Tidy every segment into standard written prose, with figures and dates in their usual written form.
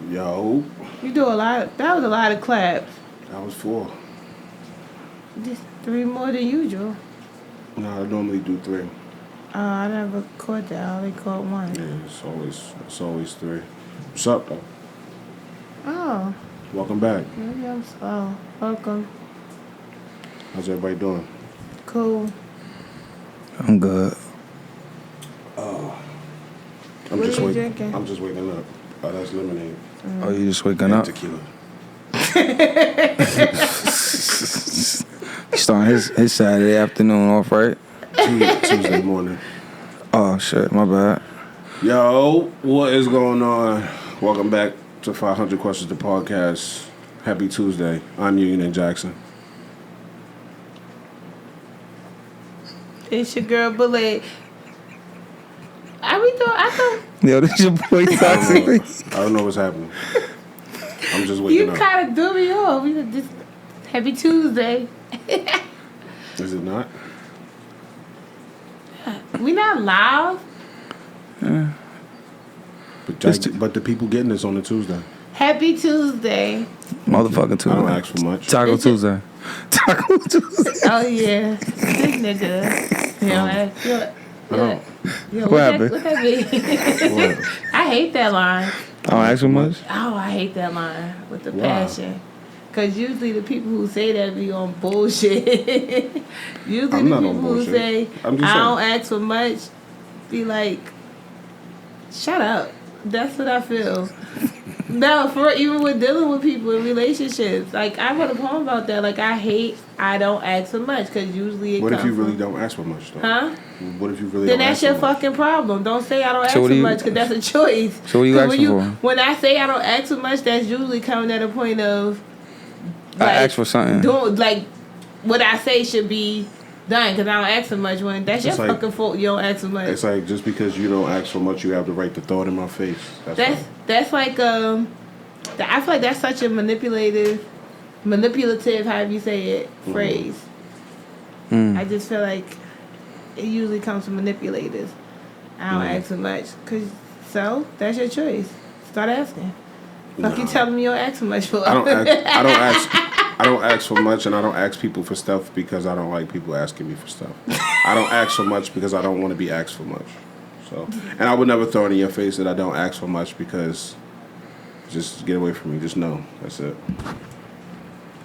Yo. You do a lot. That was a lot of claps. That was 4. Just 3 more than usual. No, I normally do 3. I never caught that. I only caught 1. Yeah, it's always 3. What's up, though? Oh. Welcome back. Maybe I'm slow. Welcome. How's everybody doing? Cool. I'm good. I'm What just are you waking. drinking? I'm just waking up. Oh, that's lemonade. Oh, you just waking And up? tequila. He's starting his Saturday afternoon off, right? Tuesday morning. Oh, shit. My bad. Yo, what is going on? Welcome back to 500 Questions the podcast. Happy Tuesday. I'm Union and Jackson. It's your girl, Bullet. I thought Yo, this your boy Toxic. I don't know what's happening. I'm just waking you up. kind of threw me off. We were just Happy Tuesday. Is it not? We not live. But the people getting this on a Tuesday. Happy Tuesday. Motherfucking Tuesday. I don't ask for much. Taco Tuesday. Taco Tuesday. Oh yeah, this nigga. You know, What happened? Look at me. What? I hate that line. I don't ask for much. Oh, I hate that line with the Why? passion. Cause usually the people who say that be on bullshit. Usually I'm the not on people who bullshit. say I'm I just don't saying. ask for much be like, shut up. That's what I feel. No, for even with dealing with people in relationships, like I wrote a poem about that. Like I don't ask for much because usually it What comes if you really from, don't ask for much, though? Huh? What if you really Then don't that's ask your for much? fucking problem. Don't say I don't ask So what for do you- much because that's a choice. So what are you 'Cause asking for? When I say I don't ask for much, that's usually coming at a point of I asked for something. Doing like what I say should be done because I don't ask for much. When that's It's your like- fucking fault, you don't ask for much. It's like just because you don't ask for much, you have the right to throw it in my face. That's like I feel like that's such a manipulative, however you say it, phrase. Mm. I just feel like it usually comes from manipulators. I don't ask for much, so that's your choice. Start asking. Fuck you Nah. telling me you don't ask for much for. I don't ask for much, and I don't ask people for stuff because I don't like people asking me for stuff. I don't ask for much because I don't want to be asked for much. So, and I would never throw it in your face that I don't ask for much because just get away from me. Just know that's it.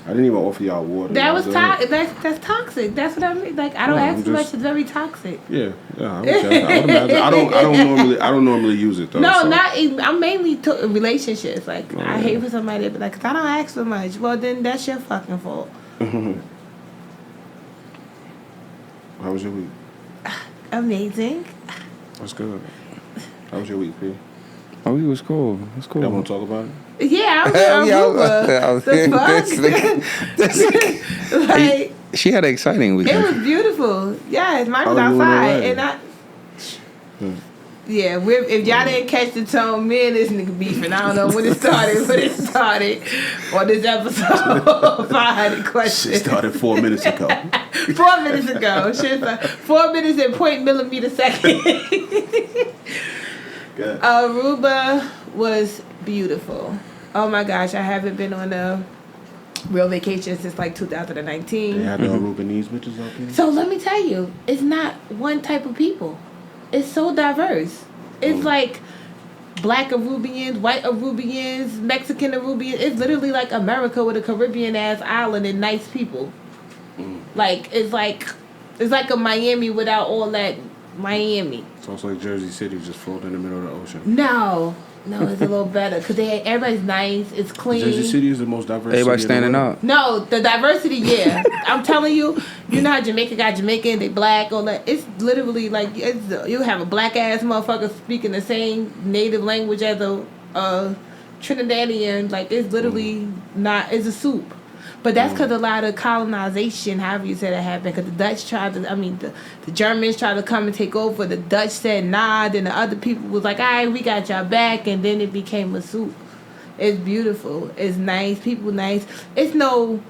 I didn't even offer y'all water. That was Y'all toxic. That's toxic. That's what I mean. Like I don't No, ask I'm for much. just- It's very toxic. Yeah, okay. I would imagine. I don't normally use it though. No, so. not even. I'm mainly relationships. Like Oh, I yeah. hate for somebody to be like, 'cause I don't ask for much. Well, then that's your fucking fault. How was your week? Amazing. That's good. How was your week, P? Oh, he was cool. It's cool. Y'all want to talk about it? Yeah, I was Hell in yeah, Aruba. The fuck? Like She had an exciting week. it was beautiful. Yes, mine was Oh, you went outside, away. and yeah, if y'all didn't catch the tone, me and this nigga beefing. I don't know when it started, on this episode. 500 questions. It started 4 minutes ago. 4 minutes ago. Shit's like 4 minutes and 0.millimeter second. Good. Aruba was beautiful. Oh my gosh, I haven't been on a real vacation since like 2019. They had the Arubanese bitches out there. So let me tell you, it's not one type of people. It's so diverse. It's like black Arubians, white Arubians, Mexican Arubians. It's literally like America with a Caribbean ass island and nice people. Like it's like a Miami without all that Miami. So it's like Jersey City just floating in the middle of the ocean. No, it's a little better because everybody's nice. It's clean. Jersey City is the most diverse. Everybody city in the standing world. up. No, the diversity, yeah. I'm telling you, you know how Jamaica got Jamaican, they black, all that. It's literally like you have a black ass motherfucker speaking the same native language as a Trinidadian. Like it's literally not. It's a soup. But that's because a lot of colonization, however you said it happened, because the Dutch tried to, the Germans tried to come and take over. The Dutch said nah, then the other people was like, all right, we got y'all back, and then it became a soup. It's beautiful. It's nice. People nice. It's no,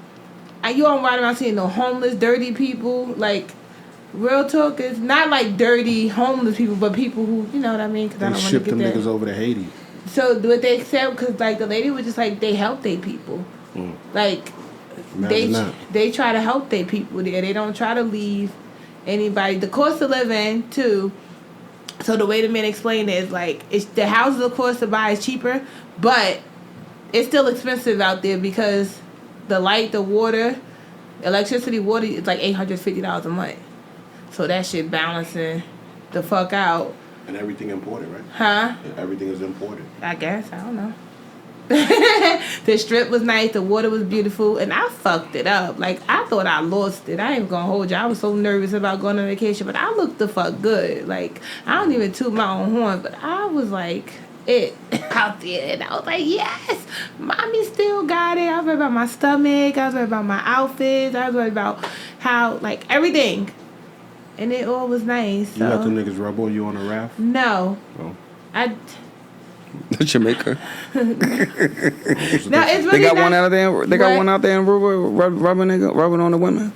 you don't ride around seeing no homeless, dirty people. Like, real talk, it's not like dirty homeless people, but people who, you know what I mean? Because I They don't want to shipped get them that. niggas over to Haiti. So what they accept, because like the lady was just like, they help their people. Like they try to help their people there. They don't try to leave anybody. The cost of living too. So the way the man explained it is like, it's the houses of course to buy is cheaper, but it's still expensive out there because the light, the water, electricity, water is like $850 a month. So that shit balancing the fuck out. And everything imported, right? Huh? Everything is imported. I guess. I don't know. The strip was nice. The water was beautiful. And I fucked it up. Like, I thought I lost it. I ain't gonna hold you. I was so nervous about going on vacation. But I looked the fuck good. Like, I don't even toot my own horn. But I was like, it out there. And I was like, yes. Mommy still got it. I was worried about my stomach. I was worried about my outfits. I was worried about how, like, everything. And it all was nice. You let them niggas rub on you on a raft? No. Oh. Jamaica. No, it's really They got not, one out there. They got one out there in Aruba rubbing on the women,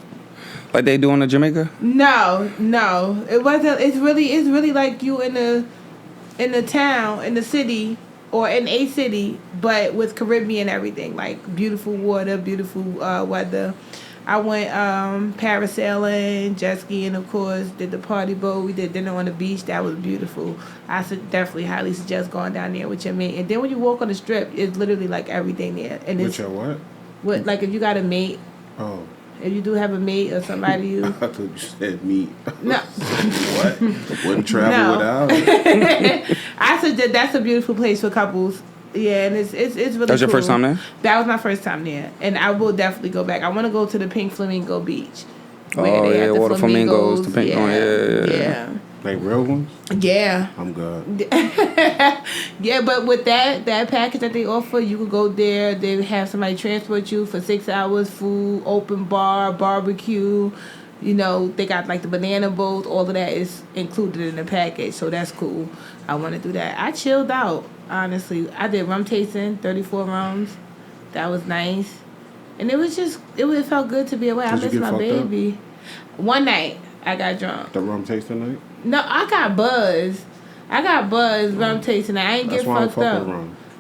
like they do in the Jamaica. No, it wasn't. It's really like you in the town, in the city, or in a city, but with Caribbean everything, like beautiful water, beautiful weather. I went parasailing, jet skiing, of course. Did the party boat. We did dinner on the beach. That was beautiful. I definitely highly suggest going down there with your mate. And then when you walk on the strip, it's literally like everything there. And With it's your what? What, like if you got a mate. Oh. If you do have a mate or somebody you... I thought you said meat. No. What? Wouldn't travel without. I suggest that's a beautiful place for couples. Yeah, and it's really That's your first time there? That was my first time there. And I will definitely go back. I want to go to the Pink Flamingo Beach. Oh, yeah, all the flamingos. The pink one, yeah. Like real ones? Yeah. I'm good. Yeah, but with that package that they offer, you could go there. They have somebody transport you for 6 hours, food, open bar, barbecue. You know, they got like the banana boat. All of that is included in the package, so that's cool. I want to do that. I chilled out, honestly. I did rum tasting, 34 rums. That was nice. And it was just, it felt good to be away. I miss my baby. One night, I got drunk. The rum tasting night? No, I got buzzed. Rum tasting night. I ain't get fucked up.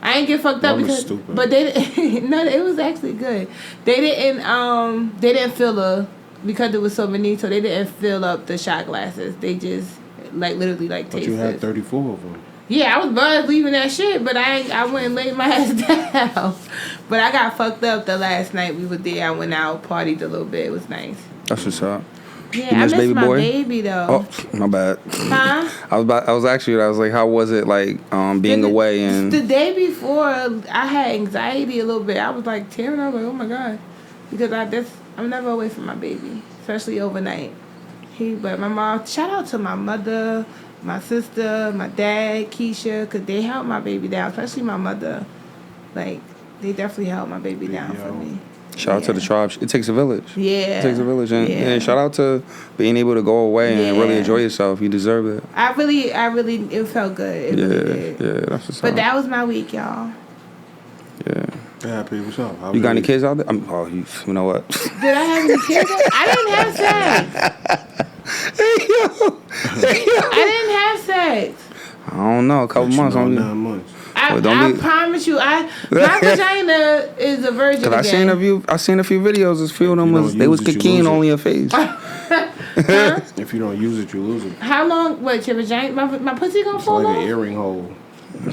I ain't get fucked up because, stupid. But they no, it was actually good. They didn't fill because it was so many, so they didn't fill up the shot glasses. They just like literally like tasted. But you had 34 of them. Yeah, I was buzzed leaving that shit, but I went and laid my ass down. But I got fucked up the last night we were there. I went out, partied a little bit. It was nice. That's what's up. Yeah, I miss baby my boy? baby though. Oh, my bad. Huh? I was actually. I was like, how was it like being away and the day before I had anxiety a little bit. I was like tearing up, like, oh my god, because I'm never away from my baby, especially overnight. But my mom. Shout out to my mother, my sister, my dad, Keisha, because they held my baby down, especially my mother. Like they definitely held my baby down for me. Shout out to the tribe. It takes a village. Yeah. It takes a village. And shout out to being able to go away and really enjoy yourself. You deserve it. I really, it felt good. It really did. Yeah, that's what's up. But that was my week, y'all. Yeah. Happy, what's up? You got any kids out there? You know what? Did I have any kids? I didn't have sex. I didn't have sex. I don't know. A couple months. 9 months. I promise you, my vagina is a virgin. Cause I seen a few videos. A few of them was kicking only a face. If you don't use it, you lose it. How long? Wait, your vagina? My pussy gonna fall like off? Like an earring hole.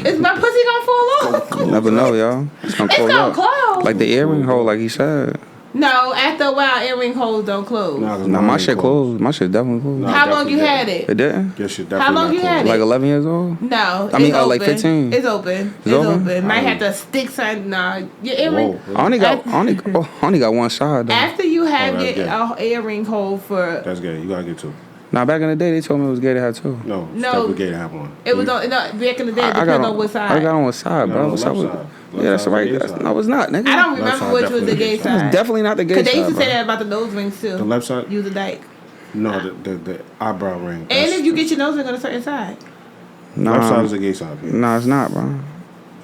Is my pussy gonna fall off? You never know, y'all. It's gonna close. Like the earring hole, like he said. No, after a while, earring holes don't close. No, my shit closed. My shit definitely closed. No, how long you had it? It didn't? Your shit definitely how long you had it? Like 11 years old? No, I mean, like 15. It's open. It's open. Might have to stick something. Nah, your earring. I only got one side though. After you have your earring hole for. That's gay. You gotta get two. Now back in the day, they told me it was gay to have two. No, it's definitely gay to have one. It was back in the day. Depending on what side. I got on what side, bro. What's up with? Yeah, that's right. No, it's not, nigga. I don't remember which was the gay side. It's definitely not the gay side. Because they used to say that about the nose rings too. The left side? Use a dyke. No, the eyebrow ring. And if you get your nose ring on a certain side. Left side is the gay side. No, it's not, bro.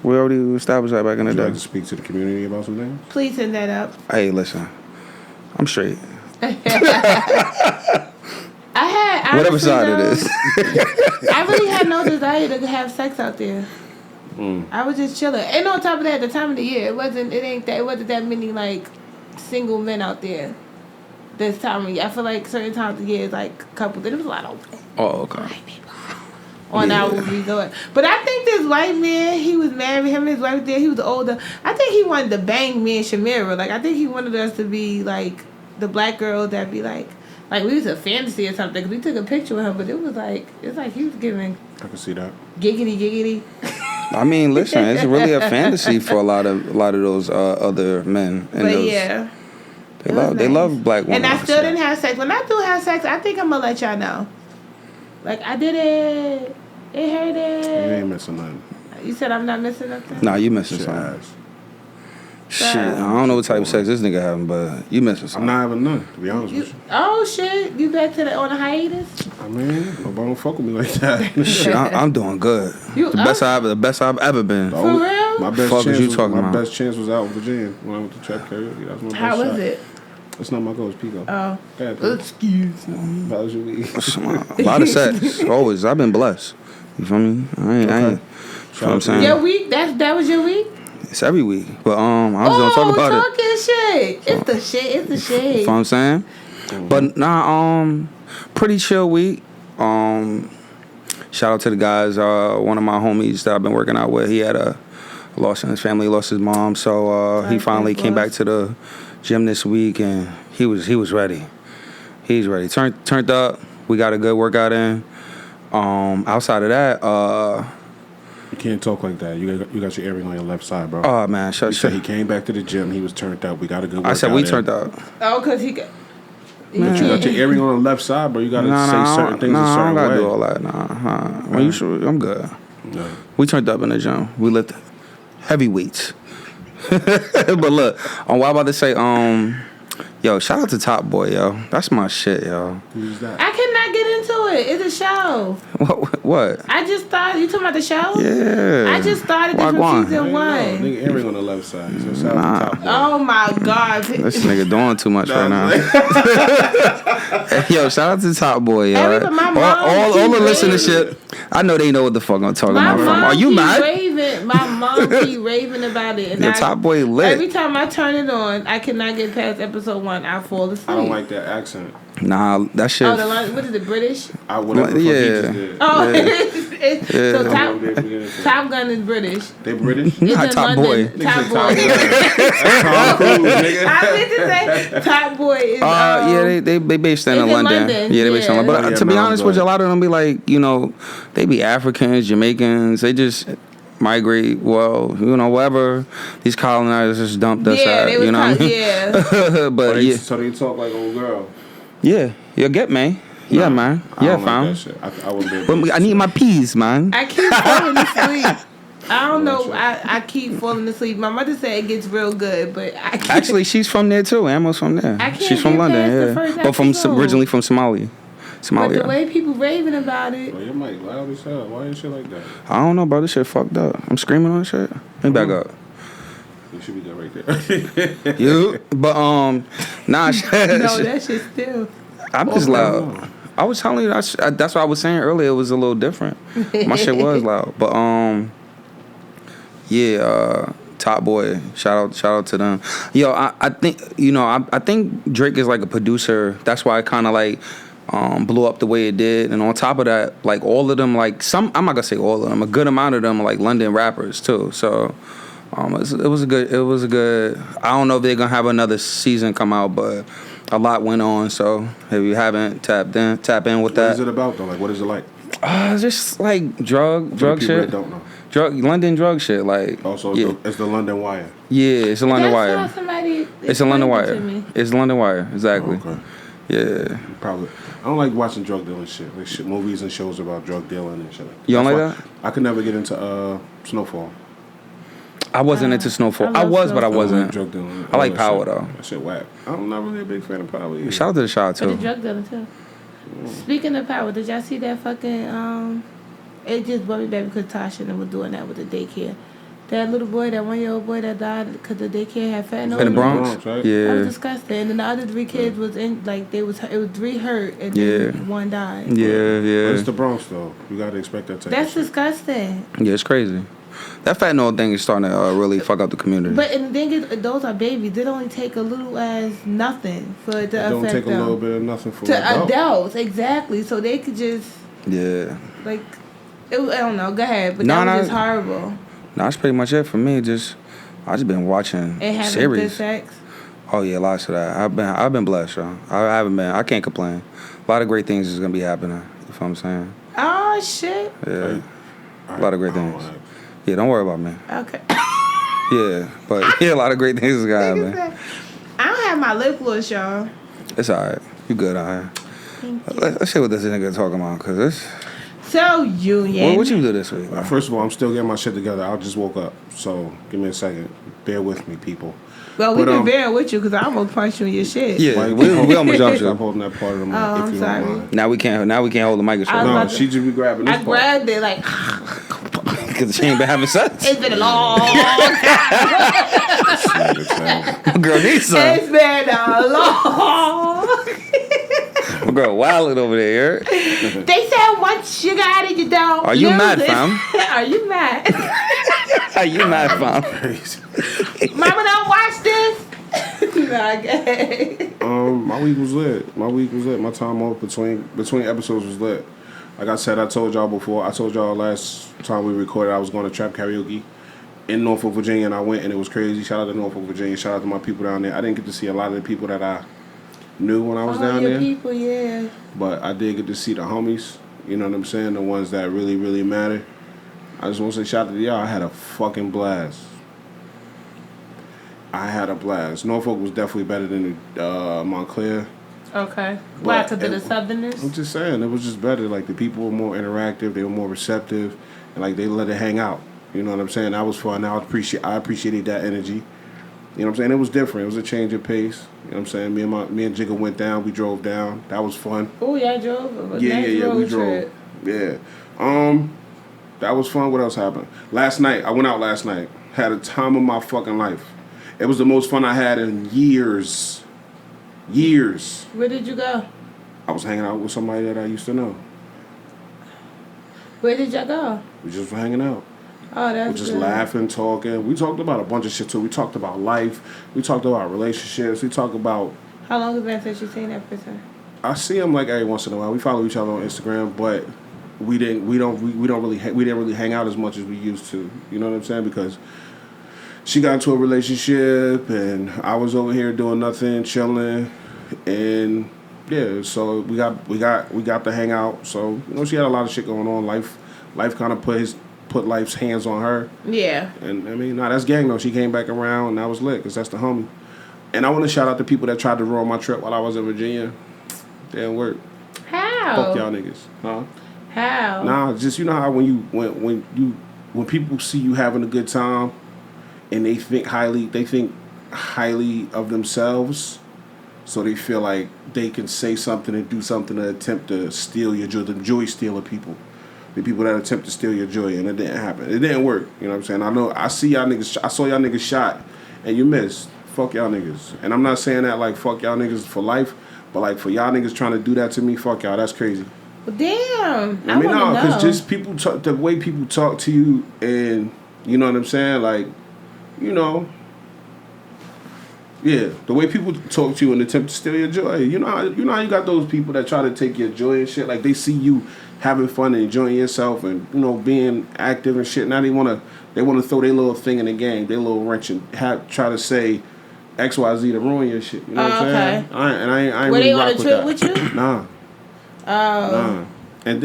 We already established that back in the day. Would you like to speak to the community about some things? Please send that up. Hey, listen. I'm straight. I whatever side it is. I really had no desire to have sex out there. I was just chilling. And on top of that, the time of the year, it wasn't that many like single men out there. This time of year, I feel like certain times of the year, it's like a couple. There was a lot of Oh, okay. white people on our resort. But I think this white man, he was married. Him and his wife there. He was older. I think he wanted to bang me and Shamira. Like I think he wanted us to be like the black girl that be like we was a fantasy or something. 'Cause we took a picture with him, but it was like he was giving I can see that. giggity. I mean, listen, it's really a fantasy for a lot of those other men. And But those, yeah. they it was they nice. love black women. And I still didn't have sex. When I do have sex, I think I'm gonna let y'all know. Like I did it. It hurt You it. ain't missing nothing. You said I'm not missing nothing? Nah, you missing Shit something. ass. Shit, I don't know what type of sex this nigga having, but you missing I'm something. not having none, to be honest You, with you. oh shit! You back to on a hiatus? I mean, nobody don't fuck with me like that. Shit, I'm doing good. You the best I've ever been. The For only- real? My best Fuck is chance you was, talking my about? best chance was out in Virginia when I went to trap karaoke. That was my best How was shot. it? It's not my goal, it's Pico. Oh, God, excuse me. how was your week? A lot of sex, always. I've been blessed. You feel me? I ain't. You know what I'm saying? Your week? That was your week? It's every week, but I was gonna talk about it. talking shit. It's the shit. It's the shit. You know what I'm saying? But nah, pretty chill week. Shout out to the guys. One of my homies that I've been working out with, he had a loss in his family, lost his mom, so he finally came back to the gym this week, and he was ready. He's ready. Turned up. We got a good workout in. Outside of that, You can't talk like that. You got your earring on your left side, bro. oh man, He shut. said he came back to the gym. He was turned up. We got a good workout I said we in. turned up. Oh, cause he got. But you got your earring on the left side, bro. You got to say certain things a I certain don't gotta way. do all that. When you sure, I'm good. No. We turned up in the gym. We lifted heavy weights. But look, what I'm about to say, yo, shout out to Top Boy, yo. That's my shit, yo. Who's that? I cannot get into it. It's a show. What? I just started. You talking about the show? Yeah. I just started this Wagwan. from season one. Nigga earring on the left side. So shout out to Top Boy. Oh my god. This nigga doing too much right now. Yo, shout out to Top Boy, yo. Everybody- my mom all the keep listenership, I know they know what the fuck I'm talking My about. mom Are you keep mad? raving. My mom keep raving about it. And Your Top Boy lit. Every time I turn it on, I cannot get past episode 1. I fall asleep. I don't like that accent. Nah, that shit. Oh, what is it? British? Whatever the fuck he Yeah. just did. Oh, Yeah. so I won't be able to get into it. Top Gun is British. They British? It's Not in Top London. Boy. Top Niggas Boy. say Tom Cruise, nigga. I meant to say Top Boy is. Yeah, they based in It's in London. London, Yeah, they based in yeah. London. But Oh, yeah, to be man, honest I'm with you, a glad. lot of them be like, they be Africans, Jamaicans. They just migrate. Well, wherever these colonizers dumped us Yeah, at. they was You know what I mean? yeah. But yeah, So they talk like old girl. yeah, you get me. Yeah, man. I Yeah, don't like fam. that shit. I wouldn't be able But to I need my peas, man. I keep falling asleep. I don't know. I keep falling asleep. My mother said it gets real good, but I can't. Actually, she's from there too. Ammo's from there. I can't She's from get London, past the yeah. first But from episode. originally from Somalia. But the Somalia. way people raving about it. Bro, your mic loud as hell. Why ain't shit like that? I don't know, bro. This shit fucked up. I'm screaming on this shit. Let me back up. You should be good right there. You, but nah, No, that shit still. I'm just loud. I was telling you that's what I was saying earlier. It was a little different. My shit was loud, but yeah. Top Boy, shout out to them. Yo, I think I think Drake is like a producer. That's why it kind of like blew up the way it did. And on top of that, like all of them, like some, I'm not gonna say all of them, a good amount of them are like London rappers too. So it was a good. I don't know if they're gonna have another season come out, but a lot went on. So if you haven't tap in with What that. is it about though? Like, what is it like? Just like drug For the people shit. that don't know. London drug shit. Like Also, yeah, it's the London Wire. yeah, it's a London That's Wire. how somebody. It's a London explained it Wire. to me. It's London Wire, exactly. Oh, okay. Yeah. Probably. I don't like watching drug dealing shit. Like shit, movies and shows about drug dealing and shit. You don't That's like why I could never get into Snowfall. I wasn't into Snowfall. I I love was, but I Snowfall. wasn't. Drug dealing. I like all that Power, shit. though. That shit whack. I'm not really a big fan of Power either. Shout out to the shot But the too. drug dealer too. Speaking of power, did y'all see that fucking It just brought me back because Tasha and them was doing that with the daycare. That little boy, that 1-year-old boy that died because the daycare had fentanyl. In the it. Bronx, right? That was yeah, disgusting. And then the other 3 kids was in like it was 3 hurt and Yeah. then 1 died. yeah, But it's yeah. the Bronx though. You gotta expect that type That's of shit. disgusting. Yeah, it's crazy. That fentanyl thing is starting to really fuck up the community. But and the thing is, those are babies. It only take a little as nothing for it to It don't affect take a them. little bit of nothing for To adults, exactly. So they could just Yeah. like, I don't know. Go ahead, but No, that was no. just horrible. No, that's pretty much it for me. I just been watching And having good series. sex. Oh yeah, lots of that. I've been blessed, y'all. I can't complain. A lot of great things is gonna be happening. You know what I'm saying? Oh shit. Yeah. A lot of great things. Yeah, don't worry about me. Okay. Yeah, but yeah, a lot of great things is gonna Nigga happen. said, I don't have my lip gloss, y'all. It's alright. You good out here. Let's see what this nigga talking about, cause this. So Union. What you do this week? First of all, I'm still getting my shit together. I just woke up, so give me a second. Bear with me, people. Well, we've But, been bearing with you because I almost punched you in your shit. Yeah, Like, we almost jumped Stop you. holding that part of the mic. Oh, if I'm you sorry. Don't mind. Now we can't hold the microphone. I No, was she just be grabbing this I part. grabbed it like Because she ain't been having sex. it's been a long time. My girl needs some. It's been a long. My girl wilding over there. They said once you got it, you don't. Are you lose mad, it. fam? Are you mad? Are you mad, fam? Mama, don't watch this. Nah, okay. My week was lit. My time off between episodes was lit. Like I said, I told y'all before. I told y'all last time we recorded I was going to trap karaoke in Norfolk, Virginia, and I went, and it was crazy. Shout out to Norfolk, Virginia. Shout out to my people down there. I didn't get to see a lot of the people that I knew when I was down your there, people, yeah. but I did get to see the homies. You know what I'm saying? The ones that really, really matter. I just want to say shout out to y'all. I had a fucking blast. Norfolk was definitely better than Montclair. Okay. Why? Because of the I'm Southerners? just saying, it was just better. Like, the people were more interactive, they were more receptive, and like they let it hang out. You know what I'm saying? That was fun. I appreciated that energy. You know what I'm saying? It was different. It was a change of pace. You know what I'm saying? Me and Jigga went down. We drove down. That was fun. Oh, y'all drove? Yeah. We drove. Yeah. That was fun. What else happened? Last night, I went out last night. Had a time of my fucking life. It was the most fun I had in years. Years. Where did you go? I was hanging out with somebody that I used to know. Where did y'all go? We just were hanging out. Oh, that's We're just good. laughing, talking. We talked about a bunch of shit too. We talked about life. We talked about relationships. We talked about. How long has it been since you seen that person? I see him like every once in a while. We follow each other on Instagram, but we didn't really hang out as much as we used to. You know what I'm saying? Because she got into a relationship, and I was over here doing nothing, chilling, and yeah. So we got to hang out. So she had a lot of shit going on. Life kind of put life's hands on her. Yeah. And I mean, that's gang though. She came back around, and that was lit, because that's the homie. And I want to shout out the people that tried to ruin my trip while I was in Virginia. Didn't work. How? Fuck y'all niggas, huh? How? Nah, just how when people see you having a good time, and they think highly of themselves, so they feel like they can say something and do something to attempt to steal your joy. The joy stealer people. The people that attempt to steal your joy, and it didn't happen. It didn't work. You know what I'm saying? I see y'all niggas. I saw y'all niggas shot, and you missed. Fuck y'all niggas. And I'm not saying that like fuck y'all niggas for life, but like for y'all niggas trying to do that to me, fuck y'all. That's crazy. Well, damn. I mean, no, because know. just people talk, the way people talk to you, and you know what I'm saying, like, yeah, the way people talk to you and attempt to steal your joy. You know how you got those people that try to take your joy and shit. Like, they see you having fun and enjoying yourself and being active and shit. Now they wanna throw their little thing in the game, their little wrench, and try to say XYZ to ruin your shit. You know what I'm saying? Okay. I ain't Were really they on rock a with trip that. with you? Nah. Oh. Nah. And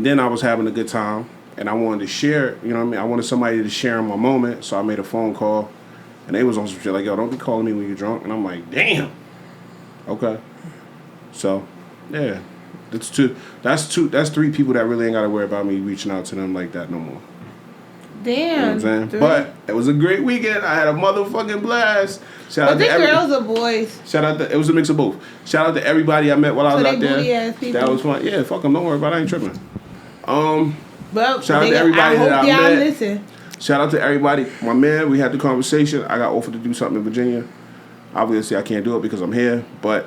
then I was having a good time, and I wanted to share. You know what I mean? I wanted somebody to share in my moment, so I made a phone call, and they was on some shit like, "Yo, don't be calling me when you're drunk." And I'm like, "Damn." Okay. So, yeah, that's two. That's three people that really ain't got to worry about me reaching out to them like that no more. Damn. You know what I'm saying? But it was a great weekend. I had a motherfucking blast. Shout out But the to girls or boys? it was a mix of both. Shout out to everybody I met while I was So out they there. booty-ass people? That was fun. Yeah, fuck them. Don't worry about it. I ain't tripping. Well, Shout out to everybody I hope that I y'all met. listen. Shout out to everybody. My man, we had the conversation. I got offered to do something in Virginia. Obviously, I can't do it because I'm here, but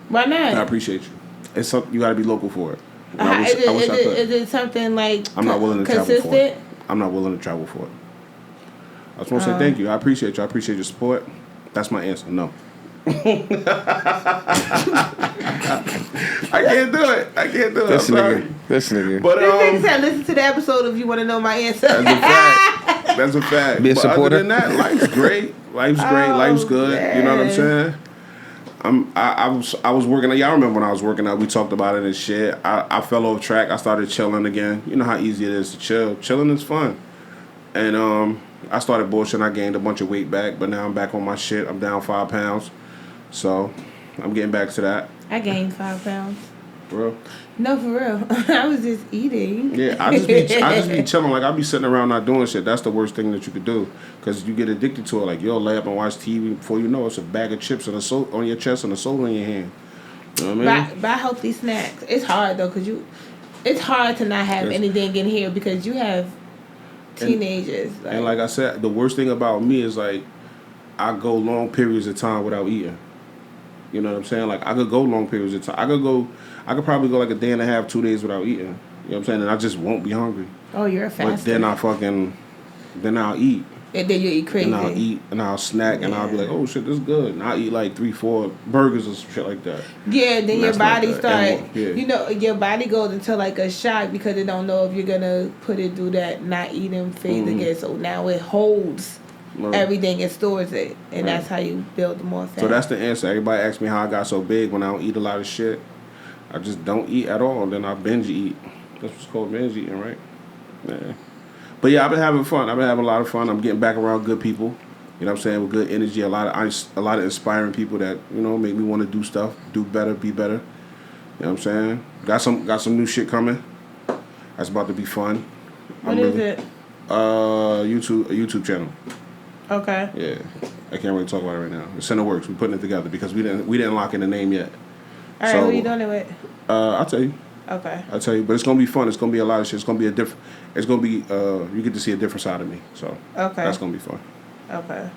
Why I not? appreciate you. It's something you got to be local for it. And Is it something like I'm not willing to travel for consistent? it. I'm not willing to travel for it. I just want to say thank you. I appreciate you. I appreciate your support. That's my answer. No. I can't do it. I'm sorry. This nigga. But This nigga said, listen to the episode if you want to know my answer. that's a fact. Be a But supporter. other than that, life's great. Life's great. Life's good. You know what I'm saying? I was working out. Y'all remember when I was working out? We talked about it and shit. I fell off track. I started chilling again. You know how easy it is to chill. Chilling is fun. And I started bullshitting. I gained a bunch of weight back, but now I'm back on my shit. I'm down 5 pounds. So I'm getting back to that. I gained 5 pounds. Bro. No, for real. I was just eating. Yeah, I just be chilling. Like, I be sitting around not doing shit. That's the worst thing that you could do. Because you get addicted to it. Like, you'll lay up and watch TV. Before you know it's a bag of chips and a soda on your chest and a soda in your hand. You know what I mean? Buy healthy snacks. It's hard, though, because it's hard to not have anything in here because you have teenagers. And like I said, the worst thing about me is, like, I go long periods of time without eating. You know what I'm saying? Like, I could go long periods of time. I could probably go like a day and a half, 2 days without eating. You know what I'm saying? And I just won't be hungry. Oh, you're a faster. But then I'll eat. And then you eat crazy. And I'll eat and I'll snack and I'll be like, oh shit, this is good. And I'll eat like 3-4 burgers or some shit like that. Yeah, then your body starts, yeah. you know, your body goes into like a shock because it don't know if you're going to put it through that not eating phase again. So now it holds everything and stores it. And that's how you build more fat. So that's the answer. Everybody asks me how I got so big when I don't eat a lot of shit. I just don't eat at all. And then I binge eat. That's what's called binge eating, right? Yeah. But yeah, I've been having fun. I've been having a lot of fun. I'm getting back around good people. You know what I'm saying? With good energy. A lot of inspiring people that, you know, make me want to do stuff, do better, be better. You know what I'm saying? Got some new shit coming. That's about to be fun. What is it? A YouTube channel. Okay. Yeah. I can't really talk about it right now. It's in the works. We're putting it together because we didn't lock in the name yet. All right, who you doing it with? I'll tell you. Okay. I'll tell you. But it's gonna be fun. It's gonna be a lot of shit. It's gonna be you get to see a different side of me. So that's gonna be fun. Okay.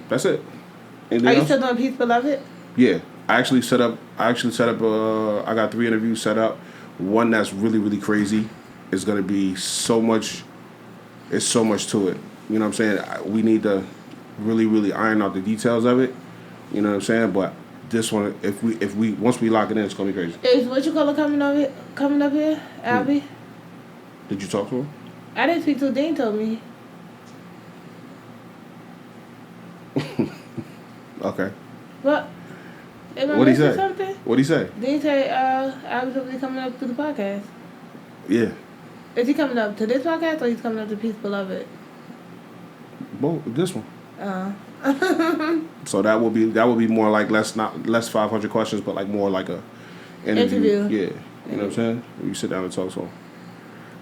That's it. Anything Are you else? still doing Peace Beloved? Yeah. I actually set up I got 3 interviews set up. One that's really, really crazy. It's gonna be so much to it. You know what I'm saying? We need to really, really iron out the details of it. You know what I'm saying? But this one, if we once we lock it in, it's gonna be crazy. Is what you call it coming up here, Albie? Did you talk to him? I didn't speak to Dean. Told me. Okay. What? What'd he say? Something? What'd he say? Dean said Albie's supposed to be coming up to the podcast. Yeah. Is he coming up to this podcast or he's coming up to Peace Beloved? Both. This one. So that will be more like less 500 questions, but like more like a interview. Yeah, you know what I'm saying? You sit down and talk to them.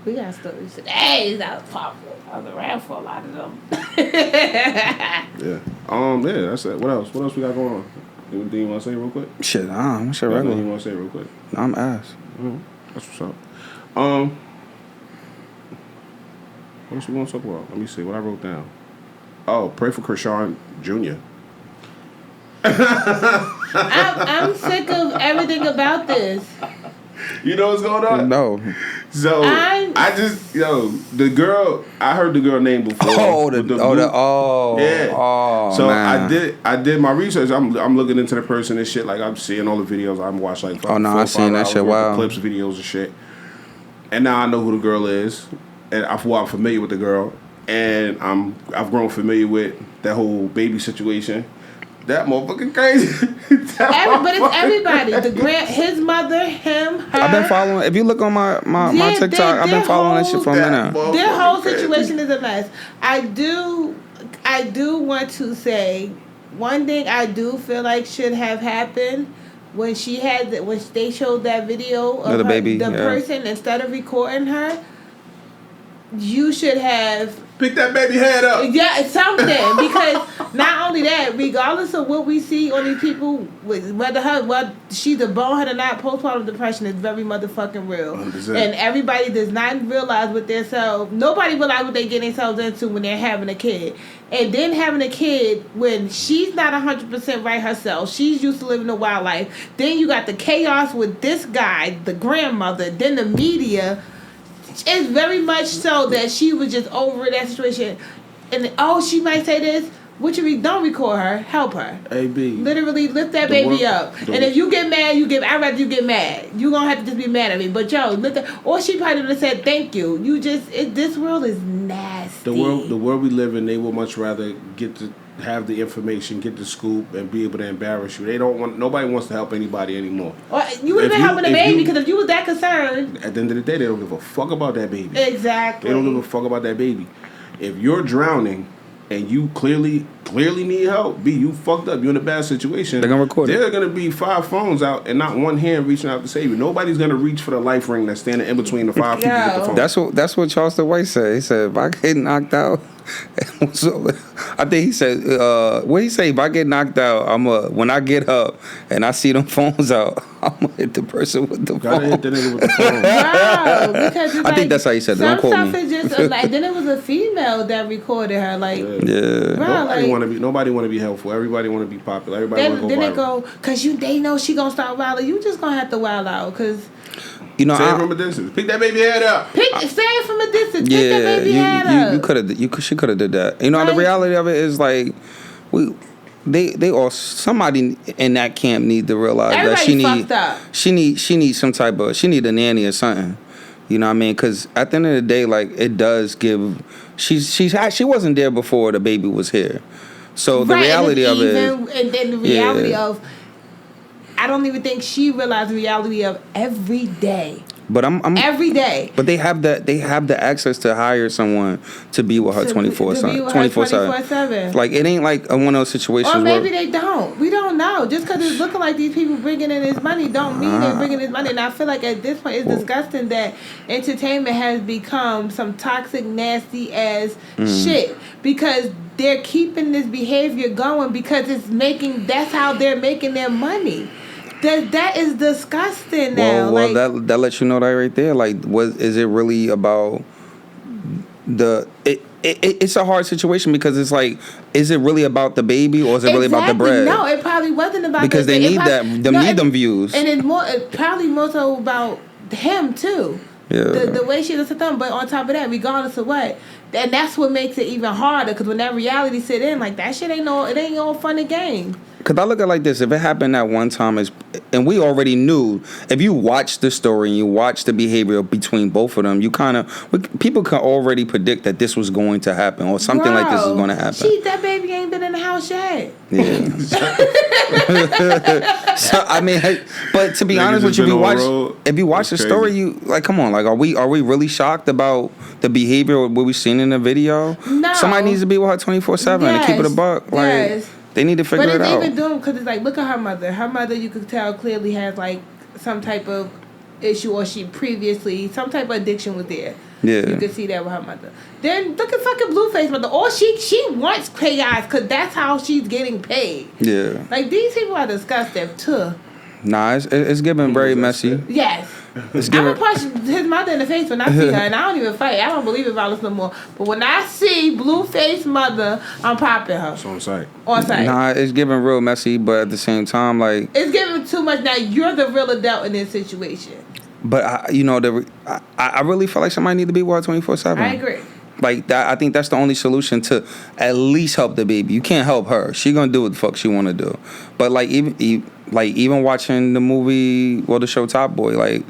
We got stories today. That was popular. I was around for a lot of them. Yeah. Yeah. That's it. What else? What else we got going on? Anything you want to say real quick? Shit, what's your Anything regular? you want to say real quick? I'm ass. That's what's up. What else we want to talk about? Let me see what I wrote down. Oh, pray for Krishan Jr. I'm sick of everything about this. You know what's going on? No. So the girl. I heard the girl name before. Yeah. Oh, so man. I did my research. I'm looking into the person and shit. Like, I'm seeing all the videos. I'm watching like 4 I seen that shit. Wow. Clips, videos and shit. And now I know who the girl is, and I'm familiar with the girl, and I've grown familiar with that whole baby situation. That motherfucking crazy. But it's everybody. His mother, him, her. I've been following. If you look on my TikTok, I've been following that shit for a minute. Their whole situation is a mess. I do want to say one thing. I do feel like should have happened when they showed that video of the baby, the person, instead of recording her. You should have pick that baby head up. Yeah, something. Because not only that, regardless of what we see on these people, whether she's a bonehead or not, postpartum depression is very motherfucking real. 100%. And everybody does not realize nobody realize what they get themselves into when they're having a kid. And then having a kid when she's not 100% right herself, she's used to living a wild life. Then you got the chaos with this guy, the grandmother, then the media. it's very much so that she was just over that situation, and she might say this. What you don't record her, help her. AB. Literally lift that baby up. And if you get mad, I'd rather you get mad. You gonna have to just be mad at me. But lift that. Or she probably would have said thank you. This world is nasty. The world we live in, they will much rather get to have the information, get the scoop, and be able to embarrass you. Nobody wants to help anybody anymore. Or you would have been helping the baby because if you was that concerned. At the end of the day, they don't give a fuck about that baby. Exactly. They don't give a fuck about that baby. If you're drowning and you clearly need help, you fucked up, you're in a bad situation, they're gonna record it. There are gonna be 5 phones out and not one hand reaching out to save you. Nobody's gonna reach for the life ring that's standing in between the 5 people with the phone. That's what Charleston White said. He said, if I get knocked out, I think he said, what he say? If I get knocked out, when I get up and I see them phones out, I'm gonna hit the person with the phone. Gotta hit the nigga with the phone. Wow, because it's I think that's how he said it. Don't quote me. Some stuff is just like. Then it was a female that recorded her. Like, yeah. Bro, nobody want to be helpful. Everybody want to be popular. Everybody want to go viral. Then it go because they know she gonna start wilding. You just gonna have to wild out because. Say it from a distance. Pick that baby head up. Say it from a distance. Pick that baby head up. She could have did that. You know, the reality of it is like they all somebody in that camp need to realize that she needs some type of a nanny or something. You know what I mean? Because at the end of the day, like it does give. She wasn't there before the baby was here. So the reality of it, and then the reality of. I don't even think she realized the reality of every day. But I'm every day. But they have the access to hire someone to be with her 24/7. Like it ain't like one of those situations. Or maybe they don't. We don't know. Just because it's looking like these people bringing in this money, don't mean they're bringing this money. And I feel like at this point it's disgusting that entertainment has become some toxic, nasty ass shit because they're keeping this behavior going because that's how they're making their money. That is disgusting now. Well, that lets you know that right there. Like, is it really about it's a hard situation because it's like, is it really about the baby or is it really about the bread? No, it probably wasn't about because they need them views. And it's probably more so about him too. Yeah. The way she looks at them, but on top of that, regardless of what, and that's what makes it even harder because when that reality sit in, like that shit ain't all fun and game. Because I look at it like this, if it happened that one time, and we already knew, if you watch the story and you watch the behavior between both of them, people can already predict that this was going to happen or something like this is going to happen. That baby ain't been in the house yet. Yeah. So, I mean, but to be honest with you, if you watch the story, you like, come on, like, are we really shocked about the behavior of what we've seen in the video? No. Somebody needs to be with her 24/7 and keep it a buck. Like, yes. They need to figure it out. But it's even doing because it's like, look at her mother. Her mother, you could tell clearly has like some type of issue, or some type of addiction was there. Yeah, you could see that with her mother. Then look at fucking Blueface mother. Or she wants chaos because that's how she's getting paid. Yeah, like these people are disgusting too. Nah, it's giving very messy. Yes. I'm gonna punch his mother in the face when I see her, and I don't even fight. I don't believe in violence no more. But when I see Blueface mother, I'm popping her. It's on site. Nah, it's giving real messy, but at the same time, like it's giving too much. Now you're the real adult in this situation. But I really feel like somebody need to be with her 24/7. I agree. Like that, I think that's the only solution to at least help the baby. You can't help her; she gonna do what the fuck she want to do. But like even watching the movie, the show Top Boy, like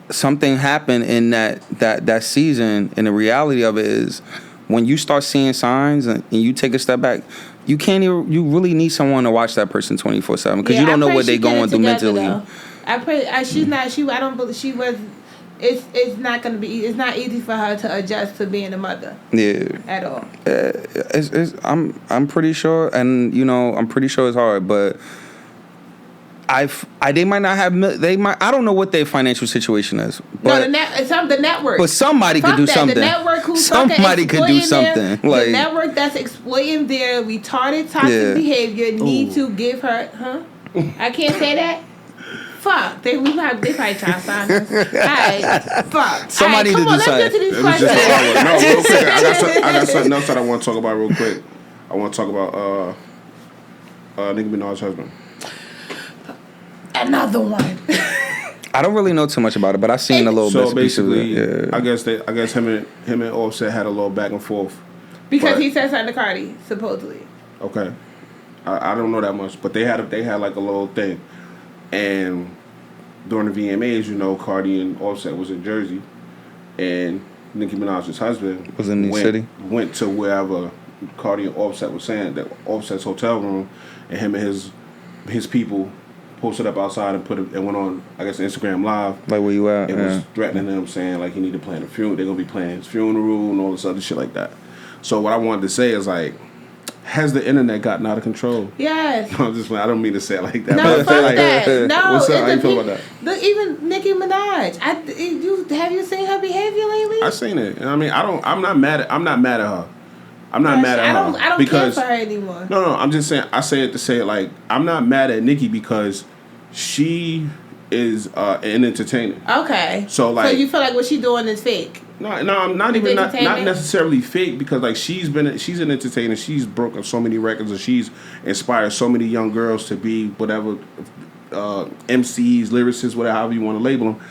something happened in that season, and the reality of it is when you start seeing signs and you take a step back, you really need someone to watch that person 24/7 because you don't know what they're going through mentally. Though. I pray I don't believe she was. It's not gonna be. It's not easy for her to adjust to being a mother. Yeah. At all. I'm pretty sure, and I'm pretty sure it's hard, but. They might not have. I don't know what their financial situation is. But, the network. But somebody could do something. The network who's somebody could do something. The network that's exploiting their retarded toxic behavior need to give her. I can't say that. Fuck. They probably try to sign us. Alright. Fuck. Somebody come on, let's get to these questions. No, real quick. I got something else that I want to talk about real quick. I want to talk about Nicki Minaj's husband. Another one. I don't really know too much about it, but I seen a little bit. So basically, Yeah. I guess him and Offset had a little back and forth. Because But- he said something to Cardi, supposedly. Okay, I don't know that much, but they had like a little thing, and during the VMAs, you know, Cardi and Offset was in Jersey, and Nicki Minaj's husband Was in the city? Went to wherever Cardi and Offset was saying that Offset's hotel room, and him and his people posted up outside and went on, I guess, Instagram Live. Like where you at? It Yeah. was threatening them, saying like he need to plan a funeral. They're gonna be planning his funeral and all this other shit like that. So what I wanted to say is like, has the internet gotten out of control? Yes. I'm just, I don't mean to say it like that. No, but fuck like, that. No, what's up? How you it's feel about that? Look, even Nicki Minaj. Have you seen her behavior lately? I seen it. I mean, I'm not mad at her. I'm not mad at her I don't because care for her anymore. no. I'm just saying. I say it to say it like I'm not mad at Nicki because she is an entertainer. Okay. So, like- you feel like what she doing is fake? No, I'm not Is even it not entertainment? necessarily fake because like she's an entertainer. She's broken so many records and she's inspired so many young girls to be whatever MCs, lyricists, whatever however you want to label them.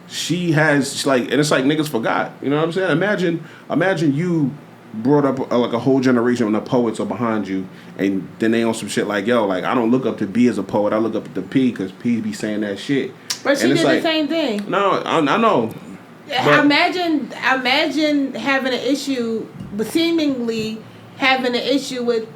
She has like, and it's like niggas forgot. You know what I'm saying? Imagine you brought up like a whole generation when the poets are behind you, and then they on some shit like, yo, like I don't look up to B as a poet. I look up to P because P be saying that shit. But she And did it's the like, same thing. No, I know. But- Imagine having an issue, but seemingly having an issue with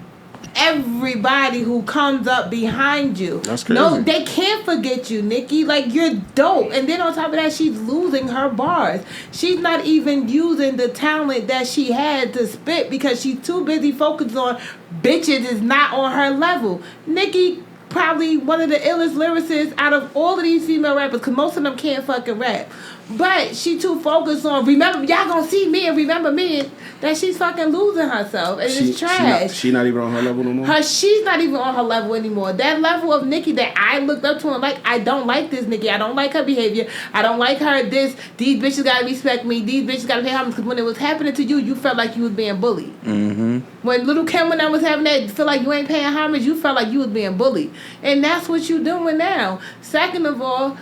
everybody who comes up behind you. That's crazy. No, they can't forget you, Nicki. Like, you're dope. And then on top of that, she's losing her bars. She's not even using the talent that she had to spit because she's too busy focused on bitches is not on her level. Nicki probably one of the illest lyricists out of all of these female rappers, because most of them can't fucking rap. But she too focused on remember y'all gonna see me and remember me that she's fucking losing herself and it's trash. She not even on her level no more. She's not even on her level anymore. That level of Nicki that I looked up to and like, I don't like this Nicki. I don't like her behavior. I don't like her this. These bitches gotta respect me. These bitches gotta pay homage. Because when it was happening to you, you felt like you was being bullied. Mm-hmm. When Little Kim and I was having that, feel like you ain't paying homage, you felt like you was being bullied. And that's what you doing now. Second of all,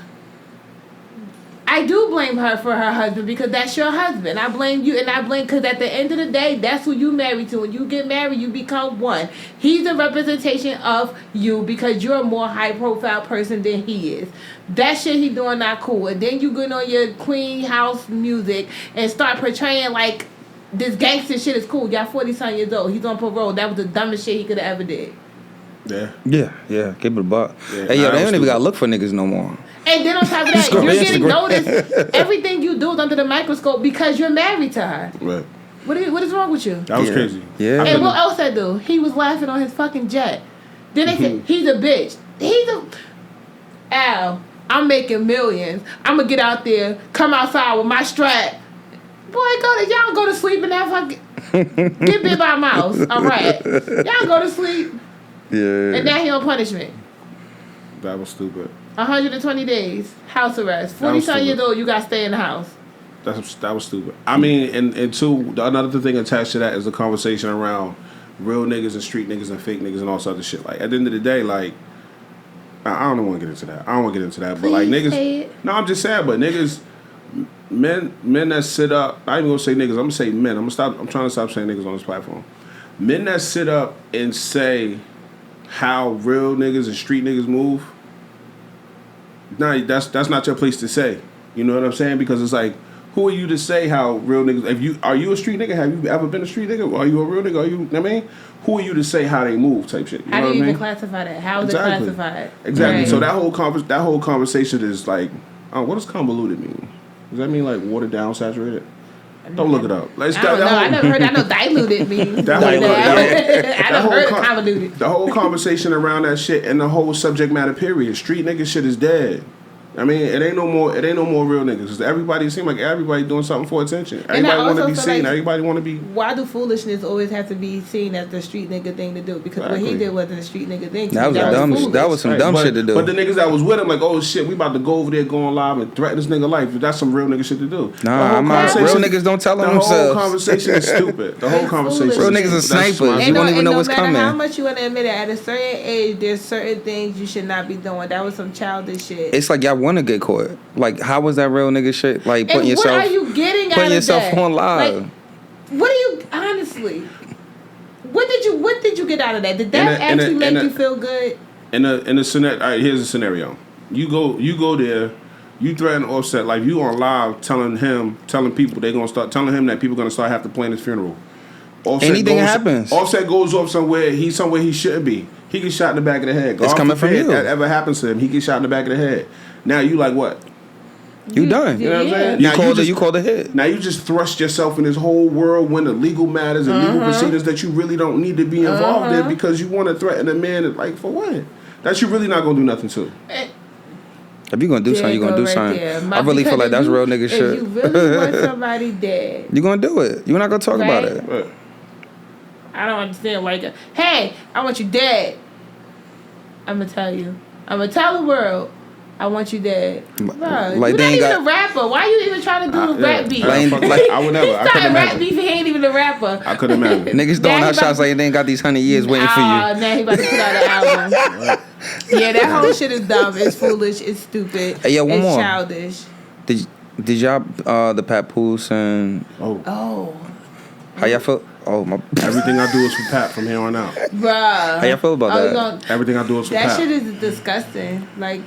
I do blame her for her husband because that's your husband. I blame you, and I blame because at the end of the day, that's who you married to. When you get married, you become one. He's a representation of you because you're a more high-profile person than he is. That shit he doing not cool. And then you get on your Queen House music and start portraying like this gangster shit is cool. Y'all 40-something years old. He's on parole. That was the dumbest shit he could have ever did. Yeah. Yeah. Keep it a buck. Yeah, Hey, yo, nah, they that don't was even gotta look for niggas no more. And then on top of Just that, go you're to getting Instagram. noticed. Everything you do is under the microscope because you're married to her. Right. What is wrong with you? That was Yeah. crazy. Yeah. And what else I do? He was laughing on his fucking jet. Then they said, he's a bitch. Al, I'm making millions. I'm gonna get out there, come outside with my strap. Boy, y'all go to sleep in that fucking get bit by a mouse. All right. Y'all go to sleep. Yeah. And now he on punishment. That was stupid. 120 days. House arrest. That was 40-some years stupid. old, you gotta stay in the house. That was stupid. I mean, and two, another thing attached to that is the conversation around real niggas and street niggas and fake niggas and all this other shit. Like, at the end of the day, like, I don't want to get into that. But like Please niggas, say it. no, I'm just saying. But niggas, men that sit up. I ain't even gonna say niggas. I'm gonna say men. I'm trying to stop saying niggas on this platform. Men that sit up and say how real niggas and street niggas move. Nah, that's not your place to say. You know what I'm saying? Because it's like, who are you to say how real niggas? Are you a street nigga? Have you ever been a street nigga? Are you a real nigga? Are you? I mean, who are you to say how they move? Type shit. You How know do what you I mean? even classify that? How is Exactly. it classified? Exactly. Right. So that whole conversation is like, what does convoluted mean? Does that mean like watered down, saturated? Don't look it up. Like, I don't know. I never heard. I know diluted means. That I whole- never whole heard of con- convoluted. The whole conversation around that shit and the whole subject matter period. Street nigga shit is dead. I mean, it ain't no more real niggas. Everybody seem like everybody doing something for attention. I Everybody want to also be feel seen. like- Everybody want to be. Why do foolishness always have to be seen as the street nigga thing to do? Because what he Exactly. did wasn't a street nigga thing. That was a dumb. foolish. That was some dumb but, shit to do. But the niggas that was with him, like, oh shit, we about to go over there, go on live and threaten this nigga life. That's some real nigga shit to do. Nah, The whole I'm not. Real conversation- niggas don't tell on The whole themselves. conversation is stupid. The whole It's conversation. foolish. Real niggas are That's snipers. smart. You won't even know no what's matter coming. how much you want to admit it, at a certain age, there's certain things you should not be doing. That was some childish shit. It's like y'all want to get caught. Like, how was that real nigga shit? Like, And putting what yourself, are you getting out putting of yourself that? on live. Like, what are you honestly? What did you get out of that? Did that actually make you feel good? In a scenario, all right, here's a scenario. You go there, you threaten Offset, like you on live telling people they're gonna start telling him that people gonna start have to plan his funeral. Anything happens. Offset goes off somewhere he shouldn't be. He gets shot in the back of the head. It's coming from you. That ever happens to him, he gets shot in the back of the head. Now you like what? You done. You know what I'm saying? You Now called a hit. Now you just thrust yourself in this whole whirlwind of legal matters and legal proceedings that you really don't need to be involved in because you want to threaten a man like for what? That you really not gonna do nothing to. If you gonna do something, you gonna do something. I really feel like that's real nigga shit. If you really want somebody dead, you gonna do it. You're not gonna talk about it. Right. I don't understand why. Hey, I want you dead. I'm gonna tell you. I'm gonna tell the world. I want you dead. Bro, Like, you're not even a rapper. Why you even trying to do rap beef? I would never. I couldn't rap imagine. beef. He ain't even a rapper. I couldn't imagine. Niggas throwing out shots like they ain't got these 100 years waiting for you. Now he about to put out an album. Yeah, that whole shit is dumb. It's foolish. It's stupid. Hey, yo, one it's more. childish. Did y'all the Papoose and Oh, how y'all feel? Oh my! Everything I do is for Pat from here on out. bruh. How y'all feel about that? Everything I do is for That Pat. shit is disgusting. Like,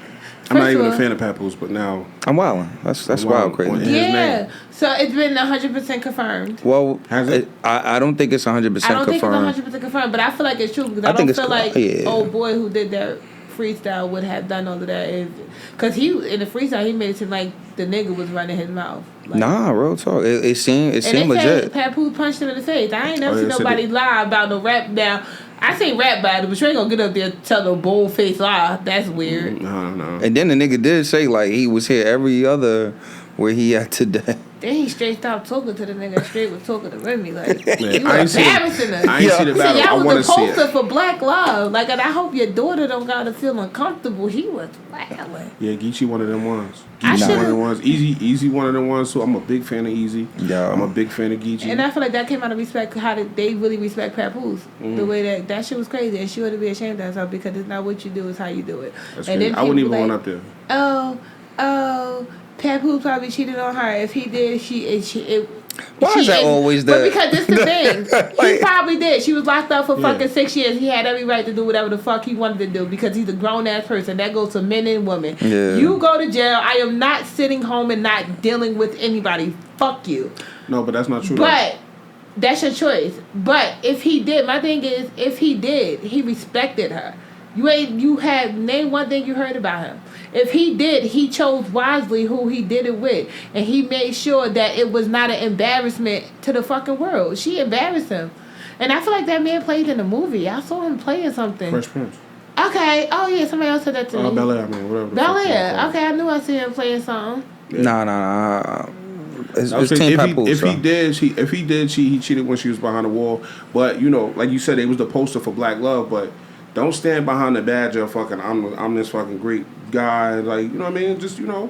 I'm not first even of a all- fan of Papoose, but now I'm wilding. That's I'm wild, wild. crazy. His Yeah. name. So it's been 100% confirmed. Well, Has it? I don't think it's 100% I don't confirmed. think it's 100% confirmed, but I feel like it's true because I I think don't it's feel like yeah. old boy who did that freestyle would have done all of that. Because he in the freestyle he made it seem like the nigga was running his mouth. Like, Nah, real talk. It seemed and they legit. said Papoose punched him in the face. I ain't never seen yeah, so nobody lie about no rap. Now I say rap battle, but you ain't gonna get up there and tell no bold face lie. That's weird. No. And then the nigga did say like he was here every other where he at today. Then he straight stopped talking to the nigga. Straight was talking to Remy like Man, you I ain't seen embarrassing us. I ain't see the See, battle. I y'all want to was the see poster it. for Black Love. Like, and I hope your daughter don't gotta feel uncomfortable. He was wilding. Yeah, Geechee one of them ones. I Geechee one of should've- them ones. Easy one of them ones too. I'm a big fan of Easy. Yeah. I'm a big fan of Geechee. And I feel like that came out of respect. How did they really respect Papoose? The way that shit was crazy, and she ought to be ashamed of herself because it's not what you do, it's how you do it. That's and crazy. then I wouldn't people even like, went up there. Oh, Papoose probably cheated on her. If he did, Why is that always But the- because this the thing, he Like- probably did. She was locked up for Yeah. fucking 6 years. He had every right to do whatever the fuck he wanted to do because he's a grown ass person. That goes to men and women. Yeah. You go to jail. I am not sitting home and not dealing with anybody. Fuck you. No, but that's not true. though. But that's your choice. But if he did, my thing is, if he did, he respected her. You had name one thing you heard about him. If he did, he chose wisely who he did it with, and he made sure that it was not an embarrassment to the fucking world. She embarrassed him, and I feel like that man played in a movie. I saw him playing something. Fresh Prince. Okay. Oh yeah, somebody else said that to me. Bel Air, I mean, whatever. the Bel fuck you Air. call it. Okay, I knew I seen him playing something. Nah. It's I was Team saying, Papoose. if he did cheat, he cheated when she was behind the wall. But you know, like you said, it was the poster for Black Love. But don't stand behind the badge of fucking I'm this fucking great guy. Like, you know what I mean? Just, you know,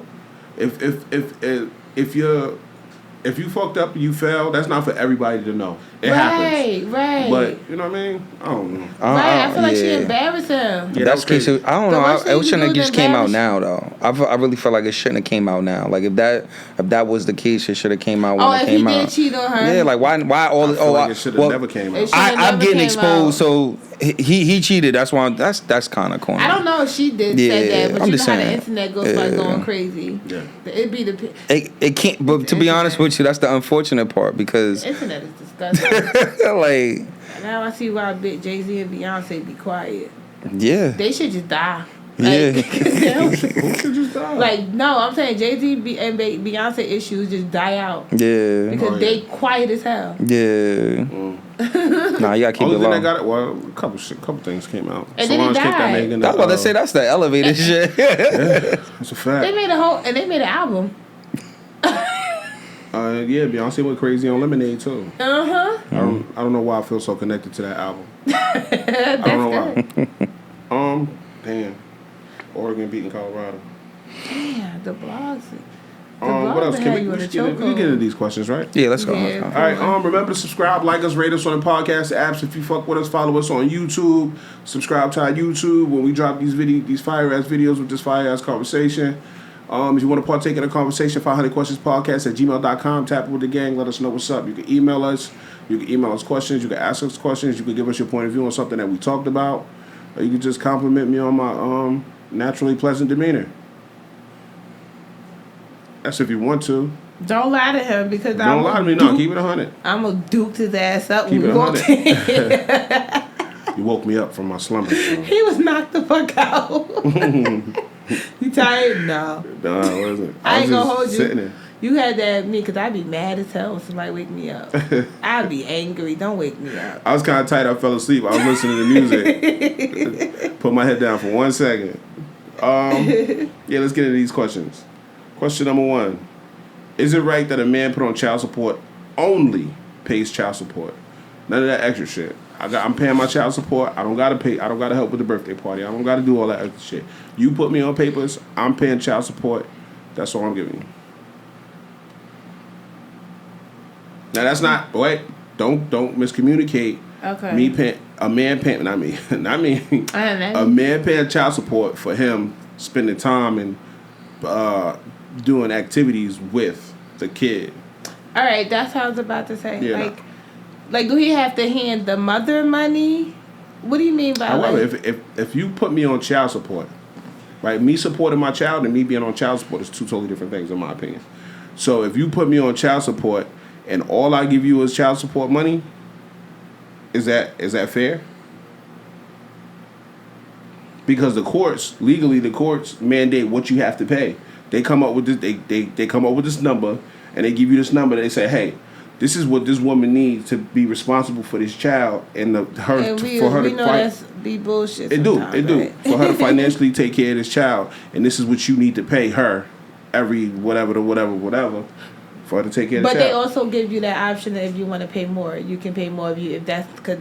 if you fucked up and you failed, that's not for everybody to know. It happens. Right. But you know what I mean? I don't know. Right. I feel like she yeah. embarrassed him. Yeah, That's that was case. crazy. I don't The know. worst thing It you shouldn't have do is just came out embarrass- now though. I really feel like it shouldn't have came out now. Like if that was the case, it should have came out when Oh, it if he came did out. cheat on her. Yeah, like why all? I feel like it should have well, never came It out. should- I'm never getting came exposed, out. so he cheated. That's why that's kind of corny. I don't know if she did Yeah, say that, but I'm you know just how the saying. internet goes like Yeah. going crazy. Yeah. It'd be the It can't. But to be honest with you, that's the unfortunate part because internet is disgusting. like Now I see why Jay-Z and Beyonce be quiet. yeah. They should just die. Yeah. Who should just die? Like no, I'm saying Jay-Z and Beyonce issues just die out Yeah. because Oh, yeah. they quiet as hell. Yeah. Nah, you gotta keep Only it thing low. that got it, well, a couple things came out. And then he Solange kicked that died. nigga in I was about to the, say that's the elevated shit. That's a fact. They made a whole and they made an album. Yeah, Beyonce went crazy on Lemonade too. Uh-huh. I don't know why I feel so connected to that album. That's I don't know good. why. Damn. Oregon beating Colorado. Damn, the blogs. What else? had Can you we in a just get into chokehold. these questions, right? Yeah, let's go. Yeah. Let's go. All right. Remember to subscribe, like us, rate us on the podcast apps. If you fuck with us, follow us on YouTube. Subscribe to our YouTube when we drop these fire ass videos with this fire ass conversation. If you want to partake in the conversation, 500questionspodcast@gmail.com. Tap it with the gang. Let us know what's up. You can email us. You can email us questions. You can ask us questions. You can give us your point of view on something that we talked about. Or you can just compliment me on my naturally pleasant demeanor. That's if you want to. Don't lie to him because Don't lie to me. No, keep it 100. I'm gonna duke his ass up Keep when it we walked in. You woke me up from my slumber. So. He was knocked the fuck out. You tired? No. No, I wasn't. I ain't was gonna just hold you. sitting there. You had that at me because I'd be mad as hell when somebody wake me up. I'd be angry. Don't wake me up. I was kind of tight. I fell asleep. I was listening to music. Put my head down for 1 second. Yeah, let's get into these questions. Question number 1. Is it right that a man put on child support only pays child support? None of that extra shit. I'm paying my child support. I don't gotta pay. I don't gotta help with the birthday party. I don't gotta do all that extra shit. You put me on papers. I'm paying child support. That's all I'm giving you. Now that's not. Wait. Don't miscommunicate. Okay. Me paying a man paying. Not me. Not me. A man paying child support for him spending time and doing activities with the kid. All right, that's what I was about to say. Yeah. Like, do he have to hand the mother money? What do you mean by However, like? if you put me on child support, right? Me supporting my child and me being on child support is two totally different things, in my opinion. So if you put me on child support and all I give you is child support money, is that fair? Because the courts mandate what you have to pay. They come up with this. They come up with this number, and they give you this number. They say, "Hey, this is what this woman needs to be responsible for this child and We know that's be bullshit. It do right? for her to financially take care of this child, and this is what you need to pay her every whatever for her to take care of the child." But they also give you that option that if you want to pay more, you can pay more if that's because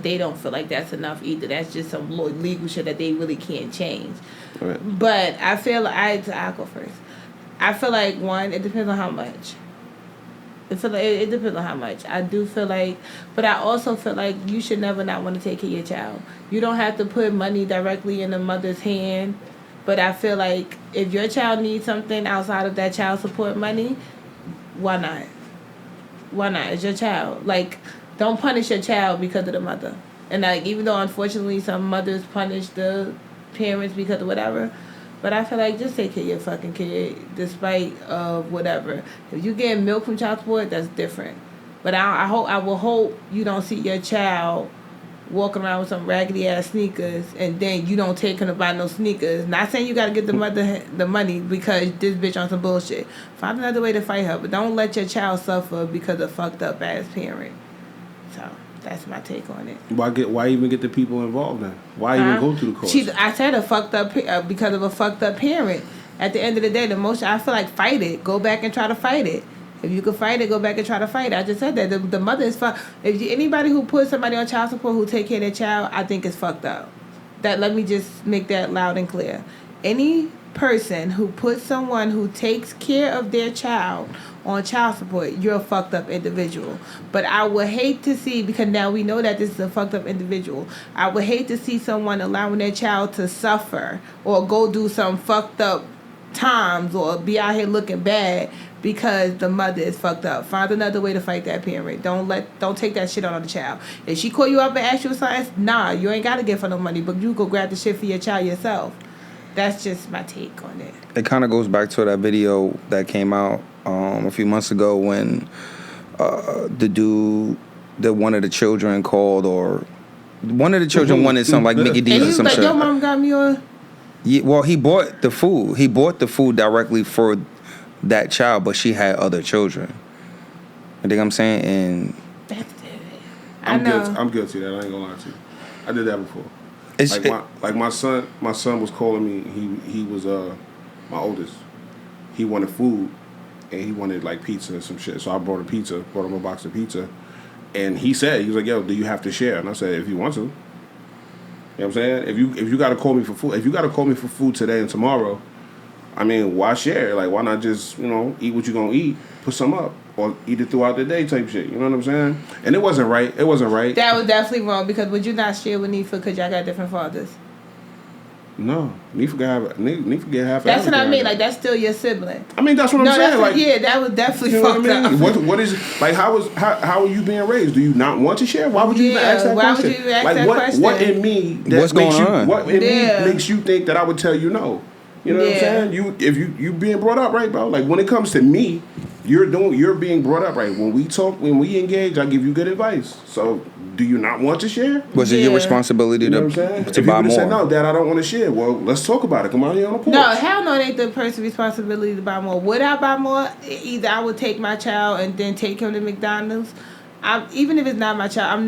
they don't feel like that's enough either. That's just some legal shit that they really can't change. Right. But I feel like I'll go first. I feel like one, it depends on how much. It depends on how much. I do feel like, but I also feel like you should never not want to take care of your child. You don't have to put money directly in the mother's hand, but I feel like if your child needs something outside of that child support money, why not? Why not? It's your child. Like, don't punish your child because of the mother. And like, even though unfortunately some mothers punish the parents because of whatever, but I feel like just take care of your fucking kid despite of whatever. If you get milk from child support, that's different. But I will hope you don't see your child walking around with some raggedy ass sneakers and then you don't take him to buy no sneakers. Not saying you gotta get the mother the money because this bitch on some bullshit. Find another way to fight her, but don't let your child suffer because of fucked up ass parent. So that's my take on it. Why even get the people involved then? Why even go through the course? I said a fucked up because of a fucked up parent. At the end of the day, the most I feel like fight it. Go back and try to fight it. If you can fight it, go back and try to fight it. I just said that the mother is fucked. Anybody who puts somebody on child support who take care of their child, I think is fucked up. Let me just make that loud and clear. Any person who puts someone who takes care of their child on child support, you're a fucked up individual. But I would hate to see, because now we know that this is a fucked up individual, I would hate to see someone allowing their child to suffer or go do some fucked up times or be out here looking bad because the mother is fucked up. Find another way to fight that parent. Don't take that shit on the child. If she call you up and ask you something, nah, you ain't gotta give her no money, but you go grab the shit for your child yourself. That's just my take on it. It kind of goes back to that video that came out a few months ago when the dude that one of the children called, or one of the children wanted some like Mickey D's or some like, shit. Your mom got me on. Yeah, well, he bought the food. He bought the food directly for that child, but she had other children. You think I'm saying? And That's it. I'm guilty of that. I ain't gonna lie to you. I did that before. My son was calling me. He was my oldest. He wanted food, and he wanted like pizza and some shit. So I brought him a box of pizza, and he was like, "Yo, do you have to share?" And I said, "If you want to." You know what I'm saying? If you gotta call me for food, today and tomorrow, I mean, why share? Like, why not just eat what you gonna eat, put some up, or eat it throughout the day type shit. You know what I'm saying? And it wasn't right. It wasn't right. That was definitely wrong, because would you not share with Nifa because y'all got different fathers? No, Nifa get half. That's what I everything mean. got. Like that's still your sibling. I mean, that's what I'm No, saying. that's Like, yeah, that was definitely you know fucked what I mean? up. What is like? How are you being raised? Do you not want to share? Why would you even Yeah, ask that why would question? you even ask like that what? question? What in me that What's makes going you? on? What in Yeah. me makes you think that I would tell you no? You know what I'm Yeah. saying? If you being brought up right, bro. Like when it comes to me, you're being brought up right. When we talk, when we engage, I give you good advice. So do you not want to share? Was it your Yeah. responsibility You know what I'm saying? to If buy you would have said more? no, Dad, I don't want to share. Well, let's talk about it. Come on here on the porch. No, hell no, it ain't the person's responsibility to buy more. Would I buy more? Either I would take my child and then take him to McDonald's. Even if it's not my child, I'm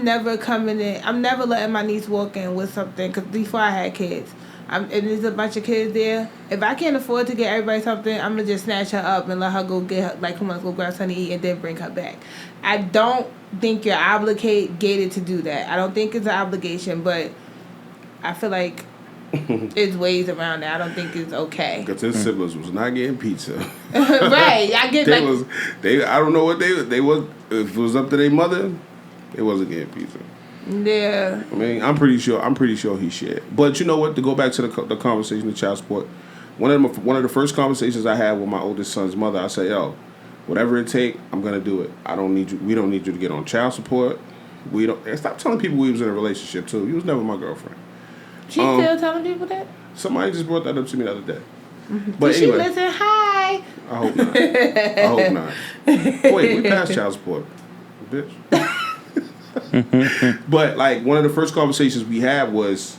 never coming in. I'm never letting my niece walk in with something. Because before I had kids, and there's a bunch of kids there. If I can't afford to get everybody something, I'm gonna just snatch her up and let her go get her, like, come on, let's go grab something to eat and then bring her back. I don't think you're obligated to do that. I don't think it's an obligation, but I feel like there's ways around that. I don't think it's okay. Because his siblings was not getting pizza. Right, I get like I don't know what they was. If it was up to their mother, they wasn't getting pizza. yeah. I mean, I'm pretty sure he shared. But you know what? To go back to the conversation of child support, one of the first conversations I had with my oldest son's mother, I said, "Yo, whatever it take, I'm gonna do it. I don't need you. We don't need you to get on child support. We don't. And stop telling people we was in a relationship too. You was never my girlfriend. She still telling people that? Somebody just brought that up to me the other day. But Did she anyway, listen? Hi. I hope not. I hope not. Wait, we passed child support, bitch. But like one of the first conversations we had was,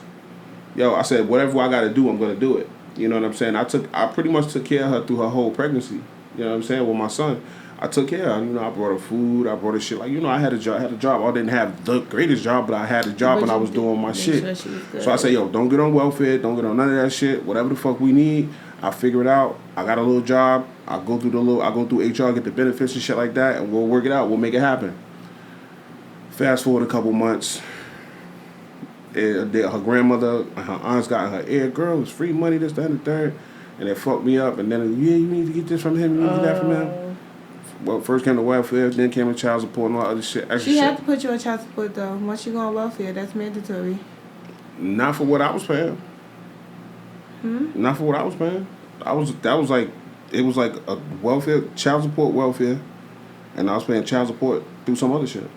yo, I said whatever I got to do, I'm gonna do it. You know what I'm saying? I pretty much took care of her through her whole pregnancy. You know what I'm saying? With my son, I took care of her. You know, I brought her food. I brought her shit. Like, you know, I had a job. I didn't have the greatest job, but I had a job But and I you was did doing my make shit. sure she was good. So I say, yo, don't get on welfare. Don't get on none of that shit. Whatever the fuck we need, I'll figure it out. I got a little job. I go through HR, get the benefits and shit like that, and we'll work it out. We'll make it happen. Fast forward a couple months. Her grandmother, her aunts got in her ear, girl, it's free money, this, that, and the third. And they fucked me up. And then, yeah, you need to get this from him, you need to get that from him. Well, first came to welfare, then came to child support and all that other shit. Extra She shit. had to put you on child support though. Once you go on welfare, that's mandatory. Not for what I was paying. Not for what I was paying. It was like a welfare, child support welfare, and I was paying child support through some other shit.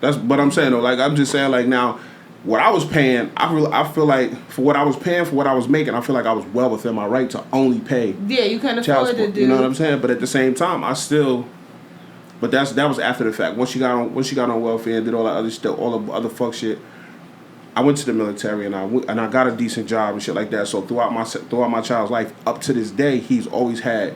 But I'm saying though, like I'm just saying like now, what I was paying, I feel like for what I was paying for what I was making, I feel like I was well within my right to only pay Yeah, you can't child afford to support. do. You know what I'm saying? But at the same time, but that was after the fact. Once she got on welfare and did all that other stuff, all the other fuck shit, I went to the military and I got a decent job and shit like that. So throughout my child's life, up to this day, he's always had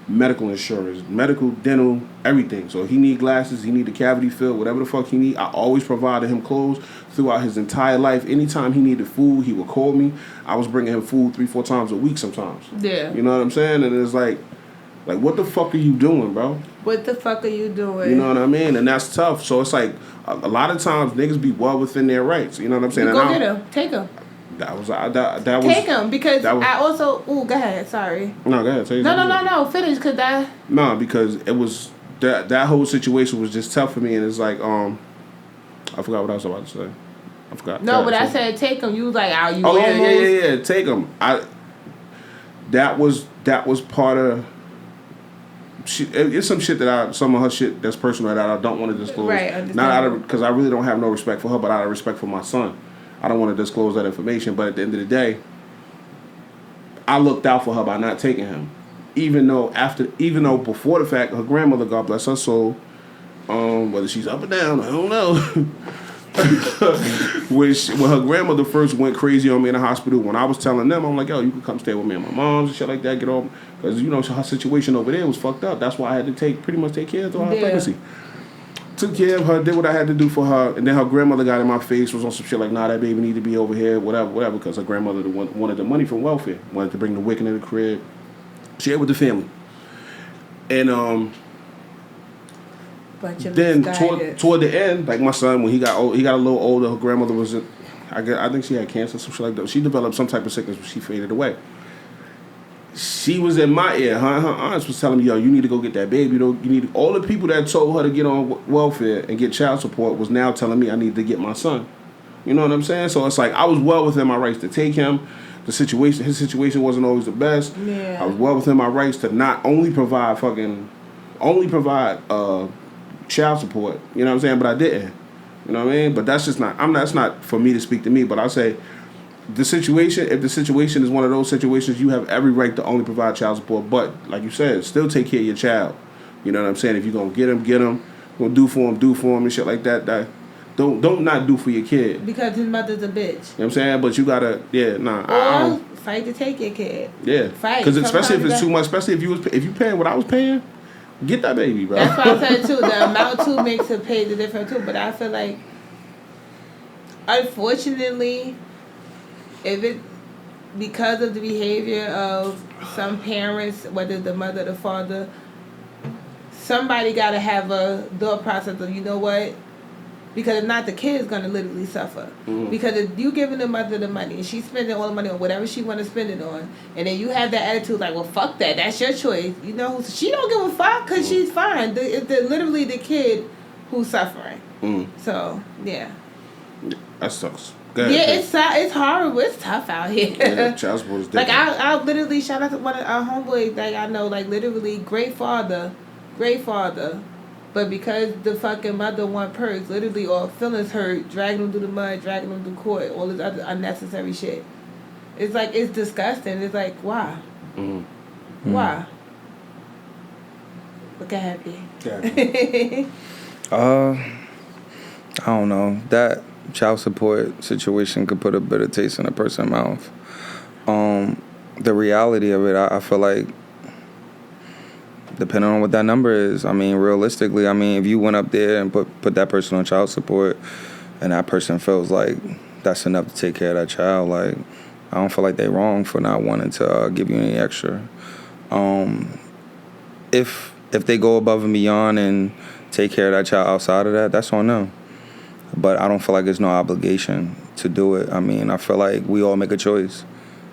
medical insurance, medical, dental, everything. So he need glasses, he need the cavity filled, whatever the fuck he need. I always provided him clothes throughout his entire life. Anytime he needed food, he would call me. I was bringing him food 3-4 times a week sometimes. Yeah. You know what I'm saying? And it's like what the fuck are you doing, bro? What the fuck are you doing? You know what I mean? And that's tough. So it's like a lot of times niggas be well within their rights. You know what I'm saying? You go get him. Take him. That was Take him because that was- I also. Ooh, go ahead. Sorry. No, go ahead. Tell you something. No. Finish, cause that. No, because it was that whole situation was just tough for me, and it's like I forgot what I was about to say. I forgot. No, but I So- said take him. You was like, "Are you?" Oh almost? yeah. Take them. That was part of. It's some shit some of her shit that's personal that I don't want to disclose. Right, Not out of because I really don't have no respect for her, but out of respect for my son, I don't want to disclose that information. But at the end of the day, I looked out for her by not taking him, even though before the fact, her grandmother, God bless her soul, whether she's up or down, I don't know. when her grandmother first went crazy on me in the hospital, when I was telling them, I'm like, yo, you can come stay with me and my mom's and shit like that, get on, because you know her situation over there was fucked up. That's why I had to pretty much take care of her pregnancy. Took care of her, did what I had to do for her, and then her grandmother got in my face, was on some shit like, nah, that baby need to be over here, whatever, because her grandmother wanted the money from welfare, wanted to bring the wick into the crib, share with the family, and Bunch of then misguided. toward the end, like my son, when he got a little older, her grandmother was, I think she had cancer, some shit like that. She developed some type of sickness, but she faded away. She was in my ear. Her aunts was telling me, yo, you need to go get that baby. You need all the people that told her to get on welfare and get child support was now telling me I need to get my son You know what I'm saying? So it's like I was well within my rights to take him. His situation wasn't always the best. Yeah. I was well within my rights to not only provide child support. You know what I'm saying? But I didn't. You know what I mean? But that's not for me to speak to me. But I say, if the situation is one of those situations, you have every right to only provide child support. But like you said, still take care of your child. You know what I'm saying? If you're gonna get him. Gonna do for him, and shit like that. Don't not do for your kid. Because his mother's a bitch. You know what I'm saying? But you gotta, Or fight to take your kid. Yeah. Fight. Because especially if it's too much, especially if you paying what I was paying, get that baby, bro. That's what I said too. The amount too makes it pay the difference too. But I feel like, unfortunately, because of the behavior of some parents, whether the mother or the father, somebody got to have a thought process of, you know what? Because if not, the kid is going to literally suffer. Mm-hmm. Because if you giving the mother the money and she's spending all the money on whatever she want to spend it on, and then you have that attitude like, well, fuck that. That's your choice. You know, she don't give a fuck because she's fine. It's literally the kid who's suffering. Mm-hmm. So, yeah. That sucks. Yeah, it's horrible. It's tough out here. Yeah, child support is different. Like, I literally shout out to one of our homeboys that I know, like, literally great father. But because the fucking mother want perks, literally, or feelings hurt, dragging them through the mud, dragging them through court, all this other unnecessary shit. It's like, it's disgusting. It's like, why? Mm-hmm. Why? Look at Happy. Yeah. I don't know. That child support situation could put a bitter taste in a person's mouth. The reality of it, I feel like, depending on what that number is, I mean, realistically, I mean, if you went up there and put that person on child support and that person feels like that's enough to take care of that child, like, I don't feel like they're wrong for not wanting to give you any extra. If they go above and beyond and take care of that child outside of that, that's on them. But I don't feel like there's no obligation to do it. I mean, I feel like we all make a choice.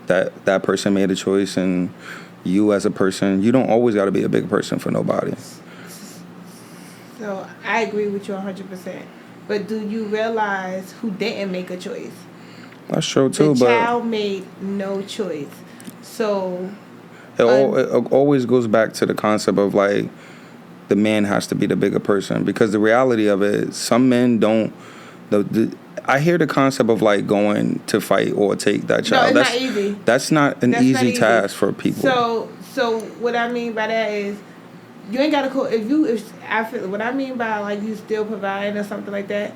That person made a choice, and you as a person, you don't always got to be a big person for nobody. So I agree with you 100%. But do you realize who didn't make a choice? That's true too. The child made no choice. So it always goes back to the concept of like the man has to be the bigger person, because the reality of it is some men don't. I hear the concept of like going to fight or take that child. No, it's not easy. That's not an easy task for people. So what I mean by that is, you ain't gotta call what I mean by like you still providing or something like that.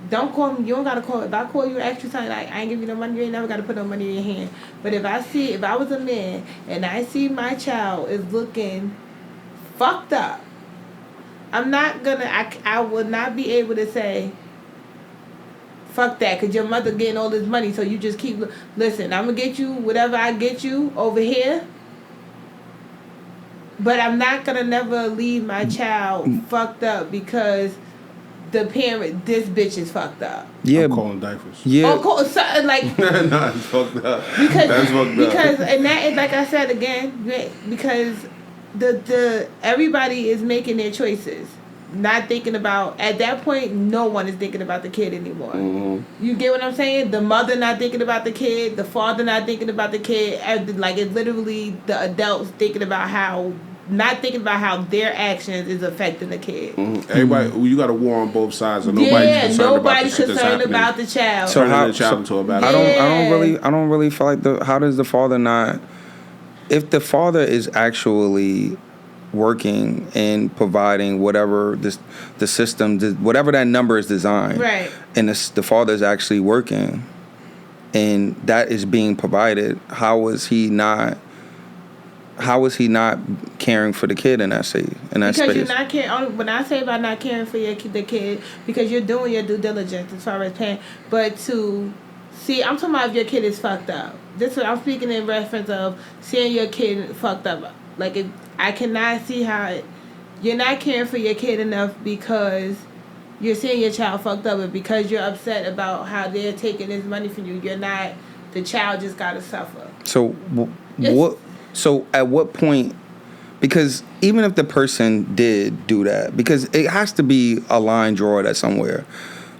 Don't call me. You don't gotta call. If I call you, ask you something like, I ain't give you no money, you ain't never gotta put no money in your hand. But if I was a man and I see my child is looking fucked up, I'm not gonna. I will not be able to say, fuck that, because your mother getting all this money, so you just keep... Listen, I'm going to get you whatever I get you over here, but I'm not going to never leave my child fucked up because the parent, this bitch is fucked up. Yeah. I'm calling diapers. Yeah. Or something like... No, it's fucked up. That's fucked up. Because, and that is, like I said again, because the everybody is making their choices. Not thinking about, at that point, no one is thinking about the kid anymore. Mm-hmm. You get what I'm saying? The mother not thinking about the kid, the father not thinking about the kid. Like, it's literally the adults not thinking about how their actions is affecting the kid. Mm-hmm. Everybody, you got a war on both sides, and nobody's concerned about the child. So how the child into a battle? I don't really feel like how does the father not? If the father is actually working and providing whatever the system, whatever that number is designed, right? And the father is actually working, and that is being provided. How is he not caring for the kid in that space? Because you're not caring. When I say about not caring for the kid, because you're doing your due diligence as far as paying, but I'm talking about if your kid is fucked up. This is what I'm speaking in reference of seeing your kid fucked up. Like, I cannot see how you're not caring for your kid enough because you're seeing your child fucked up, and because you're upset about how they're taking this money from you, the child just gotta suffer. So at what point, because even if the person did do that, because it has to be a line drawn at somewhere.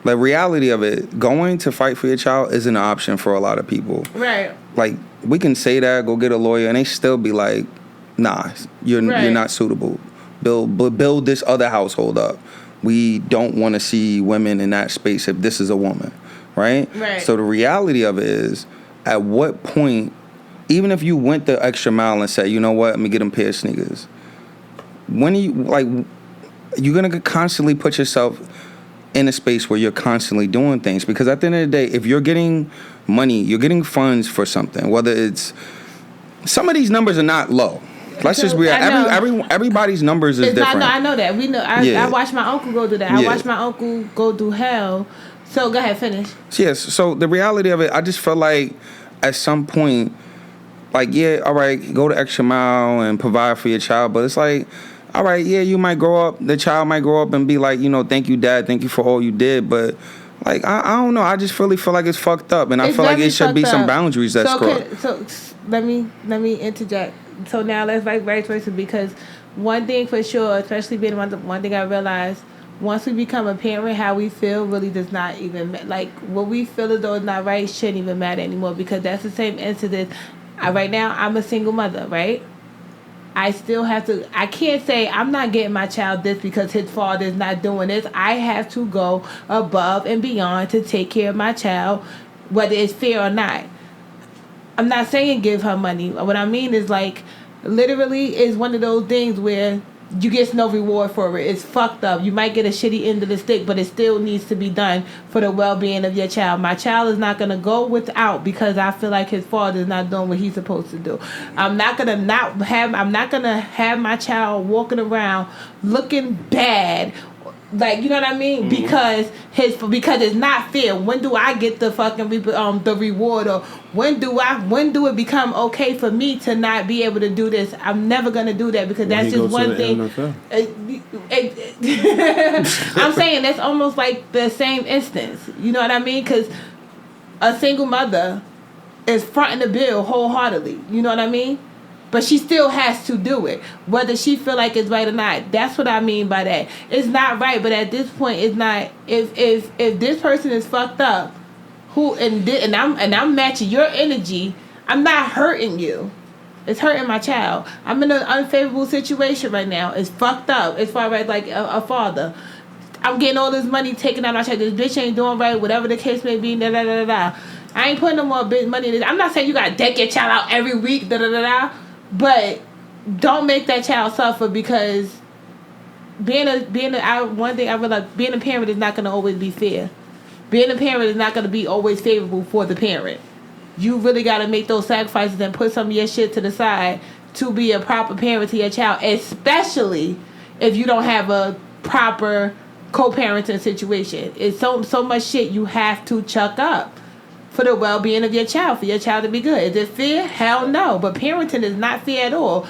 The reality of it, going to fight for your child isn't an option for a lot of people. Right. Like, we can say that, go get a lawyer, and they still be like, nah, you're not suitable. Build this other household up. We don't want to see women in that space if this is a woman, right? Right. So the reality of it is, at what point, even if you went the extra mile and said, you know what, let me get them a pair of sneakers, when are you, like, you're going to constantly put yourself in a space where you're constantly doing things. Because at the end of the day, if you're getting money, you're getting funds for something, whether it's, some of these numbers are not low. Let's just be everybody's numbers is different. I know that. We know. I watched my uncle go do that. I watched my uncle go do hell. So go ahead, finish. Yes. So the reality of it, I just feel like at some point, like, yeah, all right, go the extra mile and provide for your child, but it's like, all right, yeah, you might grow up, the child might grow up and be like, you know, thank you, Dad, thank you for all you did, but like, I don't know, I just really feel like it's fucked up, and I feel like it should be some boundaries that's crossed. So let me interject. So now let's vice versa, because one thing for sure, especially being one thing I realized, once we become a parent, how we feel really does not even like what we feel as though is not right shouldn't even matter anymore, because that's the same incident. Right now, I'm a single mother, right? I still have to, I can't say I'm not getting my child this because his father is not doing this. I have to go above and beyond to take care of my child, whether it's fair or not. I'm not saying give her money. What I mean is, like, literally is one of those things where you get no reward for it. It's fucked up. You might get a shitty end of the stick, but it still needs to be done for the well-being of your child. My child is not going to go without because I feel like his father is not doing what he's supposed to do. I'm not going to have my child walking around looking bad. Like, you know what I mean? Mm-hmm. Because it's not fair. When do I get the fucking the reward, or when do it become okay for me to not be able to do this? I'm never gonna do that, because that's just one thing. I'm saying that's almost like the same instance. You know what I mean? Because a single mother is fronting the bill wholeheartedly. You know what I mean? But she still has to do it, whether she feel like it's right or not. That's what I mean by that. It's not right, but at this point, it's not. If this person is fucked up, and I'm matching your energy, I'm not hurting you. It's hurting my child. I'm in an unfavorable situation right now. It's fucked up as far as like a father. I'm getting all this money taken out of my child. This bitch ain't doing right, whatever the case may be. Da da da da. I ain't putting no more big money in this. I'm not saying you gotta deck your child out every week. Da da da da. But don't make that child suffer, because one thing I realized, being a parent is not going to always be fair. Being a parent is not going to be always favorable for the parent. You really got to make those sacrifices and put some of your shit to the side to be a proper parent to your child, especially if you don't have a proper co-parenting situation. It's so much shit you have to chuck up for the well-being of your child, for your child to be good. Is it fair? Hell no. But parenting is not fair at all.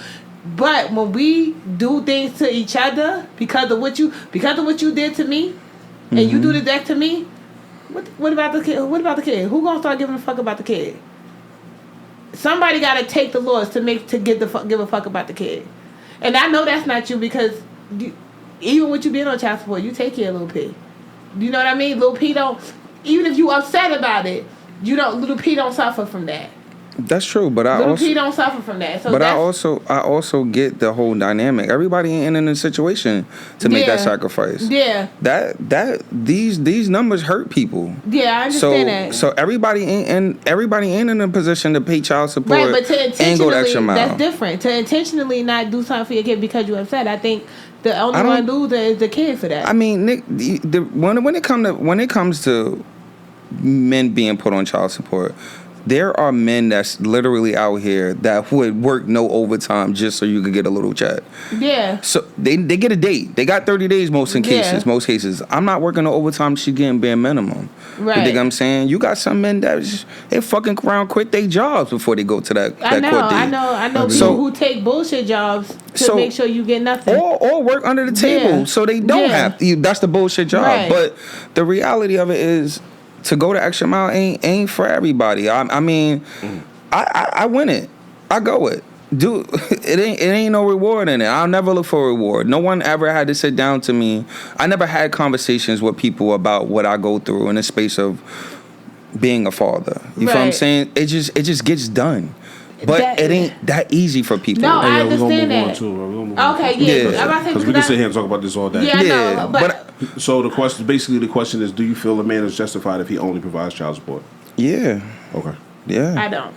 But when we do things to each other because of what you did to me, and you do that to me, what about the kid? What about the kid? Who gonna start giving a fuck about the kid? Somebody gotta take the laws to give a fuck about the kid. And I know that's not you, because even with you being on child support, you take care of Lil P. You know what I mean? Lil P don't, even if you upset about it, Little P don't suffer from that. That's true, but Little P don't suffer from that. So but I also get the whole dynamic. Everybody ain't in a situation to make that sacrifice. Yeah. These numbers hurt people. Yeah, I understand that. So everybody ain't in a position to pay child support. Right, but to and go the extra mile. That's different. To intentionally not do something for your kid because you're upset, I think the only one loser is the kid for that. I mean, Nick, when it comes to men being put on child support, there are men that's literally out here that would work no overtime just so you could get a little check. Yeah. So they get a date. They got 30 days most cases. I'm not working no overtime. She's getting bare minimum. Right. You think I'm saying? You got some men that they fucking around quit their jobs before they go to that court date. I know people who take bullshit jobs to make sure you get nothing. Or work under the table so they don't have to. That's the bullshit job. Right. But the reality of it is, to go the extra mile ain't for everybody. I mean, I win it. I go it. dude, it ain't no reward in it. I'll never look for a reward. No one ever had to sit down to me. I never had conversations with people about what I go through in the space of being a father. You feel what I'm Right. saying? It just gets done. But That- it ain't that easy for people. No, I We're gonna understand move on that. too. Bro. We're gonna move on. Okay, yeah. Yeah. I'm about to say Because we can sit here and talk about this all day. Yeah, Yeah, no, but So the question is, do you feel a man is justified if he only provides child support? Yeah. Okay. Yeah. I don't.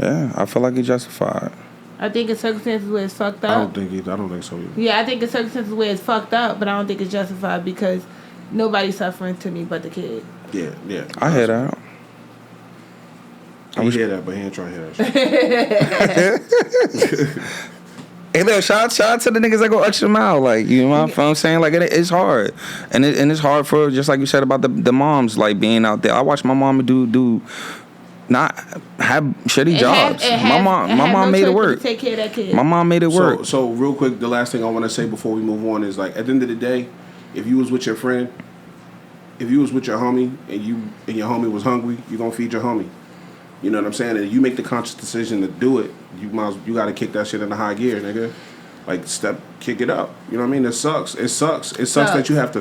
Yeah. I feel like it's justified. I think in circumstances where it's fucked I up. don't think so either. Yeah, I think in circumstances where it's fucked up, but I don't think it's justified because nobody's suffering to me but the kid. Yeah. I hear that. I hear that, but he ain't trying to hear that shit. Hey, look, shout out to the niggas that go extra mile. Like, you know what I'm saying? Like, it's hard. And it's hard for, just like you said about the moms, like, being out there. I watched my mom do not have shitty jobs. My mom made it work. Take care of that kid. My mom made it work. So real quick, the last thing I want to say before we move on is, like, at the end of the day, if you was with your friend, if you was with your homie and your homie was hungry, you gonna feed your homie. You know what I'm saying? And you make the conscious decision to do it, you got to kick that shit into high gear, nigga. Like, kick it up. You know what I mean? It sucks. It sucks that you have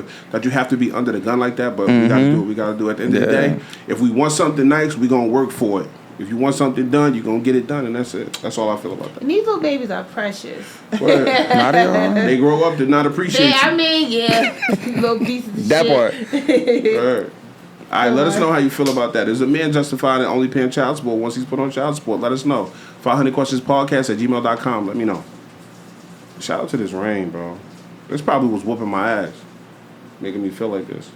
to be under the gun like that. But we gotta do it. We gotta do it. At the end of the day, if we want something nice, we gonna work for it. If you want something done, you gonna get it done, and that's it. That's all I feel about that. And these little babies are precious. Word. Not at all. They grow up to not appreciate I you. mean, yeah, little pieces of That shit. Word. All right, let us know how you feel about that. Is a man justified in only paying child support once he's put on child support? Let us know. 500questionspodcast@gmail.com. Let me know. Shout out to this rain, bro. This probably was whooping my ass, making me feel like this.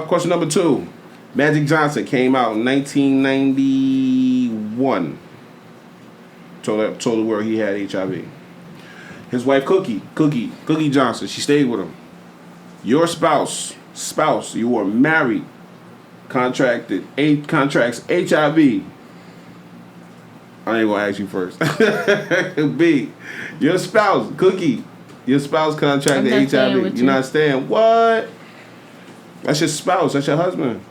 Question number 2. Magic Johnson came out in 1991. Told the world he had HIV. His wife, Cookie Johnson, she stayed with him. Your spouse, you are married, contracts HIV. I ain't gonna ask you first. B, your spouse, Cookie, contracted I'm not staying HIV. with You're you. not staying. What? That's your spouse. That's your husband.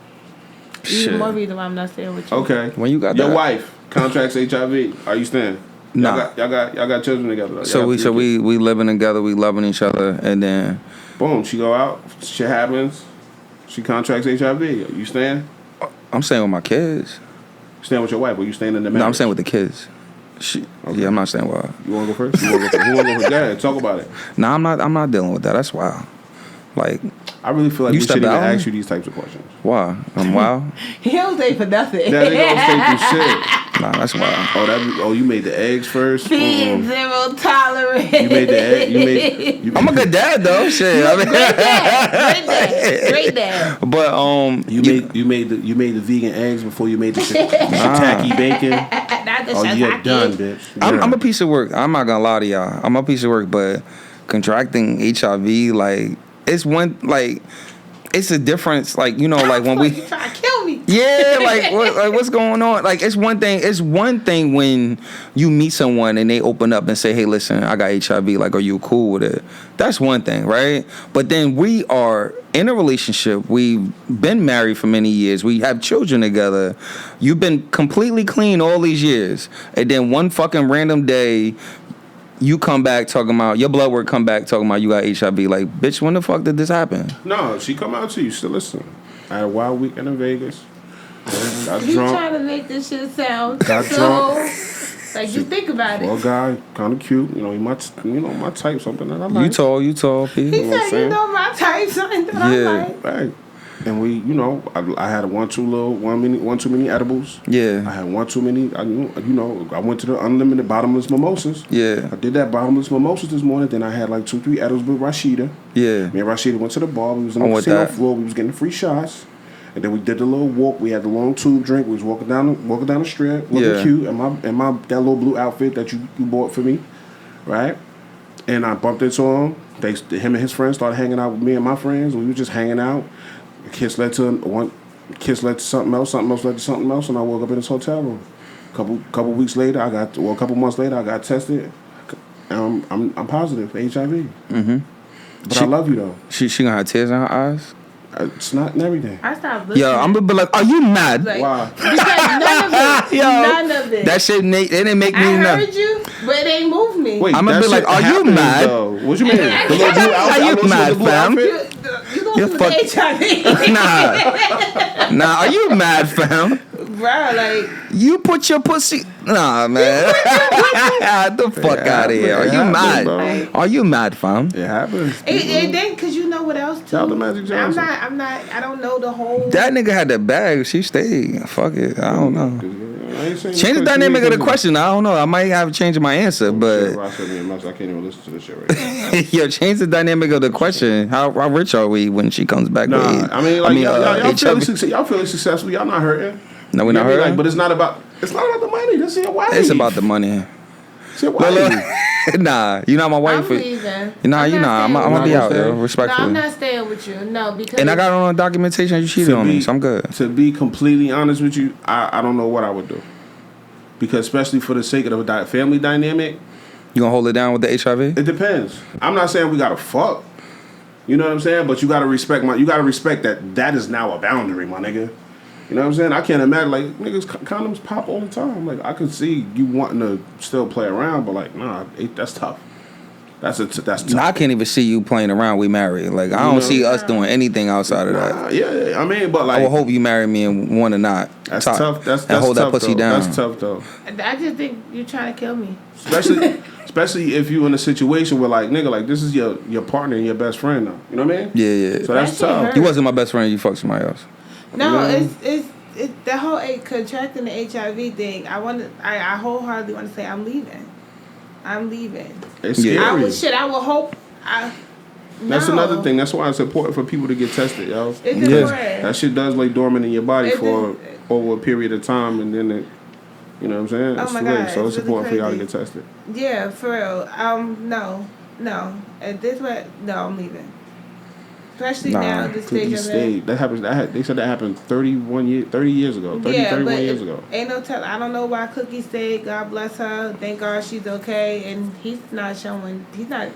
Even more reason why I'm not staying with you. Okay. When you got your that- wife contracts HIV. Are you staying? Nah. Y'all got children together. Y'all So got we 3 kids. we living together, we loving each other, and then Boom. She go out. Shit happens. She contracts HIV. Are you staying? I'm staying with my kids. Staying with your wife, or you staying in the marriage? No, I'm staying with the kids. Yeah, I'm not staying with her. You want to go first? Who want to go first? Go ahead, talk about it. Nah, I'm not dealing with that. That's wild. Like, I really feel like You we step shouldn't even out? ask you these types of questions. why? I'm wild? He don't stay for nothing. That nigga don't stay through shit. Nah, that's wild. You made the eggs first. Being zero tolerance. You made the egg. You I'm a good dad though. Shit. I mean, Great dad. but You made the vegan eggs before you made the shiitake bacon. Not the Oh, you're shiitake. done, bitch. I'm a piece of work. I'm not gonna lie to y'all. I'm a piece of work, but contracting HIV, like, it's a difference. Like, you know, like when You trying to kill me. yeah, like what's going on? Like, it's one thing when you meet someone and they open up and say, "Hey, listen, I got HIV. Like, are you cool with it?" That's one thing, right? But then we are in a relationship. We've been married for many years. We have children together. You've been completely clean all these years, and then one fucking random day, you come back talking about your blood work. Come back talking about you got HIV. Like, bitch, when the fuck did this happen? No, she come out to you. Still listen. I had a wild weekend in Vegas. Got You drunk. trying to make this shit sound Got so drunk. like you think about Well, it. guy, kind of cute. You know, my type, something that I like. You tall, P. He what I'm said, "You saying? know my type, something that Yeah. I like." Right. And we, you know, I had one too many edibles. Yeah. I had one too many. I went to the unlimited bottomless mimosas. Yeah. I did that bottomless mimosas this morning. Then I had like 2-3 edibles with Rashida. Yeah. Me and Rashida went to the bar. We was on I'm the with casino that. floor. We was getting free shots. And then we did the little walk. We had the long tube drink. We was walking down the strip, looking Yeah. cute, and my that little blue outfit that you bought for me, right? And I bumped into him. Him and his friends started hanging out with me and my friends. We were just hanging out. A kiss led to something else. Something else led to something else, and I woke up in this hotel room. Couple weeks later, a couple months later, I got tested. I'm positive for HIV. Mm-hmm. But I love you though. She gonna have tears in her eyes. It's not in everything. I stopped listening. Yo, I'm gonna be like, are you mad? Like, Why? Because none of it. Yo, None of it. That shit, it didn't make me I enough. heard you, but it ain't moved me. Wait, I'ma that be like, shit are you happens, mad? though. What you mean? The little blue outfit? Are you I know she mad, was the blue fam? outfit. You You're don't listen to HIV. Nah, are you mad, fam? Bro, like, You put your pussy. Nah, man. Get the fuck out of here. Are It you happens, mad? bro. Are you mad, fam? It happens. and then, because you know what else, too? Shout out to Magic Johnson. I don't know the whole. That nigga had the bag. She stayed. Fuck it. I don't know. I ain't saying Change the dynamic of the question. I don't know. I might have changed my answer, but I can't even listen to this shit right now. yo, change the dynamic of the question. How rich are we when she comes back? Nah, with, I mean, like, y'all feeling HIV? y'all feeling successful. Y'all not hurting. No, we're You know not what I mean? hurting. Like, but it's not about the money. This is your wife. It's about the money. It's your wife. Nah, you're not my I'm wife. leaving. Nah, you're not. I'm gonna be Not out, gonna yo. stay? Respectfully. No, I'm not staying with you. No, because. And I got on documentation you cheated on me, so I'm good. To be completely honest with you, I don't know what I would do. Because especially for the sake of the family dynamic, You gonna hold it down with the HIV? it depends. I'm not saying we gotta fuck. You know what I'm saying? But you gotta respect that is now a boundary, my nigga. You know what I'm saying? I can't imagine, like, niggas, condoms pop all the time. Like, I could see you wanting to still play around, but like, nah, that's tough. That's tough. Nah, I can't even see you playing around. We married. Like I don't know? see us doing anything outside of that. Yeah, I mean, but like, I will hope you marry me and want to not. that's talk tough. That's and hold tough, that pussy though. down. That's tough though. I just think you're trying to kill me. Especially if you in a situation where, like, nigga, like, this is your partner and your best friend now. You know what I mean? Yeah. So that's That shit tough. hurt. You wasn't my best friend. You fucked somebody else. No, Yeah. it's the whole contracting the HIV thing. I wholeheartedly want to say I'm leaving. It's Yeah. scary. I would hope. That's No. another thing. That's why it's important for people to get tested, yo. It's Yeah. important. That shit does lay dormant in your body It for does. over a period of time, and then you know what I'm saying? Oh It's my too late. God, So it's it's really important for y'all to crazy. get tested. Yeah, for real. No. At this way, no, I'm leaving. Especially Nah, now, the Cookie stage I'm in. stayed. That happens. They said that happened 30 years ago. 31 years ago. Ain't no tell. I don't know why Cookie stayed. God bless her. Thank God she's okay. And he's not showing. He's not.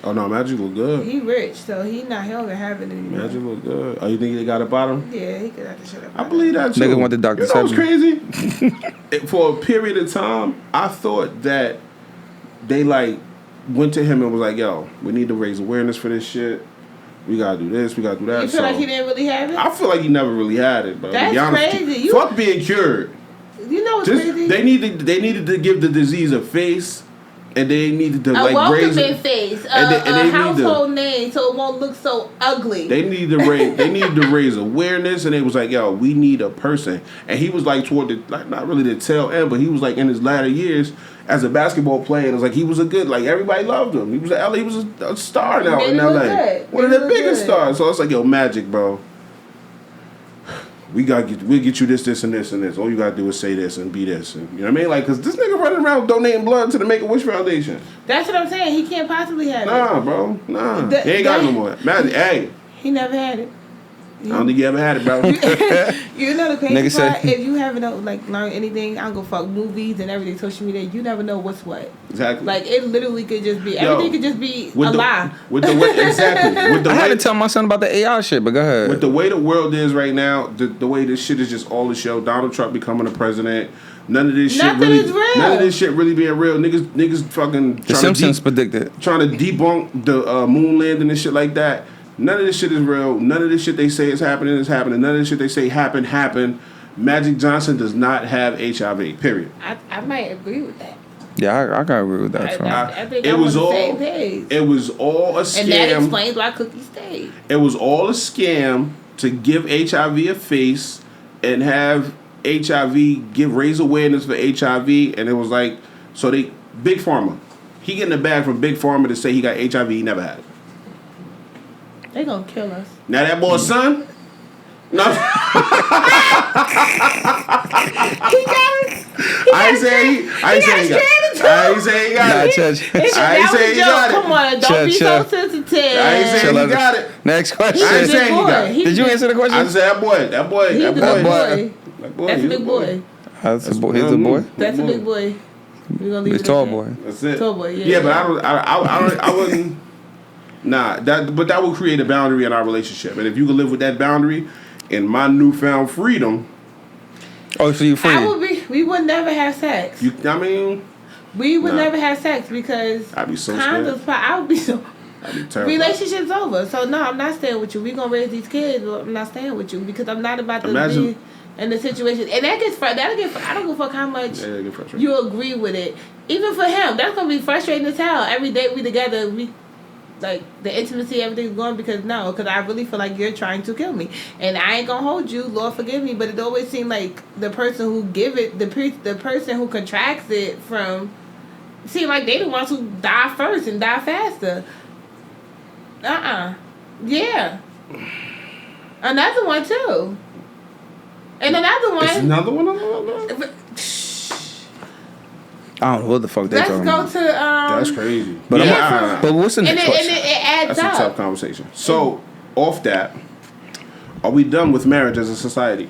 Oh no, Magic look good. He rich, so he don't have it anymore. Magic look good. Oh, you think they got up out him? Yeah, he could have to shut up. I believe that too. Nigga went to Dr. You know what's Surgery. crazy? For a period of time, I thought that they like went to him and was like, "Yo, we need to raise awareness for this shit. We gotta do this. We gotta do that." You feel like he didn't really have it? I feel like he never really had it, bro. That's to be honest with crazy. you. Fuck being cured. You know what's Just crazy? they needed to give the disease a face, and they needed to a like raise welcoming it. face, And they a need to- household name, so it won't look so ugly. They need to raise awareness, and they was like, "Yo, we need a person." And he was like toward the like not really the tail end, but he was like in his latter years as a basketball player. It was like he was a good, like everybody loved him. He was a star now Made in him look LA, good. one of Made the him look biggest good. stars. So it's like, "Yo, Magic, bro, we'll get you this, and this, and this. All you gotta do is say this and be this, and you know what I mean? Like, cause this nigga running around donating blood to the Make-A-Wish Foundation. That's what I'm saying. He can't possibly have it. Nah, bro, nah, That- he ain't got that- no more. Magic, hey, He never had it. I don't think you ever had it, bro. You know the crazy Nigga said- part? If you haven't like learned anything, I don't go fuck movies and everything, social media. You never know what's what. Exactly. Like it literally could just be Yo, everything could just be a lie. With the way exactly. With the I had way to tell my son about the AI shit, but go ahead. with the way the world is right now, the way this shit is just all the show. Donald Trump becoming the president. None of this shit Nothing really. is real. None of this shit really being real. Niggas fucking the Simpsons predicted. trying to debunk the moon landing and shit like that. None of this shit is real. None of this shit they say is happening is happening. None of this shit they say happened. Magic Johnson does not have HIV. Period. I might agree with that. Yeah, I can agree with that. Too. I think It I'm was on the all. same page. It was all a And that scam. explains why Cookie stayed. It was all a scam to give HIV a face and have HIV raise awareness for HIV, and it was like so they Big Pharma. He getting a bag from Big Pharma to say he got HIV. He never had it. They gonna kill us. Now that boy's son. No, He got it. I ain't saying he got it. I ain't saying he got Nah, it. Church. I ain't That saying was he a got joke. it. Come on, don't Chill, be chill. so sensitive. I ain't saying he got it. Next He's question. I ain't a saying big he got boy. it. He's Did you a- answer the I question? just said that boy. He's a big boy. That boy. That's a he's big boy. That's a boy. He's a boy. That's a big boy. We're gonna leave He's it tall at that. boy. That's it. Tall boy, yeah. But I wouldn't. but that will create a boundary in our relationship. And if you can live with that boundary and my newfound freedom. Oh, so you free? We would never have sex. We would never have sex because I'd be so condoms. I would be so. I'd be terrified. Relationship's over. So no, I'm not staying with you. We gonna raise these kids, but I'm not staying with you because I'm not about to be in the situation. And that gets I don't give a fuck how much you agree with it. Even for him, that's gonna be frustrating as hell. Every day we together, like the intimacy, everything's going because I really feel like you're trying to kill me, and I ain't gonna hold you. Lord forgive me, but it always seemed like the person who give it, the person who contracts it from, seem like they the ones who die first and die faster. Yeah. Another one too. And another one. It's another one. I don't know what the fuck they talking about. Let's go to That's crazy. But but what's the next question? And it adds That's up. a tough conversation. So off that, are we done with marriage as a society?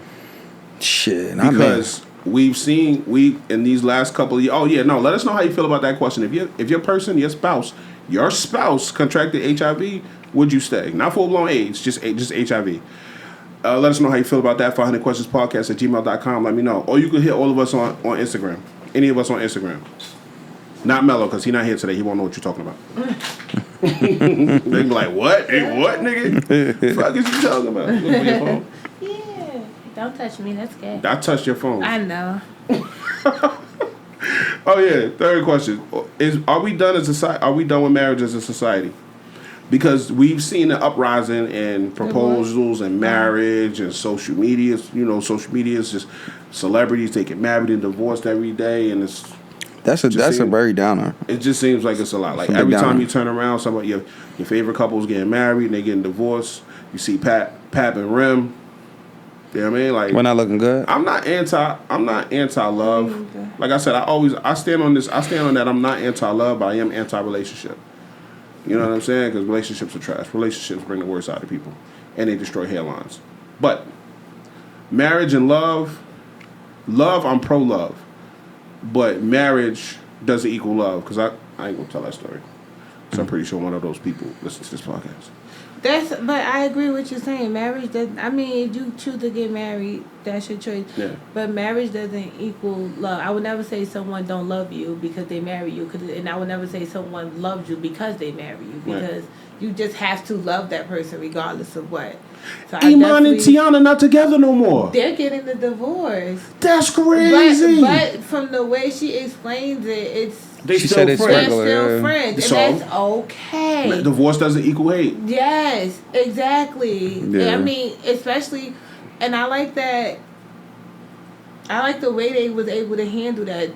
Shit, not because we've seen in these last couple of years. Oh yeah, no. Let us know how you feel about that question. If your person, your spouse contracted HIV, would you stay? Not full blown AIDS, just HIV. Let us know how you feel about that. 500questionspodcast@gmail.com. Let me know. Or you can hit all of us on Instagram. Any of us on Instagram. Not Mello, because he's not here today. He won't know what you're talking about. They be like, what? Hey, what, nigga? Fuck is you talking about? Look for your phone. Yeah. Don't touch me. That's gay. I touched your phone. I know. Oh yeah. Third question: Are we done as a society? Are we done with marriage as a society? Because we've seen the uprising in proposals and marriage and social media. Social media is just celebrities getting married and divorced every day, and that's a very downer. It just seems like it's a lot. Like every time you turn around, somebody your favorite couple's getting married and they getting divorced. You see Pap and Rim. You know what I mean? Like, we're not looking good. I'm not anti-love. Like I said, I stand on this. I stand on that. I'm not anti-love, but I am anti-relationship. You know what I'm saying? Because relationships are trash. Relationships bring the worst out of people, and they destroy hairlines. But marriage and love, I'm pro-love, but marriage doesn't equal love. Because I ain't gonna tell that story. So I'm pretty sure one of those people listens to this podcast. But I agree with what you're saying. Marriage doesn't. I mean, if you choose to get married, that's your choice. Yeah. But marriage doesn't equal love. I would never say someone don't love you because they marry you. And I would never say someone loves you because they marry you. Because you just have to love that person regardless of what. So Iman and Tiana not together no more. They're getting the divorce. That's crazy. But from the way she explains it, They're still friends. And that's okay. Divorce doesn't equal hate. Yes, exactly. Yeah. I mean, especially, and I like that. I like the way they was able to handle that.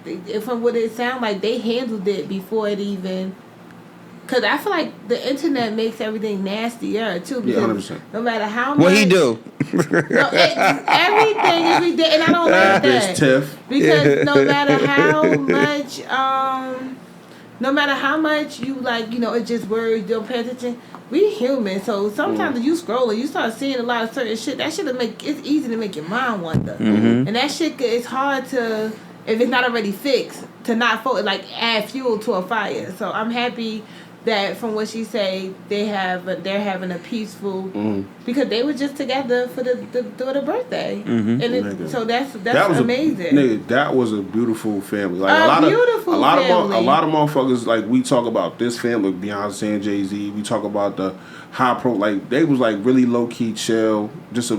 From what it sounded like, they handled it before it even. Because I feel like the internet makes everything nastier, too. Because 100%. no matter how much... What he do? Everything is ridiculous. And I don't like that. There's Tiff. Because no matter how much you it's just words, you don't pay attention. We human, so sometimes you scroll and you start seeing a lot of certain shit. That shit it's easy to make your mind wonder. Mm-hmm. And that shit is hard to, if it's not already fixed, to not add fuel to a fire. So I'm happy that from what she say, they're having a peaceful because they were just together for the birthday, and so that's amazing. Nigga, that was a beautiful family. Like a lot of motherfuckers like we talk about this family, Beyonce and Jay-Z. We talk about the high pro, like they was like really low key chill, just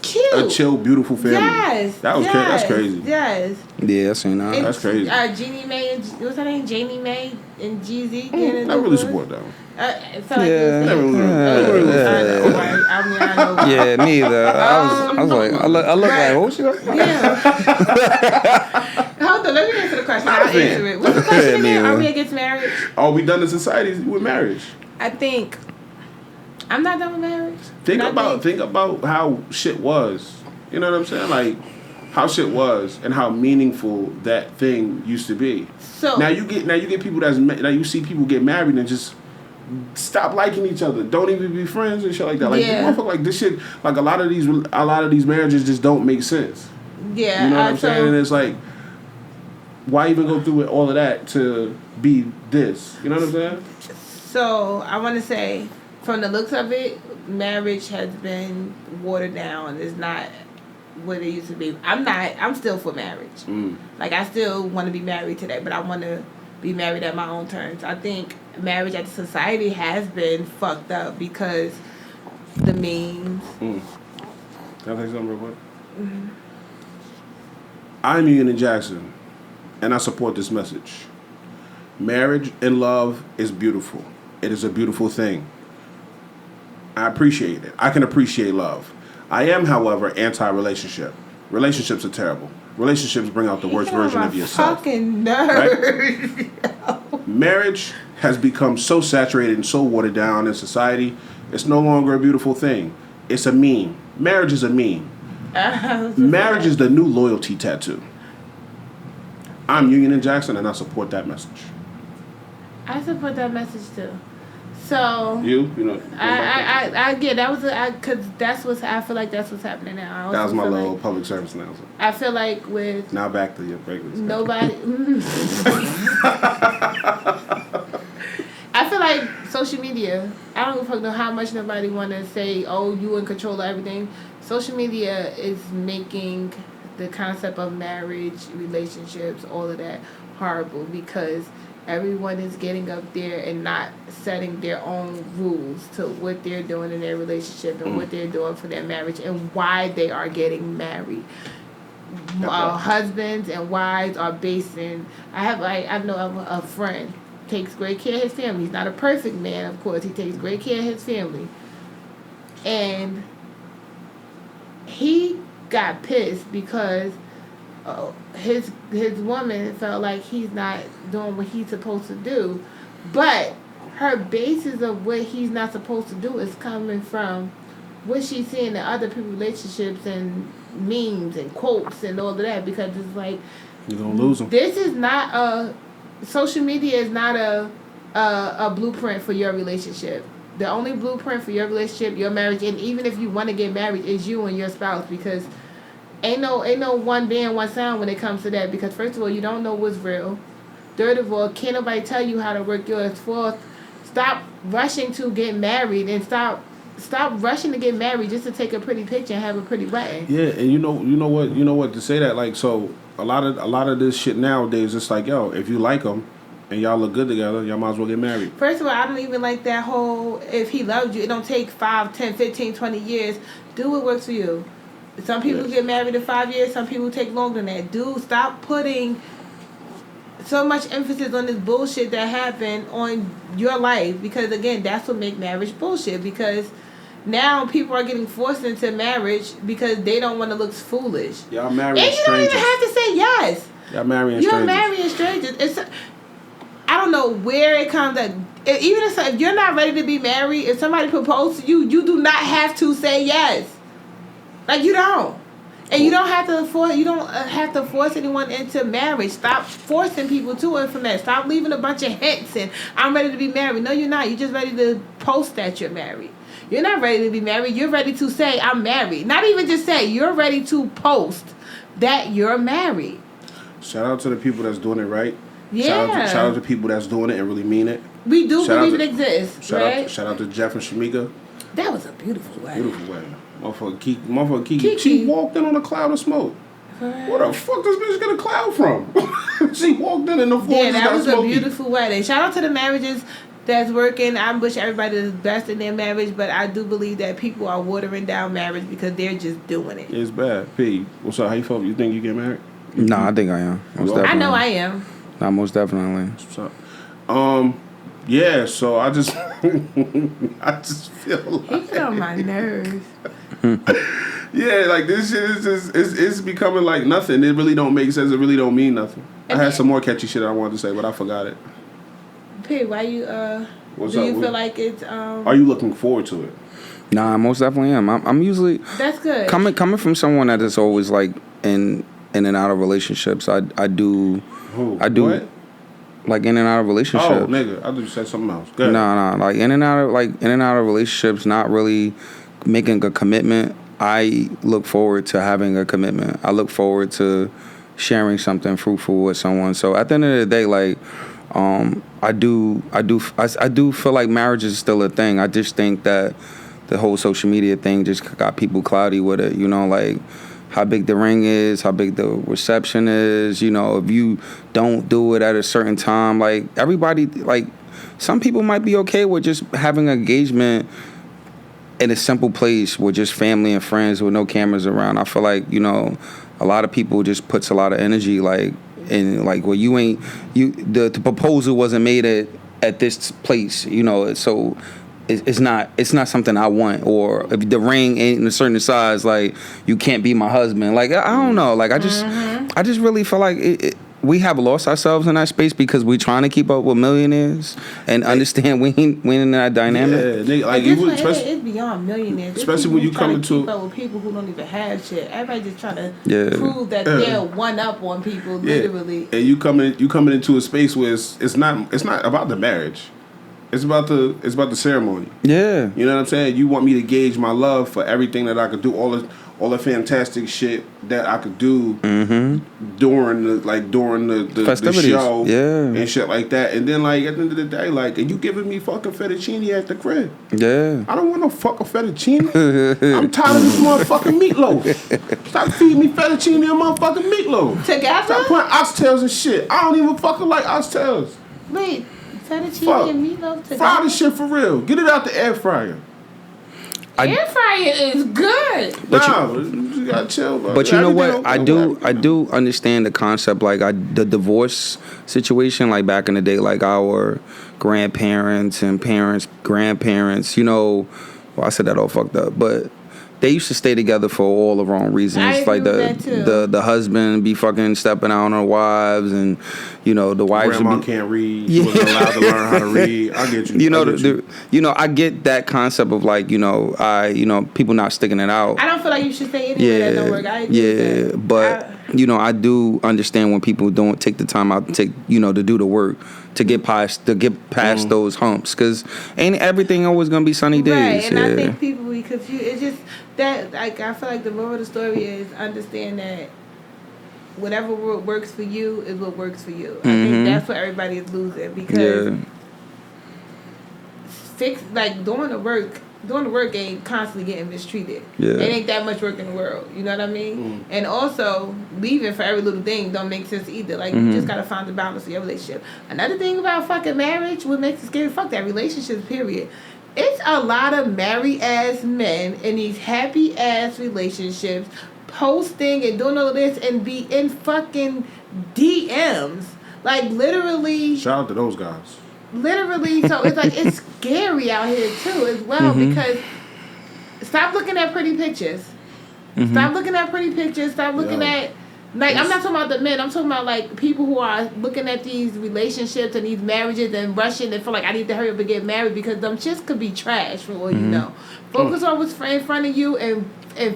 cute, a chill, beautiful family. Yes, that's crazy. Yes, yeah, I seen that. That's crazy. Jeannie Mae and what's her name? Janie Mae and Jeezy. I really support that one. I felt like I know. Yeah, me either. I was like, I look like, who's she? Yeah. Hold on, let me answer the question. I'll answer it. What's the question again? Are we against marriage? Are we done in society with marriage? I think I'm not done with marriage. Think about how shit was. You know what I'm saying? Like how shit was and how meaningful that thing used to be. So now you get people now you see people get married and just stop liking each other. Don't even be friends and shit like that. Like like this shit. Like a lot of these marriages just don't make sense. Yeah, you know what I'm saying? And it's like, why even go through all of that to be this? You know what I'm saying? So I want to say, from the looks of it, marriage has been watered down. It's not what it used to be. I'm still for marriage. Like, I still want to be married today, but I want to be married at my own terms. I think marriage as a society has been fucked up because the memes. Can I tell you something real quick? I'm Union Jackson, and I support this message. Marriage and love is beautiful. It is a beautiful thing. I appreciate it. I can appreciate love. I am, however, anti-relationship. Relationships are terrible. Relationships bring out the worst version of yourself. Fucking nerves. Right? Marriage has become so saturated and so watered down in society. It's no longer a beautiful thing. It's a meme. Marriage is a meme. Marriage is the new loyalty tattoo. I'm Union and Jackson, and I support that message. I support that message too. So You know. I get that was because that's what's I feel like that's what's happening now. That was my little public service announcement. I feel like with Now back to your regular. nobody. I feel like social media. I don't give a fuck know how much nobody want to say, "Oh, you in control of everything." Social media is making the concept of marriage, relationships, all of that horrible because everyone is getting up there and not setting their own rules to what they're doing in their relationship and what they're doing for their marriage and why they are getting married. Husbands and wives are basing. I know a friend takes great care of his family. He's not a perfect man, of course. He takes great care of his family, and he got pissed because his woman felt like he's not doing what he's supposed to do, but her basis of what he's not supposed to do is coming from what she's seeing in other people's relationships and memes and quotes and all of that, because it's like You're gonna lose them. this is not social media is not a blueprint for your relationship. The only blueprint for your relationship, your marriage, and even if you want to get married, is you and your spouse, because ain't no one band, one sound when it comes to that, because first of all, you don't know what's real. Third of all, can't nobody tell you how to work yours. Fourth, stop rushing to get married and stop rushing to get married just to take a pretty picture and have a pretty wedding. Yeah, and you know what to say that, like, so a lot of this shit nowadays, it's like, yo, if you like them and y'all look good together, y'all might as well get married. First of all, I don't even like that whole, if he loved you, it don't take 5, 10, 15, 20 years. Do what works for you. Some people get married in 5 years, some people take longer than that. Dude, stop putting so much emphasis on this bullshit that happened on your life, because again, that's what make marriage bullshit, because now people are getting forced into marriage because they don't want to look foolish. Y'all marrying and you strangers. don't even have to say yes. Y'all marrying You're strangers. marrying strangers. It's I don't know where it comes at. Even if you're not ready to be married, if somebody proposes to you, you do not have to say yes. Like, you don't. And you don't have to force anyone into marriage. Stop forcing people to it from that. Stop leaving a bunch of hints and I'm ready to be married. No, you're not. You're just ready to post that you're married. You're not ready to be married. You're ready to say I'm married. Not even just say, you're ready to post that you're married. Shout out to the people that's doing it right. Yeah. Shout out to people that's doing it and really mean it. We do Shout out believe to- it exists, right? Shout out to Jeff and Shamika. That was a beautiful wedding. Beautiful wedding. Motherfucker Kiki. Kiki. She walked in on a cloud of smoke. Where the fuck this bitch get a cloud from? She walked in the floor Yeah, just that got was smoky. a beautiful wedding. Shout out to the marriages that's working. I wish everybody the best in their marriage, but I do believe that people are watering down marriage because they're just doing it. It's bad. P, what's up? How you feel? You think you get married? Nah, I think I am. Most You are? definitely. I know I am. Nah, most definitely. What's up? Yeah, so I just I just feel He like get on my nerves. yeah, like this shit is just it's becoming like nothing. It really don't make sense. It really don't mean nothing. I had some more catchy shit I wanted to say, but I forgot it. P, why you What's do up? you feel like it's Are you looking forward to it? Nah, I most definitely am. I'm usually that's good. coming from someone that is always like in and out of relationships. I do Who? I do What? like in and out of relationships. Oh, nigga, I thought you said something else. Good. Nah, like in and out of relationships, not really making a commitment. I look forward to having a commitment. I look forward to sharing something fruitful with someone. So at the end of the day, like I do feel like marriage is still a thing. I just think that the whole social media thing just got people cloudy with it. You know, like how big the ring is, how big the reception is. You know, if you don't do it at a certain time, like everybody, like some people might be okay with just having an engagement in a simple place with just family and friends with no cameras around. I feel like, you know, a lot of people just puts a lot of energy like in like, well, the proposal wasn't made at this place, you know, so it's not something I want. Or if the ring ain't in a certain size, like you can't be my husband. Like I don't know, like I just really feel like we have lost ourselves in that space because we're trying to keep up with millionaires and understand we ain't in that dynamic. Yeah, like it's beyond millionaires. Especially when you come into keep up with people who don't even have shit. Everybody just trying to prove that Yeah. they're one up on people, literally. And you coming into a space where it's not about the marriage. It's about the ceremony. Yeah. You know what I'm saying? You want me to gauge my love for everything that I could do, all the fantastic shit that I could do during the festivities, show, and shit like that. And then like at the end of the day, like, and you giving me fucking fettuccine at the crib. Yeah. I don't want no fucking fettuccine. I'm tired of this motherfucking meatloaf. Stop feeding me fettuccine and motherfucking meatloaf. Together? Stop putting oxtails and shit. I don't even fucking like oxtails. Wait, fettuccine and meatloaf together? Fry this shit for real. Get it out the air fryer. Air fryer is good. You gotta chill, bro. But you know what? Everything I do understand the concept. Like the divorce situation, like back in the day, like our grandparents and grandparents. You know, well, I said that all fucked up, but they used to stay together for all the wrong reasons. I agree like with that too. the husband be fucking stepping out on her wives, and you know the wives. Grandma can't read. She wasn't allowed to learn how to read. I get you. You know, I get that concept of like, people not sticking it out. I don't feel like you should say anything that don't work. I agree with that. But I do understand when people don't take the time out to to do the work to get past those humps, because ain't everything always gonna be sunny days. Right, and I think people be confused. It's just that, like, I feel like the moral of the story is understand that whatever works for you is what works for you. I think that's what everybody is losing, because doing the work ain't constantly getting mistreated. Yeah. It ain't that much work in the world. You know what I mean? And also, leaving for every little thing don't make sense either. Like, you just gotta find the balance of your relationship. Another thing about fucking marriage, what makes it scary, fuck that, relationships, period. It's a lot of married ass men in these happy ass relationships posting and doing all this and be in fucking DMs. Like, literally. Shout out to those guys. Literally, so it's like, it's scary out here too as well, because stop looking at pretty pictures. Stop looking at pretty pictures. Stop looking at, like, I'm not talking about the men. I'm talking about like people who are looking at these relationships and these marriages and rushing and feel like I need to hurry up and get married, because them shits could be trash for all you know. Focus on what's in front of you and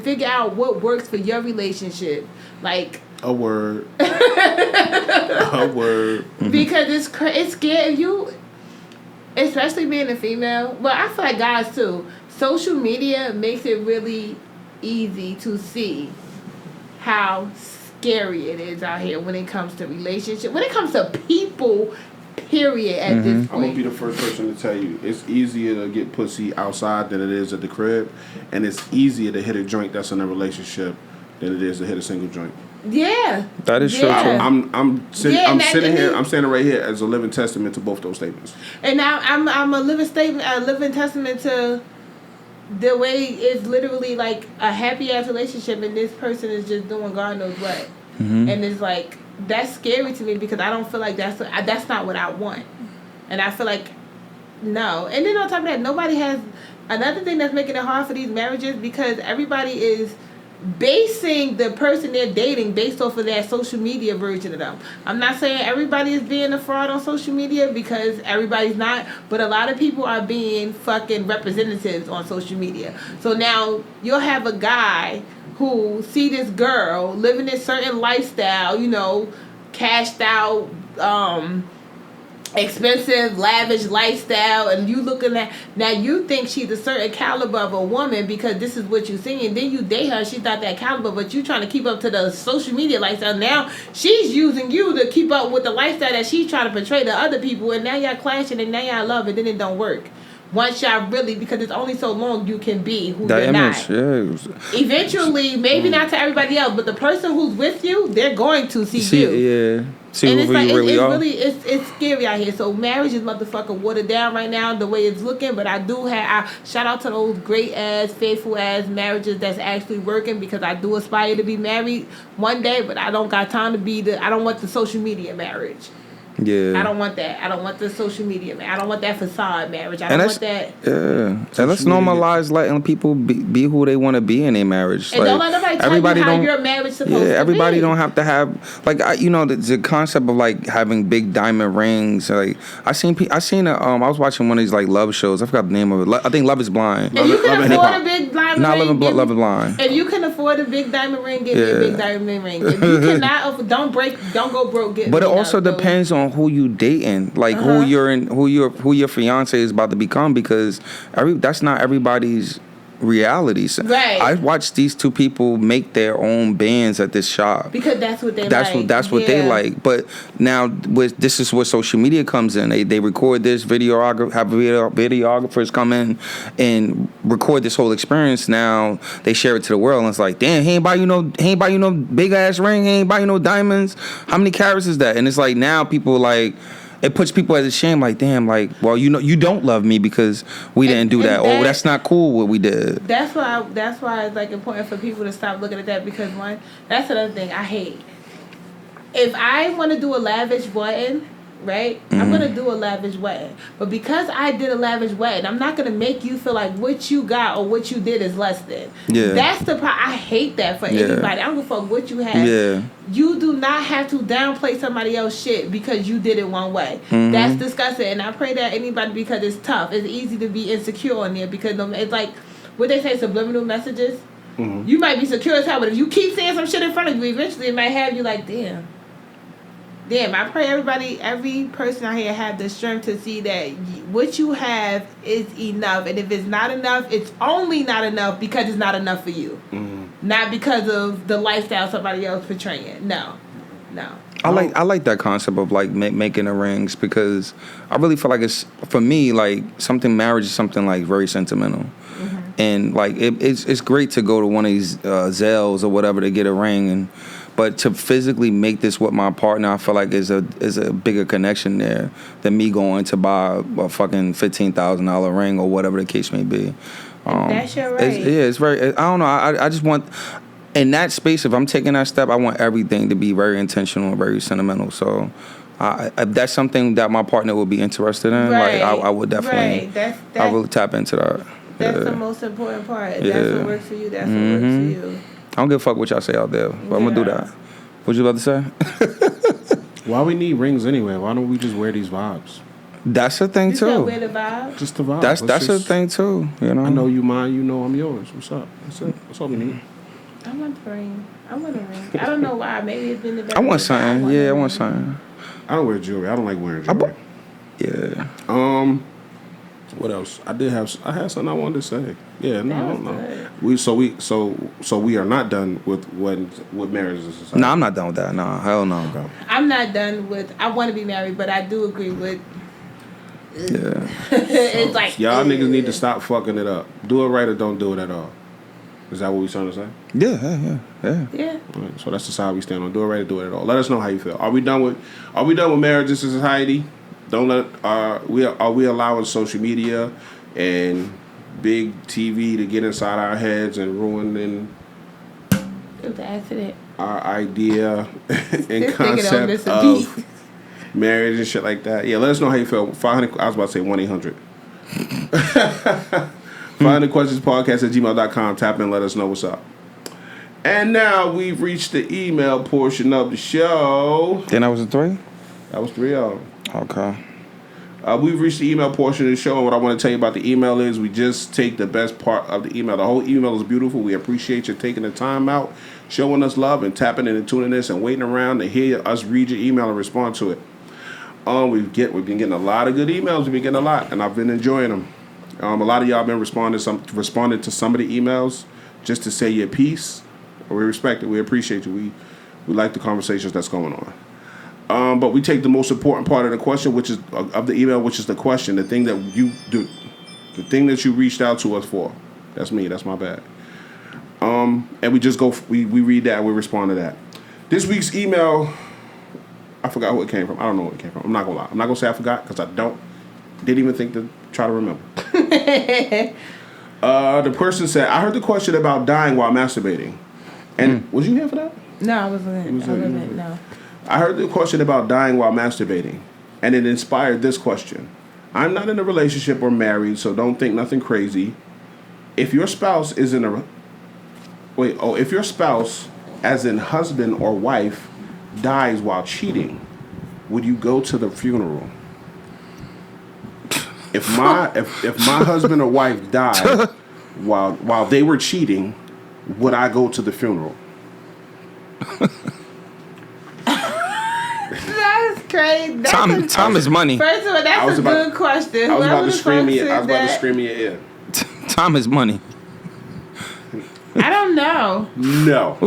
figure out what works for your relationship. Like, a word. A word. Because it's scary. You, especially being a female, but I feel like guys too, social media makes it really easy to see how scary it is out here when it comes to relationships, when it comes to people, period, at this point. I'm gonna be the first person to tell you, it's easier to get pussy outside than it is at the crib, and it's easier to hit a joint that's in a relationship than it is to hit a single joint. Yeah, that is true. I'm standing right here as a living testament to both those statements. And now I'm a living testament to the way it's literally like a happy ass relationship, and this person is just doing God knows what, and it's like, that's scary to me, because I don't feel like that's not what I want, and I feel like no. And then on top of that, nobody has, another thing that's making it hard for these marriages, because everybody is basing the person they're dating based off of their social media version of them. I'm not saying everybody is being a fraud on social media, because everybody's not, but a lot of people are being fucking representatives on social media. So now you'll have a guy who see this girl living this certain lifestyle, cashed out, expensive, lavish lifestyle, and you looking at now you think she's a certain caliber of a woman because this is what you see, and then you date her, she's not that caliber, but you trying to keep up to the social media lifestyle. Now she's using you to keep up with the lifestyle that she's trying to portray to other people, and now y'all clashing, and now y'all love it, then it don't work. Once y'all really, because it's only so long you can be who That you're image, not. yeah. Eventually, maybe not to everybody else, but the person who's with you, they're going to see you. Yeah. See And who it's you like really are. it's scary out here. So marriage is motherfucking watered down right now the way it's looking. But I do have shout out to those great ass, faithful ass marriages that's actually working, because I do aspire to be married one day, but I don't got time to be I don't want the social media marriage. Yeah. I don't want that. I don't want the social media marriage. I don't want that facade marriage. I And don't want that. Yeah. And let's normalize letting people be who they want to be in their marriage. And like, don't let nobody tell you how your marriage supposed to be. Everybody don't have to have the concept of like having big diamond rings. Like I was watching one of these like love shows. I forgot the name of it. I think Love Is Blind. If you can afford a big diamond Not ring, Love Is Blind. If you can afford a big diamond ring, get me a big diamond ring. If you cannot, don't go broke. But it also depends on who you dating, like who your fiance is about to become, because that's not everybody's reality. So right. I watched these two people make their own bands at this shop because that's what they like. That's what they like. But now this is where social media comes in. They record this have videographers come in and record this whole experience. Now they share it to the world, and it's like, damn, he ain't buy you no big ass ring, he ain't buy you no diamonds. How many carats is that? And it's like now people like. It puts people at a shame, like, damn, like, well, you don't love me because we didn't do that. Or that's not cool what we did. That's why it's like important for people to stop looking at that, because one, that's another thing I hate. If I want to do a lavish wedding, right? I'm going to do a lavish wedding. But because I did a lavish wedding, I'm not going to make you feel like what you got or what you did is less than. Yeah. That's the part. I hate that for anybody. I don't give a fuck what you have. Yeah. You do not have to downplay somebody else's shit because you did it one way. That's disgusting. And I pray that anybody, because it's tough. It's easy to be insecure on there because it's like, what they say, subliminal messages. You might be secure as hell, but if you keep saying some shit in front of you, eventually it might have you like, damn, I pray every person out here have the strength to see that what you have is enough. And if it's not enough, it's only not enough because it's not enough for you. Not because of the lifestyle somebody else portraying. No. I like that concept of like making the rings, because I really feel like it's, for me, like marriage is something like very sentimental. And like it's great to go to one of these Zelles or whatever to get a ring, but to physically make this with my partner, I feel like is a bigger connection there than me going to buy a fucking $15,000 ring or whatever the case may be. That's your right. It's very. I don't know. I just want, in that space, if I'm taking that step, I want everything to be very intentional and very sentimental. So, if that's something that my partner would be interested in, like I would definitely. I really tap into that. That's the most important part. If that's what works for you, that's what works for you. I don't give a fuck what y'all say out there, but I'm gonna do that. What you about to say? Why we need rings anyway? Why don't we just wear these vibes? That's a thing too. Wear the vibe. Just the vibe. That's a thing too. You know. I know you mine. You know I'm yours. What's up? That's it. That's all we need. I want the ring. I want a ring. I don't know why. Maybe it's been the best. I want something. I want something. I don't wear jewelry. I don't like wearing jewelry. Yeah. What else? I had something I wanted to say. Yeah, no. Good. We are not done with marriage is a society. No, I'm not done with that. No, hell no. Okay. I'm not done with. I want to be married, but I do agree with. Yeah. It's like y'all niggas need to stop fucking it up. Do it right or don't do it at all. Is that what we trying to say? Yeah. All right, so that's the side we stand on. Do it right or do it at all. Let us know how you feel. Are we done with marriage as a society? Don't let are we allowing social media and big TV to get inside our heads and ruining the accident. Our idea and concept of marriage and shit like that? Yeah, let us know how you feel. 500. I was about to say 1-800. 500 questions podcast at gmail.com. Tap in, let us know what's up. And now we've reached the email portion of the show. Then that was a 3? That was 3 of them. Okay. We've reached the email portion of the show, and what I want to tell you about the email is we just take the best part of the email. The whole email is beautiful. We appreciate you taking the time out, showing us love, and tapping in and tuning in and waiting around to hear us read your email and respond to it. We've been getting a lot of good emails. We've been getting a lot, and I've been enjoying them. A lot of y'all been responding to some of the emails just to say your piece. We respect it. We appreciate you. We like the conversations that's going on. But we take the most important part of the question, which is of the email, which is the question, the thing that you do, the thing that you reached out to us for. That's me. That's my bad. And we just go. We read that. We respond to that. This week's email, I forgot who it came from. I don't know where it came from. I'm not gonna lie. I'm not gonna say I forgot because I didn't even think to try to remember. The person said, I heard the question about dying while masturbating. And was you here for that? No, I wasn't. No. I heard the question about dying while masturbating, and it inspired this question. I'm not in a relationship or married, so don't think nothing crazy. If your spouse is in a if your spouse, as in husband or wife, dies while cheating, would you go to the funeral? If my husband or wife died while they were cheating, would I go to the funeral? That's crazy. Time is money. First of all, that's a good question. I was about to scream in your ear. Time is money. I don't know. No.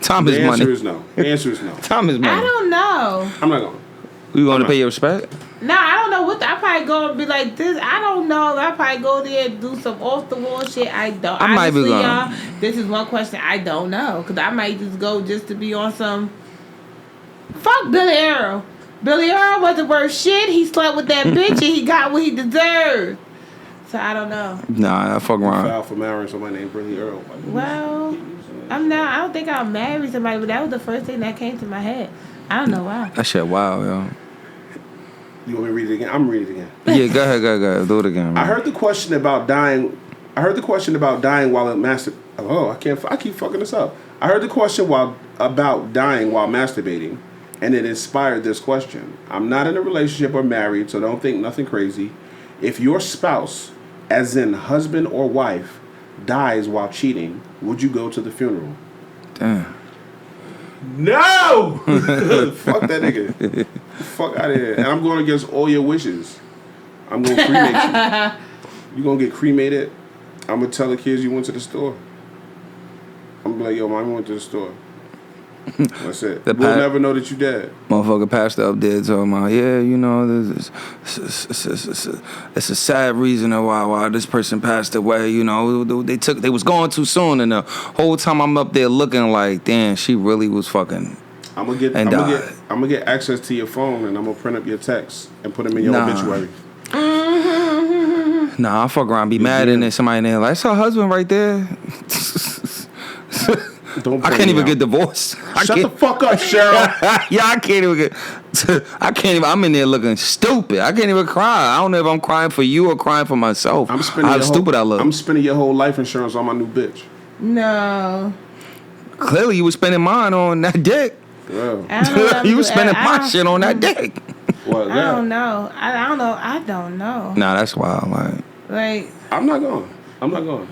Time is money. The answer is no. Time is money. I don't know. I'm not going. You going to pay your respect? No, I don't know what. I probably go and be like this. I don't know. I probably go there and do some off the wall shit. I don't. I might be going. Y'all, this is one question I don't know because I might just go just to be on some. Fuck Billy Earl. Billy Earl wasn't worth shit. He slept with that bitch and he got what he deserved. So I don't know. Nah, I fuck around. Foul for marrying somebody named Billy Earl. Well, I don't think I'll marry somebody, but that was the first thing that came to my head. I don't know why. That shit wild, yo. You want me to read it again? I'm gonna read it again. Yeah, go ahead. Do it again, man. I heard the question about dying while it masturbating. Oh, I keep fucking this up. I heard the question about dying while masturbating, and it inspired this question. I'm not in a relationship or married, so don't think nothing crazy. If your spouse, as in husband or wife, dies while cheating, would you go to the funeral? Damn. No! Fuck that nigga. Fuck out of here. And I'm going against all your wishes. I'm going to cremate you. You're going to get cremated. I'm going to tell the kids you went to the store. I'm going to be like, yo, mom, I went to the store. That's it. We'll never know that you dead. Motherfucker pastor up there talking about, yeah, you know, it's a sad reason why this person passed away. You know, they was going too soon, and the whole time I'm up there looking like, damn, she really was fucking. I'm gonna get access to your phone, and I'm gonna print up your texts and put them in your obituary. Nah, I fuck around, be mad, and then somebody in there like, that's her husband right there. I can't even get divorced. Shut the fuck up, Cheryl. Yeah, I can't even. I'm in there looking stupid. I can't even cry. I don't know if I'm crying for you or crying for myself. How stupid I look. I'm spending your whole life insurance on my new bitch. No. Clearly, you were spending mine on that dick. Yeah. You were spending my shit on that dick. What? I don't know. I don't know. Nah, that's wild. Like. I'm not going.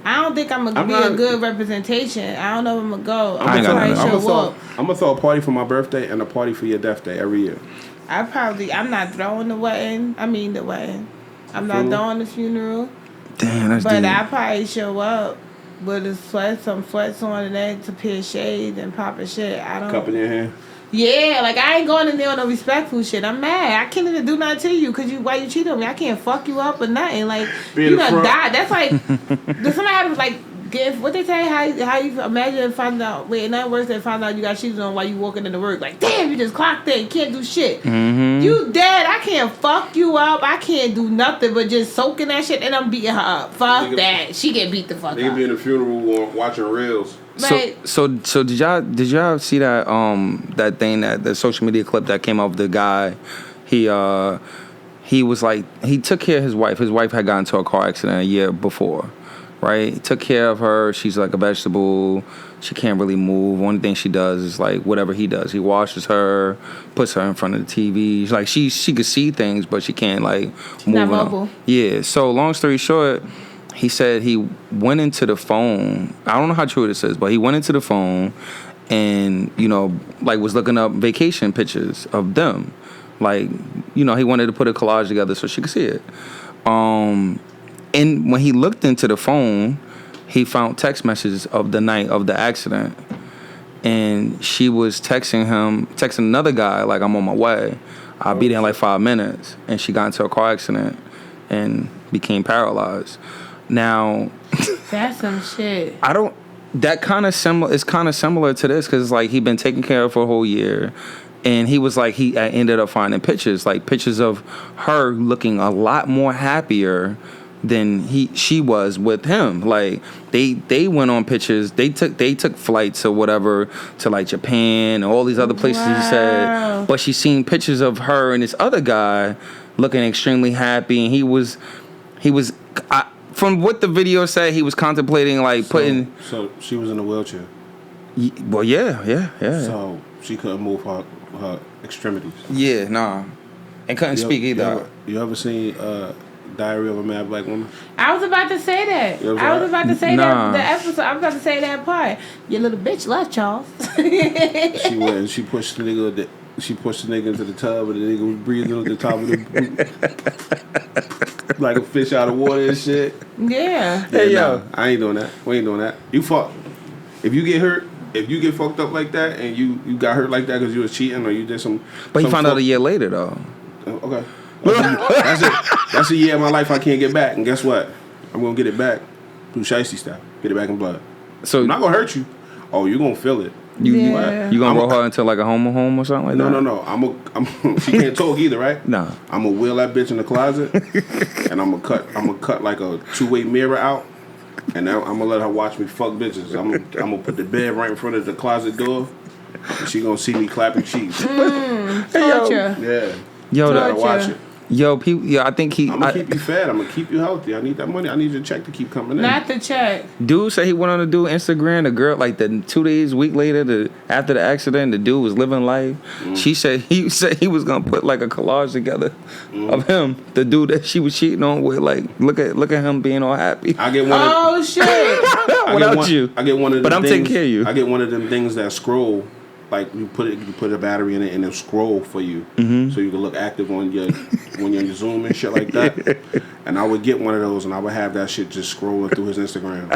I don't think I'm gonna be a good representation. I don't know if I'm gonna go. I'm gonna throw a party for my birthday and a party for your death day every year. I'm not throwing the wedding. I'm not throwing the funeral. Damn, that's But deep. I probably show up with some sweats on and then to peel shades and pop a shit. Cup in your hand. Yeah, like I ain't going in there on no respectful shit. I'm mad. I can't even do nothing to you because why you cheat on me. I can't fuck you up or nothing. Like you done died. That's like somebody had to like give what they say. How you imagine find out? Wait, nothing worse than find out you got cheated on while you walking into work. Like damn, you just clocked in. You can't do shit. Mm-hmm. You dead. I can't fuck you up. I can't do nothing but just soaking that shit and I'm beating her up. Fuck that. She get beat the fuck up. They be in the funeral watching reels. So did y'all see that that thing, that the social media clip that came up with the guy? He was like, he took care of his wife. His wife had gotten into a car accident a year before, right? He took care of her. She's like a vegetable. She can't really move. One thing she does is like whatever he does. He washes her, puts her in front of the TV. Like she could see things, but she can't like move. Not mobile. Yeah. So long story short, he said he went into the phone. I don't know how true this is, but he went into the phone and, you know, like was looking up vacation pictures of them, Like, you know, he wanted to put a collage together so she could see it. And when he looked into the phone, he found text messages of the night of the accident. And she was texting another guy, like, I'm on my way. I'll be there in like 5 minutes. And she got into a car accident and became paralyzed. Now, That's some shit. That kind of similar. It's kind of similar to this because like he been taken care of for a whole year, and he was like I ended up finding pictures of her looking a lot more happier than she was with him. Like they went on pictures. They took flights or whatever to like Japan and all these other places. He Wow. said, but she seen pictures of her and this other guy looking extremely happy, and he was. From what the video said, he was contemplating like putting. So she was in a wheelchair. Well, yeah. So she couldn't move her extremities. Yeah, nah, and couldn't speak either. You ever seen Diary of a Mad Black Woman? I was about to say that. You know what I I'm was about to say Nah. that the episode. I was about to say that part. Your little bitch left, Charles. She went and she pushed the nigga into the tub, and the nigga was breathing on the top of the like a fish out of water and shit. Yeah. Hey, Yeah, yo. nah, I ain't doing that. We ain't doing that. You fuck. If you get hurt, if you get fucked up like that, and you got hurt like that because you was cheating or you did some. But he some found out fuck- a year later though. Okay. That's it. That's a year of my life I can't get back. And guess what? I'm gonna get it back through shiesty style. Get it back in blood. So I'm not gonna hurt you. Oh, you gonna feel it. you Yeah. gonna roll her into like a home or something like that? No. I'm she can't talk either, right? Nah. I'm gonna wheel that bitch in the closet, and I'm gonna cut like a 2-way mirror out, and I'm gonna let her watch me fuck bitches. I'm gonna put the bed right in front of the closet door, and she gonna see me clapping cheeks. Torture. Yeah, Yo, gotta Torture. watch it. I think he. I'm gonna keep you fed. I'm gonna keep you healthy. I need that money. I need your check to keep coming in. Not the check. Dude said he went on to do Instagram. The girl, like the 2 days, week later, after the accident, the dude was living life. She said he was gonna put like a collage together of him, the dude that she was cheating on with. Like, look at him being all happy. I get one. Oh shit. Without you. I get one of them. But I'm taking things- care of you. I get one of them things that scroll. Like you put a battery in it and it'll scroll for you, so you can look active on your when you're on your Zoom and shit like that. And I would get one of those and I would have that shit just scrolling through his Instagram.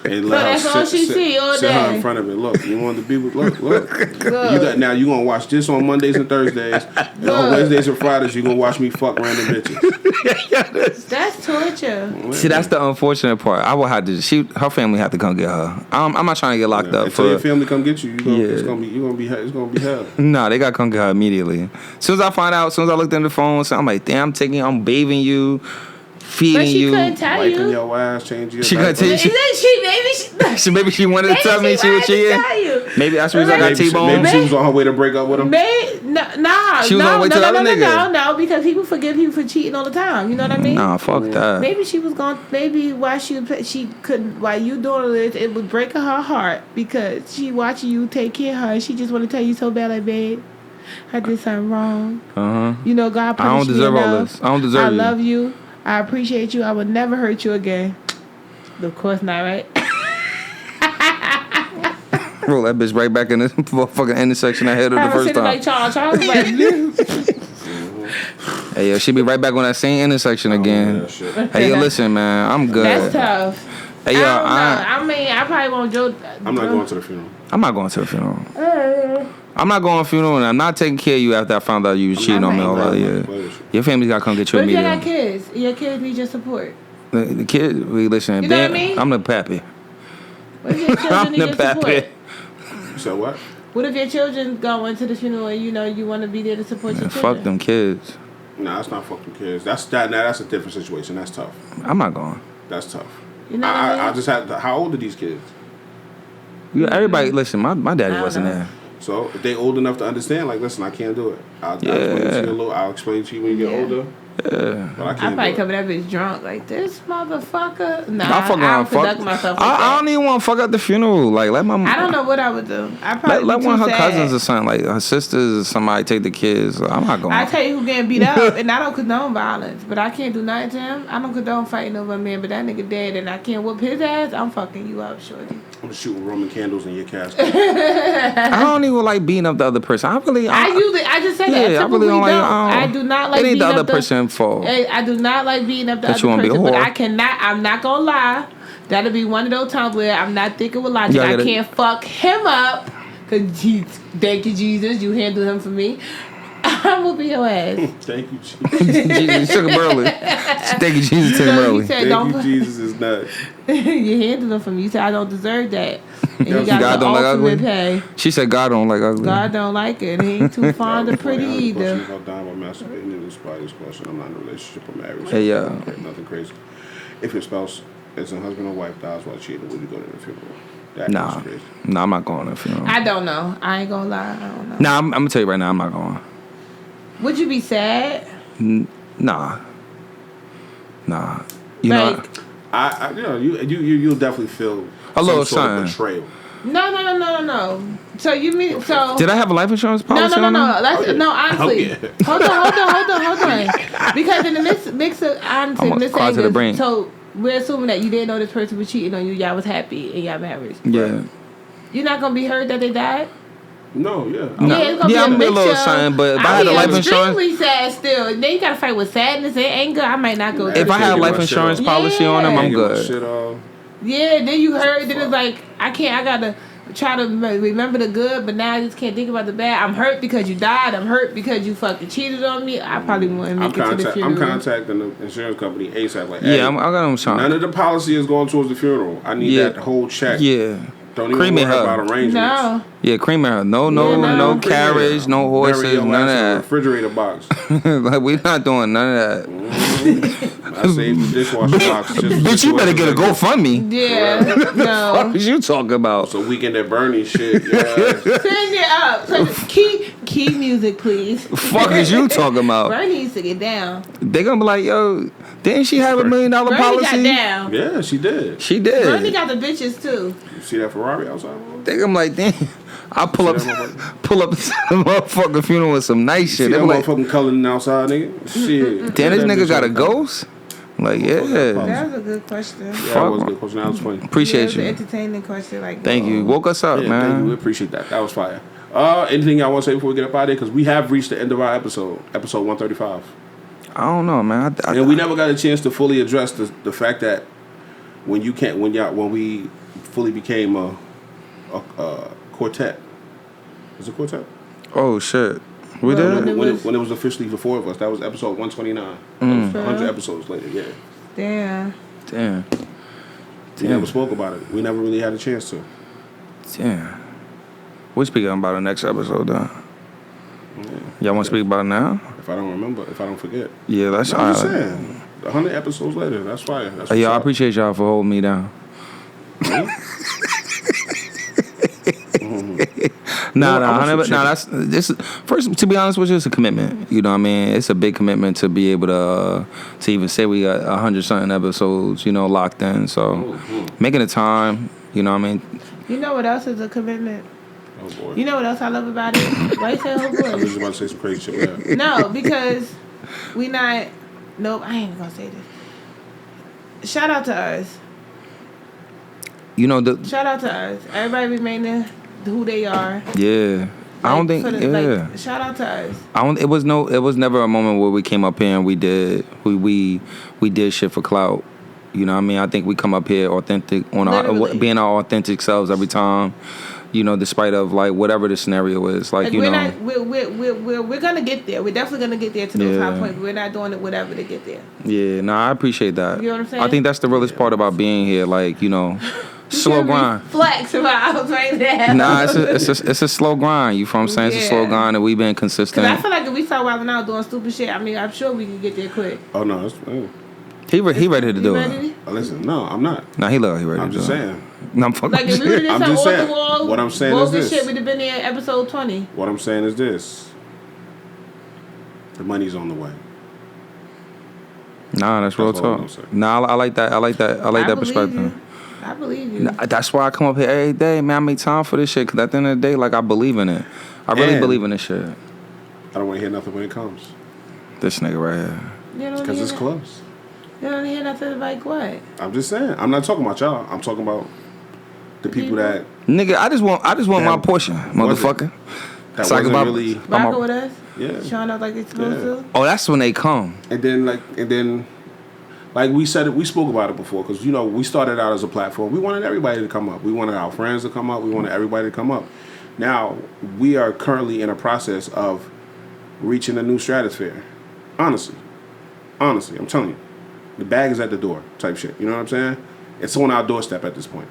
And that's all she see all sit her day. in front of it. Look, you want to be with look. Look. You got now. You gonna watch this on Mondays and Thursdays. And on Wednesdays and Fridays, you gonna watch me fuck random bitches. That's torture. See, that's the unfortunate part. I will have to. Her family have to come get her. I'm not trying to get locked up Until your for. family come get you, it's Yeah. gonna be hell. No, they gotta come get her immediately. As soon as I find out, as soon as I looked in the phone, so I'm like, damn, I'm bathing you, feeding But she you. couldn't tell Wiping you. your ass, changing your She couldn't diaper. tell you. Maybe she wanted to tell me she was cheating. Maybe that's the reason I got Maybe T-bone. she was on her way to break up with him. Nah. She was on her way to the other nigga. No, because people forgive people for cheating all the time. You know what I mean? Nah, fuck that. Maybe she was going. Maybe while she couldn't. While you doing this, it was breaking her heart because she watching you take care of her. And she just want to tell you so bad, like, babe, I did something wrong. You know, God I don't punished me deserve all enough. this. I don't deserve I you. love you. I appreciate you. I would never hurt you again. Of course not, right? Roll that bitch right back in the motherfucking intersection I hit her I the was first sitting time. like Charles was like, Hey, yo, she be right back on that same intersection again. that shit. Hey, yo, listen, man, I'm good. that's tough. Hey, yo, I don't know. I mean, I probably won't joke. I'm not going to the funeral. I'm not going to the funeral. I'm not going to the funeral, and I'm not taking care of you after I found out you was cheating on me all that year. Your family got to come get you What if you got immediately. kids? Your kids need your support. The kid, listen, You know what I mean? I'm the pappy. What if your children I'm need the your support? pappy. You said what? What if your children going to the funeral and you know you want to be there to support your Man, children? fuck them kids. Nah, that's not fucking kids. That's a different situation. That's tough. I'm not going. That's tough. You know what I mean? I just had. How old are these kids? Everybody, listen, my daddy I wasn't don't know. there. So if they old enough to understand, like, listen, I can't do it. I'll explain to you a little. I'll explain to you when you get Yeah. older. Yeah. But I I can't probably do come it. that bitch drunk like this motherfucker. Nah, I fucking I don't fuck. conduct myself like I that. don't even want to fuck at the funeral. Like let my. I don't know what I would do. I probably Let be one too of her sad. cousins or something, like her sisters or somebody, take the kids. I'm not going. I tell you who getting beat up, and I don't condone violence, but I can't do nothing to him. I don't condone fighting over a man, but that nigga dead, and I can't whoop his ass. I'm fucking you up, shorty. I'm shooting Roman candles in your casket. I don't even like beating up the other person. I just said that. Yeah, I I really don't like. I do not like It ain't beating the up other person fault. I do not like beating up the That you other wanna be a person, but whore. I cannot. I'm not gonna lie. That'll be one of those times where I'm not thinking with logic. Yeah, I I gotta- can't fuck him up. Cause thank you Jesus, you handled him for me. I'm gonna be your ass. Thank you, Jesus. Jesus took him early. Thank you, Jesus took him So you early. said Thank you, don't. Jesus is nuts. You handled him for me. You said I don't deserve that. And you got God the don't like ultimate ugly? pay. She said God don't like ugly. God don't like it. He ain't too fond of pretty either. If I'm dying by masturbating, it inspired this question. I'm not in a relationship or married. Hey, yeah. Okay, nothing crazy. If your spouse is a husband or wife dies while cheating, would you go to the funeral? That Nah, is crazy. nah, I'm not going to the funeral. I don't know. I ain't gonna lie. I don't know. Nah, I'm gonna tell you right now, I'm not going. Would you be sad? Nah. You know, Like, I you know, you'll definitely feel A little some sort of something. betrayal. no. So you mean so? did I have a life insurance policy? No. on them? Let's, Oh, yeah. no, honestly. Oh, yeah. Hold on. Because in the mix of honestly, I'm Miss closet to the brain. so we're assuming that you didn't know this person was cheating on you. Y'all was happy and y'all married. Yeah. You're not gonna be hurt that they died. No, yeah. No. Yeah, it's gonna Yeah, be I'm a little mixture. something, but if I I'll had a be life insurance, extremely sad still. Then you gotta fight with sadness and anger. I might not go. if I had a Get life my insurance shit policy on them, Yeah. I'm Get my good. shit off. Yeah, then you hurt. Then it's like I gotta try to remember the good, but now I just can't think about the bad. I'm hurt because you died. I'm hurt because you fucking cheated on me. I probably wouldn't make it to the funeral. I'm contacting the insurance company ASAP. Like, Yeah, hey, I got them none insurance. of the policy is going towards the funeral. I need Yeah. that whole check. Yeah. Don't even Cremate worry her. about arrangements. No. Yeah, cream her. No, Yeah, no. carriage, no Bury horses, your none ass in a of refrigerator box. that. Like, we're not doing none of that. I saved the dishwasher box. Just for Bitch, you better get a situations like GoFundMe. Yeah. What No. is you talking about? this. So weekend at Bernie shit. Yeah. Send it up. So key music, please. Fuck is you talking about? Bernie needs to get down. They gonna be like, yo, didn't she have $1 million Bernie got policy? down. Yeah, she did. She Bernie did. got the bitches too. You see that Ferrari outside? Bro? They gonna be like, damn. I'll pull up See that motherfucker? to the motherfucking funeral with some nice See shit. that They be like, motherfucking coloring outside, nigga? Shit. damn, this That nigga bitch got a on- ghost? Like, yeah. That was a good question. Yeah, that was a good question. That was funny. Yeah, it Appreciate was an you. entertaining question. Like, Thank you. Woke us up, Yeah, thank you. We man. appreciate that. That was fire. Anything y'all want to say before we get up out of here? Because we have reached the end of our episode 135. I don't know, man. And we never got a chance to fully address the fact that when we fully became a quartet. Is it quartet? Oh shit. We Well, did. When it was officially the four of us, that was episode 129. Mm. 100 episodes later, yeah. damn. Damn. We never spoke about it. We never really had a chance to. Damn. We're speaking about the next episode, though. Y'all want to speak about it now? If I don't remember, if I don't forget. Yeah, that's I'm all just right. saying. 100 episodes later, that's fire. That's Hey, what's y'all, I up. appreciate y'all for holding me down. Nah, I want some chicken. that's this. First, to be honest with you, it's a commitment. You know what I mean? It's a big commitment to be able to even say we got 100 something episodes, locked in. So making the time, you know what I mean? You know what else is a commitment? Oh, boy. You know what else I love about it? Why you say oh I was boy? just about to say some crazy shit. Yeah. No, because we not. Nope, I ain't gonna say this. Shout out to us. You know the Shout out to us. Everybody remaining who they are. yeah. I don't think yeah. Shout out to us. It was never a moment where we came up here and we did shit for clout. You know what I mean? I think we come up here authentic on Literally. being our authentic selves every time. Despite of like whatever the scenario is, like We're not. We're gonna get there. We're definitely gonna get there to those Yeah. high points. But we're not doing it whatever to get there. Yeah, no, I appreciate that. You know what I'm saying? I think that's the realest part about being here. Like, slow grind. Flex about us right now. Nah, it's a slow grind. You feel what I'm saying? It's a Yeah. slow grind, and we've been consistent. Cause I feel like if we start wilding out doing stupid shit, I mean, I'm sure we can get there quick. Oh, no. That's, He ready to You do ready? it. listen, no, I'm not. Nah, he ready I'm to just do it. saying. No, I'm fucking Like if we would have I'm did just some off saying. the wall, What I'm saying is bogus this. shit, we'd have been there at episode 20. What I'm saying is this. The money's on the way. Nah, that's real That's what I'm talk. saying. Nah, I like that. I like that. I like that believe perspective. you. I believe you. Nah, that's why I come up here every day, man. I make time for this shit. Cause at the end of the day, like I believe in it. I really And- believe in this shit. I don't want to hear nothing when it comes This nigga right here. You don't because hear it's that- close. You don't hear nothing like what? I'm just saying. I'm not talking about y'all. I'm talking about the people that Nigga, I just want my Damn. portion, motherfucker. that Psych wasn't about- really. Rocking with us? Yeah. Showing up like they're supposed Yeah. to? Oh, that's when they come. And then, like we said it, we spoke about it before because we started out as a platform. We wanted everybody to come up. We wanted our friends to come up. We wanted everybody to come up. Now we are currently in a process of reaching a new stratosphere. Honestly, I'm telling you, the bag is at the door, type shit. You know what I'm saying? It's on our doorstep at this point.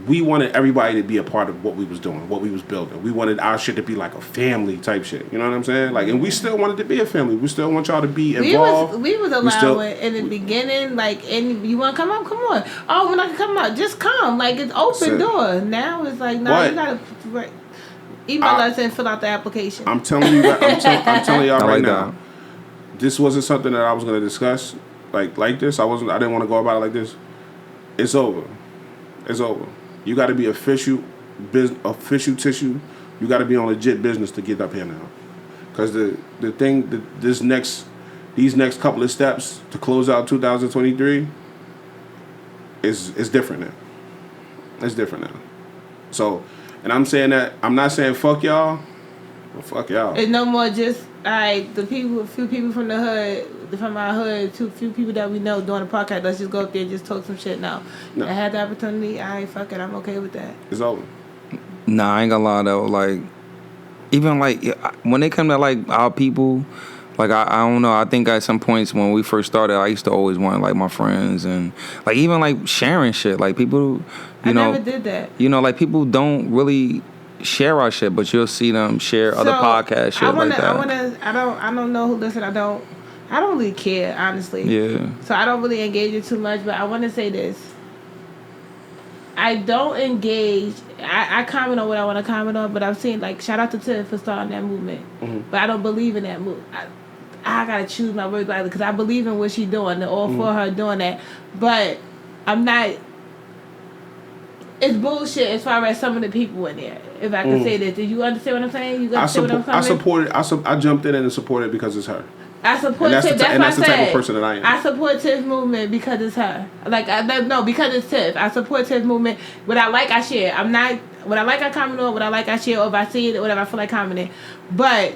We wanted everybody to be a part of what we was doing, what we was building. We wanted our shit to be like a family type shit. You know what I'm saying? Like, and we still wanted to be a family. We still want y'all to be involved. We was allowing in the beginning, like, and you want to come up? Come on. Oh, when I can come up, just come. Like, it's open That's it. door. Now it's like, no, But- you got to email us and fill out the application. I'm telling you, I'm telling y'all I right like now. that. This wasn't something that I was gonna discuss like this. I didn't want to go about it like this. It's over. It's over. You got to be official tissue. You got to be on legit business to get up here now. Because these next couple of steps to close out 2023 is different now. It's different now. So, and I'm saying that I'm not saying fuck y'all. Well, fuck y'all. It's no more just, all right, a few people from the hood, from our hood, few people that we know doing the podcast, let's just go up there and just talk some shit now. No. I had the opportunity, all right, fuck it, I'm okay with that. It's over. Nah, I ain't gonna lie though. Like, even like when they come to like our people, like I don't know. I think at some points when we first started, I used to always want like my friends and like even like sharing shit. Like people, I never did that. like people don't really share our shit, but you'll see them share other podcasts, shit like that. I don't know who listen. I don't really care, honestly. Yeah. So I don't really engage it too much, but I want to say this. I don't engage. I comment on what I want to comment on, but I've seen, like, shout out to Tiff for starting that movement. Mm-hmm. But I don't believe in that movement. I gotta choose my words because I believe in what she's doing. And all for her doing that, but I'm not. It's bullshit as far as some of the people in there. If I can say this, do you understand what I'm saying? You understand what I'm saying? I supported. I jumped in and supported it because it's her. I support And that's Tiff. the ty- That's and what that's I the type said. of person that I am. I support Tiff's movement because it's her. Like, because it's Tiff. I support Tiff's movement. What I like, I share. I'm not. What I like, I comment on. What I like, I share. Or if I see it, or whatever, I feel like commenting. But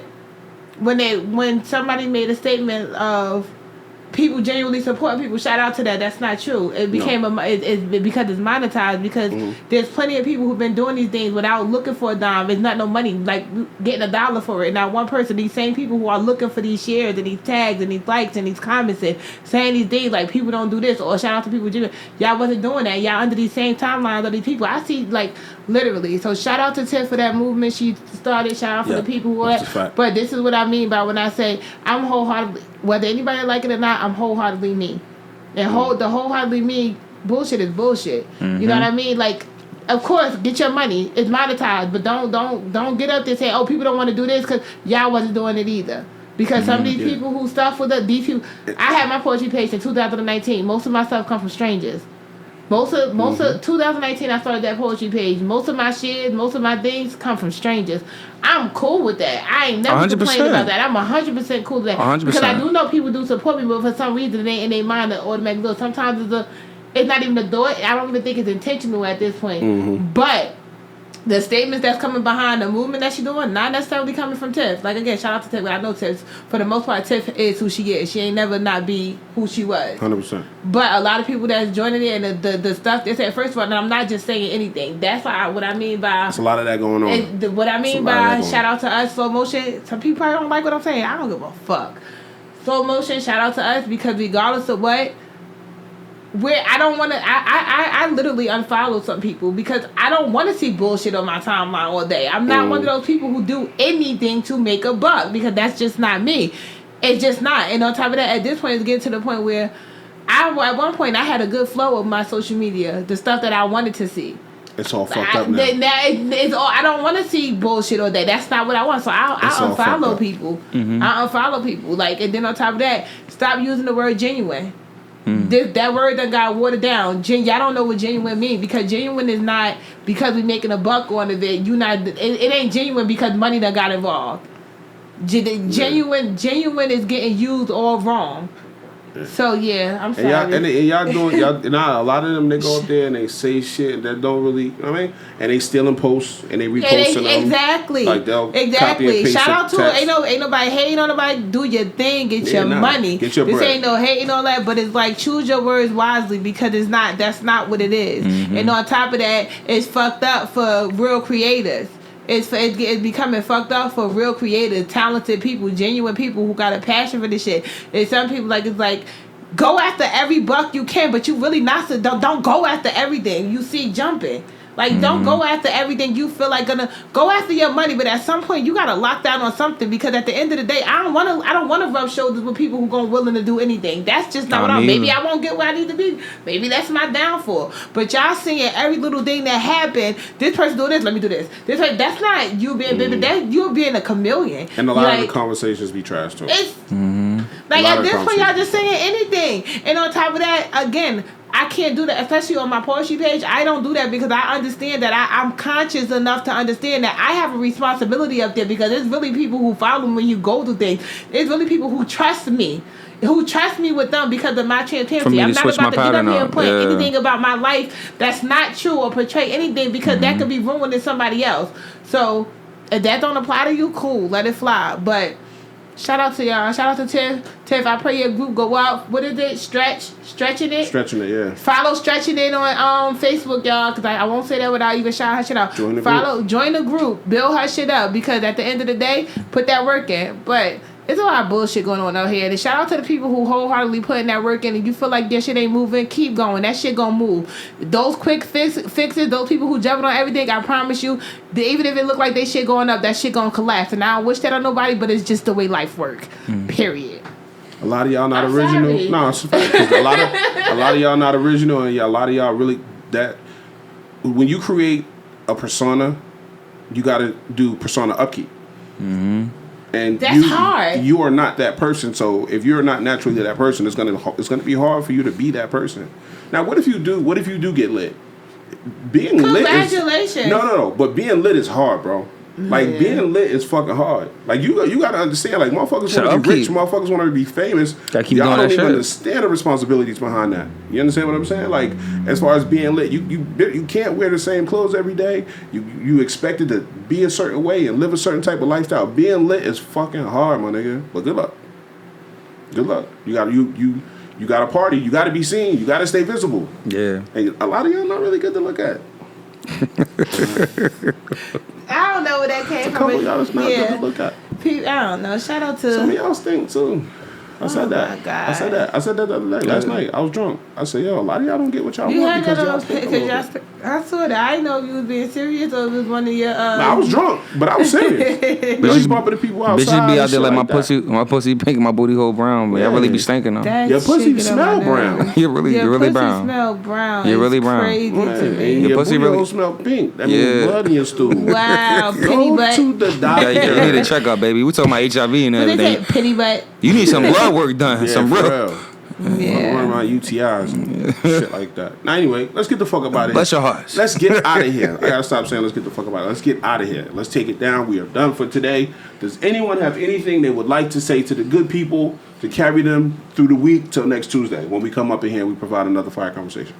when somebody made a statement of people genuinely support people, shout out to that. That's not true. It became because it's monetized. Because there's plenty of people who've been doing these things without looking for a dime. It's not no money, like getting $1 for it. Not one person. These same people who are looking for these shares and these tags and these likes and these comments and saying these things like people don't do this, or shout out to people doing. Y'all wasn't doing that. Y'all under these same timelines of these people. I see, like, literally. So shout out to Tiff for that movement she started. Shout out for the people who that's are. a fact. But this is what I mean by when I say I'm wholeheartedly, whether anybody like it or not, I'm wholeheartedly me. And the wholeheartedly me bullshit is bullshit. You know what I mean? Like, of course, get your money. It's monetized, but don't get up there and say, oh, people don't want to do this because y'all wasn't doing it either. Because some of these people who stuff with these people, I had my poetry page in 2019. Most of my stuff come from strangers. Most of 2019, I started that poetry page. Most of my shares, most of my things come from strangers. I'm cool with that. I ain't never 100%. complained about that. I'm 100% cool with that. 100%. Because I do know people do support me, but for some reason it ain't in their mind to automatically do it. Sometimes it's not even a thought. I don't even think it's intentional at this point. But the statements that's coming behind the movement that she's doing, not necessarily coming from Tiff. Like, again, shout out to Tiff. I know Tiff. For the most part, Tiff is who she is. She ain't never not be who she was. 100%. But a lot of people that's joining it and the stuff they said, first of all, and I'm not just saying anything. That's what I mean by. There's a lot of that going on. What I mean It's a lot of by that going shout out to us, slow motion. Some people probably don't like what I'm saying. I don't give a fuck. Slow motion, shout out to us because regardless of what, where I don't want to, I literally unfollow some people because I don't want to see bullshit on my timeline all day. I'm not one of those people who do anything to make a buck because that's just not me. It's just not. And on top of that, at this point, it's getting to the point where at one point I had a good flow of my social media, the stuff that I wanted to see. It's all fucked up now. It's all, I don't want to see bullshit all day. That's not what I want. So I all fucked unfollow up. people. I unfollow people. Like, and then on top of that, stop using the word genuine. That word done got watered down. Y'all don't know what genuine means, because genuine is not because we making a buck on it. It ain't genuine because money done got involved. Genuine is getting used all wrong. So yeah, I'm sorry. And y'all doing a lot of them, they go up there and they say shit that don't really, you know what I mean? And they stealing posts and they reposting them. Exactly. Like they'll copy and paste Shout out to text. ain't nobody hating on nobody. Do your thing, get your money. Get your this bread. ain't no hating on that, but it's like, choose your words wisely, because that's not what it is. And on top of that, it's fucked up for real creators. It's becoming fucked up for real creators, talented people, genuine people who got a passion for this shit. And some people it's like go after every buck you can, but you really not. Don't go after everything you see jumping. Like, don't go after everything you feel like gonna go after your money, but at some point you gotta lock down on something, because at the end of the day, I don't wanna rub shoulders with people who gonna willing to do anything. That's just not what I'm. Maybe I won't get where I need to be. Maybe that's my downfall. But y'all seeing every little thing that happened. This person do this, let me do this. That's not you being baby. That's you being a chameleon. And a lot of the conversations be trash too. It's like at this point y'all just saying anything, and on top of that, again, I can't do that, especially on my poetry page. I don't do that because I understand that I'm conscious enough to understand that I have a responsibility up there, because there's really people who follow me when you go through things. There's really people who trust me with them because of my transparency. I'm not about to get up here and put anything about my life that's not true or portray anything, because that could be ruining somebody else. So if that don't apply to you, cool, let it fly. But shout out to y'all. Shout out to Tiff. Tiff, I pray your group go out. What is it? Stretching it? Stretching it, yeah. Follow Stretching It on Facebook, y'all, because I won't say that without even shouting her shit out. Join the group. Build her shit up, because at the end of the day, put that work in. But it's a lot of bullshit going on out here. And shout out to the people who wholeheartedly putting that work in, and you feel like their shit ain't moving, keep going. That shit gonna move. Those quick fixes, those people who jumping on everything, I promise you, even if it look like they shit going up, that shit gonna collapse. And I don't wish that on nobody, but it's just the way life work. Period. A lot of y'all not I'm original. sorry. No, it's fine. a lot of y'all not original, and a lot of y'all really that. When you create a persona, you got to do persona upkeep. And that's hard. You are not that person. So if you're not naturally that person, it's gonna be hard for you to be that person. Now, what if you do get lit? Being lit is congratulations. No. But being lit is hard, bro. Like, being lit is fucking hard. Like, you got to understand, like, motherfuckers want to be rich, motherfuckers want to be famous. Y'all don't even understand the responsibilities behind that. You understand what I'm saying? Like, as far as being lit, you can't wear the same clothes every day. You expected to be a certain way and live a certain type of lifestyle. Being lit is fucking hard, my nigga. But good luck. Good luck. You got to party. You got to be seen. You got to stay visible. Yeah. And a lot of y'all not really good to look at. I don't know where that came from. A couple of y'all is not good to look at. I don't know. Shout out to some of y'all stink too. I said that. God. I said that the other day. Last night, I was drunk. I said, yo, a lot of y'all don't get what y'all want because y'all stink a little bit. I saw that. I didn't know if you was being serious or it was one of your. I was drunk, but I was serious. Bitches bumping the people outside. Bitches be out there like my pussy pink, my booty hole brown, but I really be stinking though. Your pussy smell brown. You're really brown. Smell brown. You're really brown. Crazy to me. And your pussy really smell pink. That means blood in your stool. Wow, pity butt. Go to the doctor. Yeah, you need a checkup, baby. We talking about HIV and everything. Pity butt. You need some blood work done. Some real. Yeah. Run around UTIs and shit like that. Now, anyway, let's get the fuck up out of here. Bless your hearts. Let's get out of here. I gotta stop saying let's get the fuck up out of here. Let's get out of here. Let's take it down. We are done for today. Does anyone have anything they would like to say to the good people to carry them through the week till next Tuesday when we come up in here and we provide another fire conversation?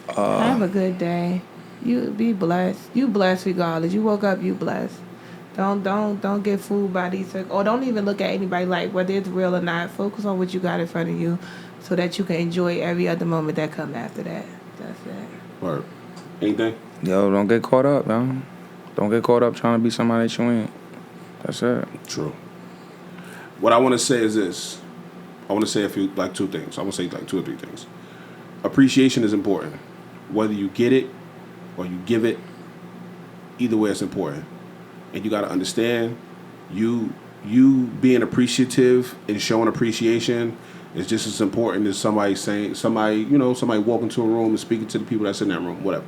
Have a good day. You be blessed. You blessed regardless. You woke up, you blessed. Don't get fooled by these, or don't even look at anybody like whether it's real or not. Focus on what you got in front of you, so that you can enjoy every other moment that come after that. That's it. Word. Anything? Yo, don't get caught up, man. Don't get caught up trying to be somebody that you ain't. That's it. True. What I want to say is this. I want to say two things. I want to say like 2 or 3 things. Appreciation is important. Whether you get it or you give it, either way it's important. And you got to understand, you being appreciative and showing appreciation is just as important as somebody walking to a room and speaking to the people that's in that room, whatever.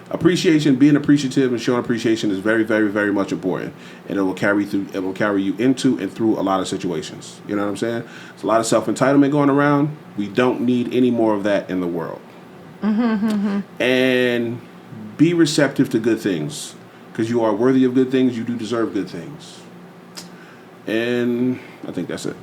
Appreciation, being appreciative and showing appreciation is very, very, very much important, and it will carry you into and through a lot of situations. You know what I'm saying? There's a lot of self-entitlement going around. We don't need any more of that in the world. And be receptive to good things, because you are worthy of good things. You do deserve good things. And I think that's it.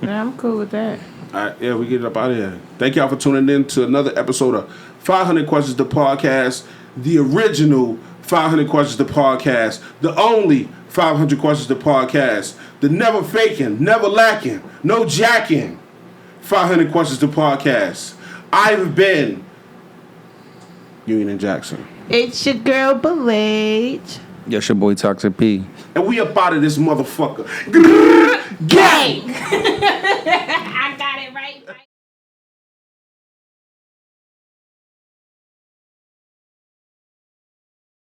Yeah, I'm cool with that. All right, yeah, we get it up out of here. Thank y'all for tuning in to another episode of 500 Questions the Podcast, the original 500 Questions the Podcast, the only 500 Questions the Podcast, the never faking, never lacking, no jacking 500 Questions the Podcast. I've been Union and Jackson. It's your girl, Belage. Yes, your boy Toxic P. And we up out of this motherfucker. Gang! I got it right.